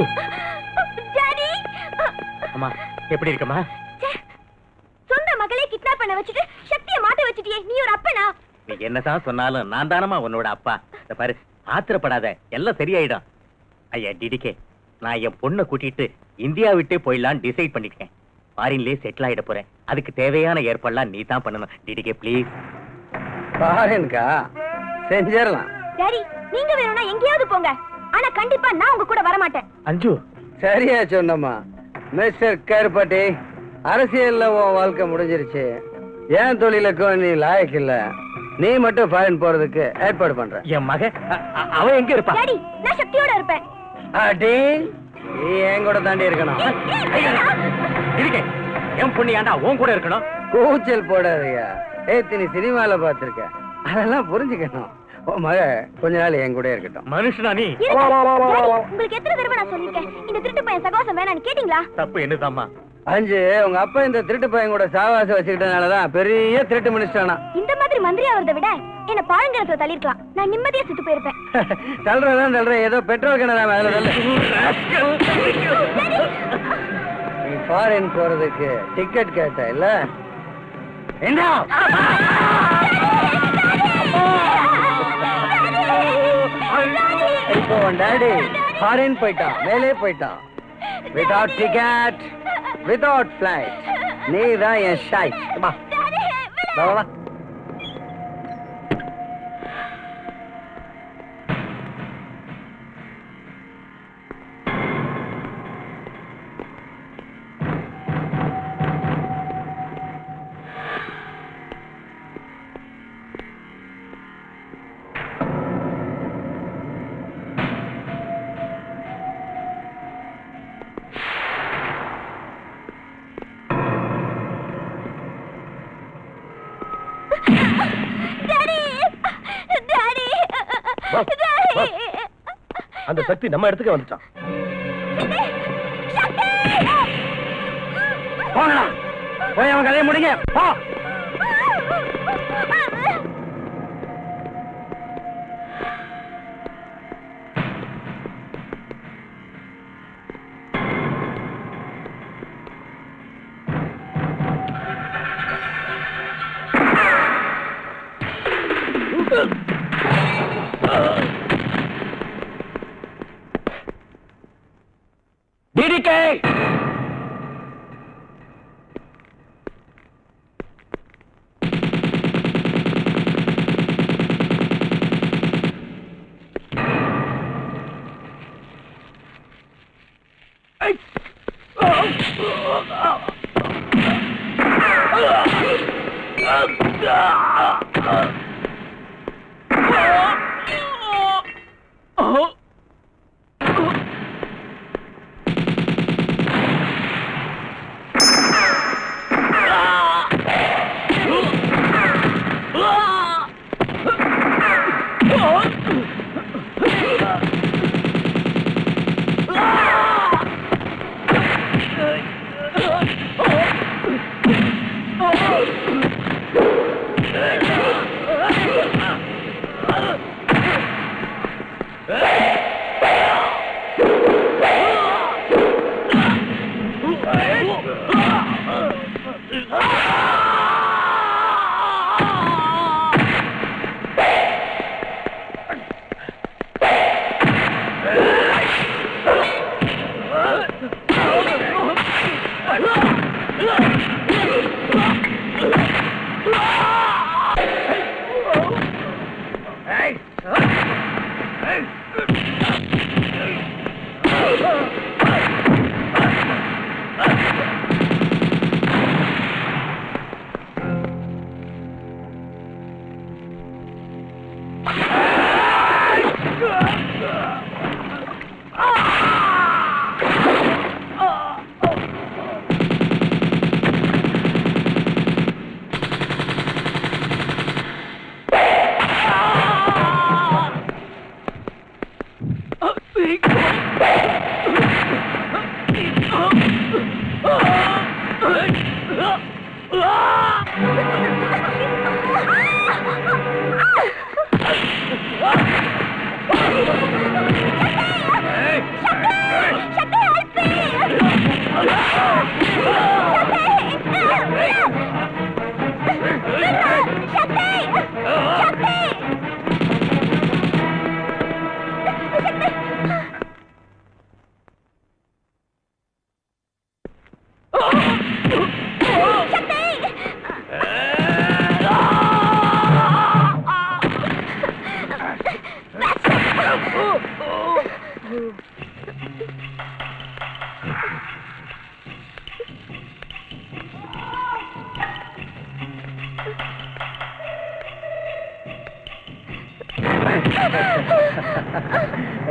அம்மா எப்படி இருக்கம்மா? சொந்த மகளே கிட்னாப் பண்ண வச்சுட்டு சக்தியை மாட்ட வச்சுட்டியே, நீ ஒரு அப்பனா? நீ என்னதான் சொன்னாலும் நான் தானமா உன்னோட அப்பா. பாரு, ஆத்திரப்படாத, எல்லாம் சரியாயிடும். ஐயா டிடிகே, நான் என் பொண்ணை கூட்டிட்டு இந்தியா விட்டே போயிடலான்னு டிசைட் பண்ணிருக்கேன். ஃபாரின்லயே செட்டில் ஆயிட போறேன். அதுக்கு தேவையான ஏற்பாடுலாம் நீ தான் பண்ணணும். டிடிகே ப்ளீஸ். ஃபாரின்கா? செஞ்சிடலாம். டாடி, நீங்க வேணும்னா எங்கேயாவது போங்க. ஆனா கண்டிப்பா நான் உங்க கூட வர மாட்டேன். அஞ்சு. சரியா சொன்னம்மா. மிஸ்டர் கருப்பட்டி, அரசியல்ல உன் வாழ்க்கை முடிஞ்சிருச்சு. ஏன் தொழிலுக்கும் நீ லாயக்கு இல்ல. நீ மட்டும் ஃபாரின் போறதுக்கு ஏற்பாடு பண்ற. என் மக அவ எங்க இருப்பா? டாடி, நான் சக்தியோட இருப்பேன். அடி, நீ என் கூட தாண்டி இருக்கணும். டிடிகே, என் பொண்ணு ஏன்டா உன் கூட இருக்கணும்? கூச்சல் போடாதயா. ஏத்து நீ சினிமால பாத்திருக்க. அதெல்லாம் புரிஞ்சுக்கணும். உன் மக கொஞ்ச நாள் என் கூட இருக்கட்டும். மனுஷனா நீ? உங்களுக்கு எத்தனை தடவை நான் சொல்லிருக்கேன் இந்த திருட்டு பையன் சகவாசம் வேணான்னு கேட்டீங்களா? தப்பு என்னதாம்மா? அஞ்சு உங்க அப்பா இந்த திருட்டு பையன் கூட சாவாசம் வச்சுக்கிட்டனாலதான் பெரிய திருட்டு மினிஸ்டரானா. இந்த மாதிரி மந்திரி ஆவறதை விட என்ன பாழங்கிணத்துல தள்ளிருக்கலாம். நான் நிம்மதியா செத்து போயிருப்பேன். தள்ளுறேன் ஏதோ பெட்ரோல் கிணறாம அதுல தள்ளு. நீ ஃபாரின் போறதுக்கு டிக்கெட் கேட்ட இல்ல? என்ன இப்போ உன் டாடி ஃபாரின் போயிட்டான், மேலே போயிட்டான். Without ticket, without flight. நீ தான் என் ஷாய். வா வா. அந்த சக்தி நம்ம இடத்துக்கு வந்துட்டான். போங்கடா, போய் அவன் கதையை முடிங்க. போ. டிடிகே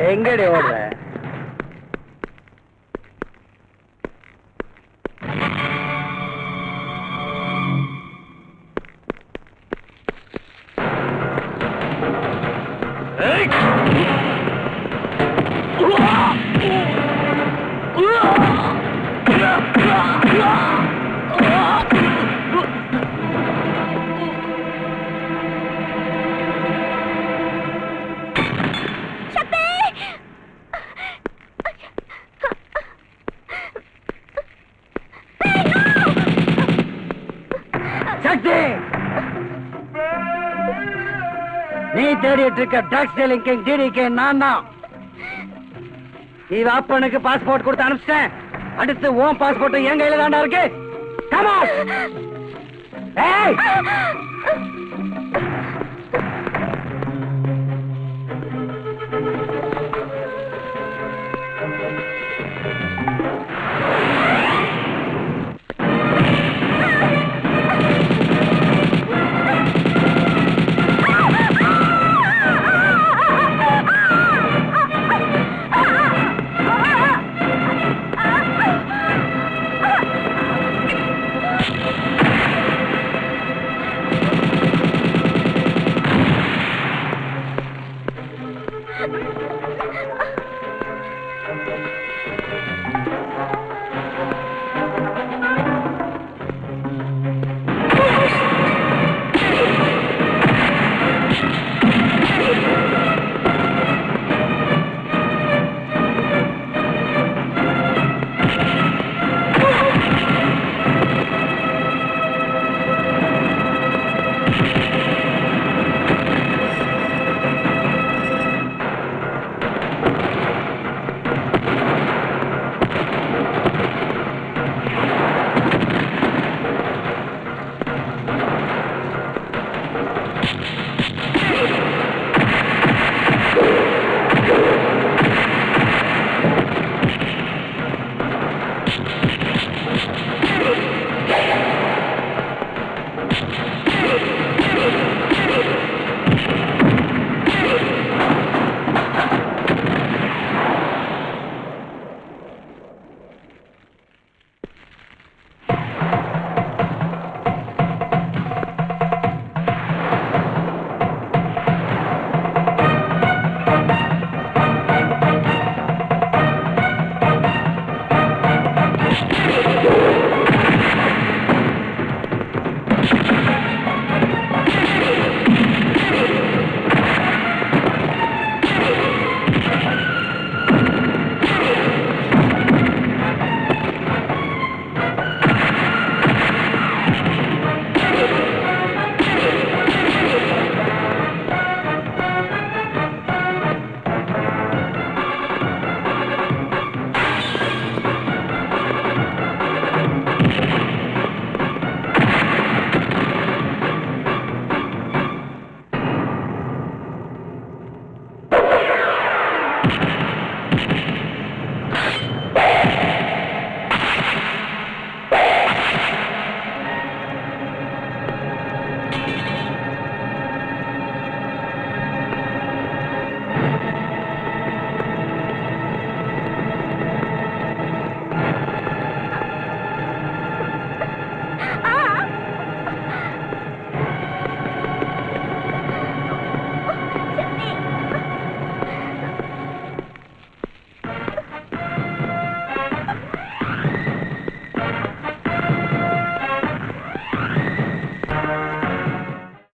எங்கடி ஓடுற? சக்தி, நீ தேடிட்டு இருக்க ட்ரக்ஸ் டீலிங் கிங் டிடிகே நான் தான். இவ அப்பனுக்கு பாஸ்போர்ட் கொடுத்து அனுப்பிச்சிட்டேன். அடுத்து உன் பாஸ்போர்ட் என் கையில தாண்டா இருக்கு. Come on! Hey!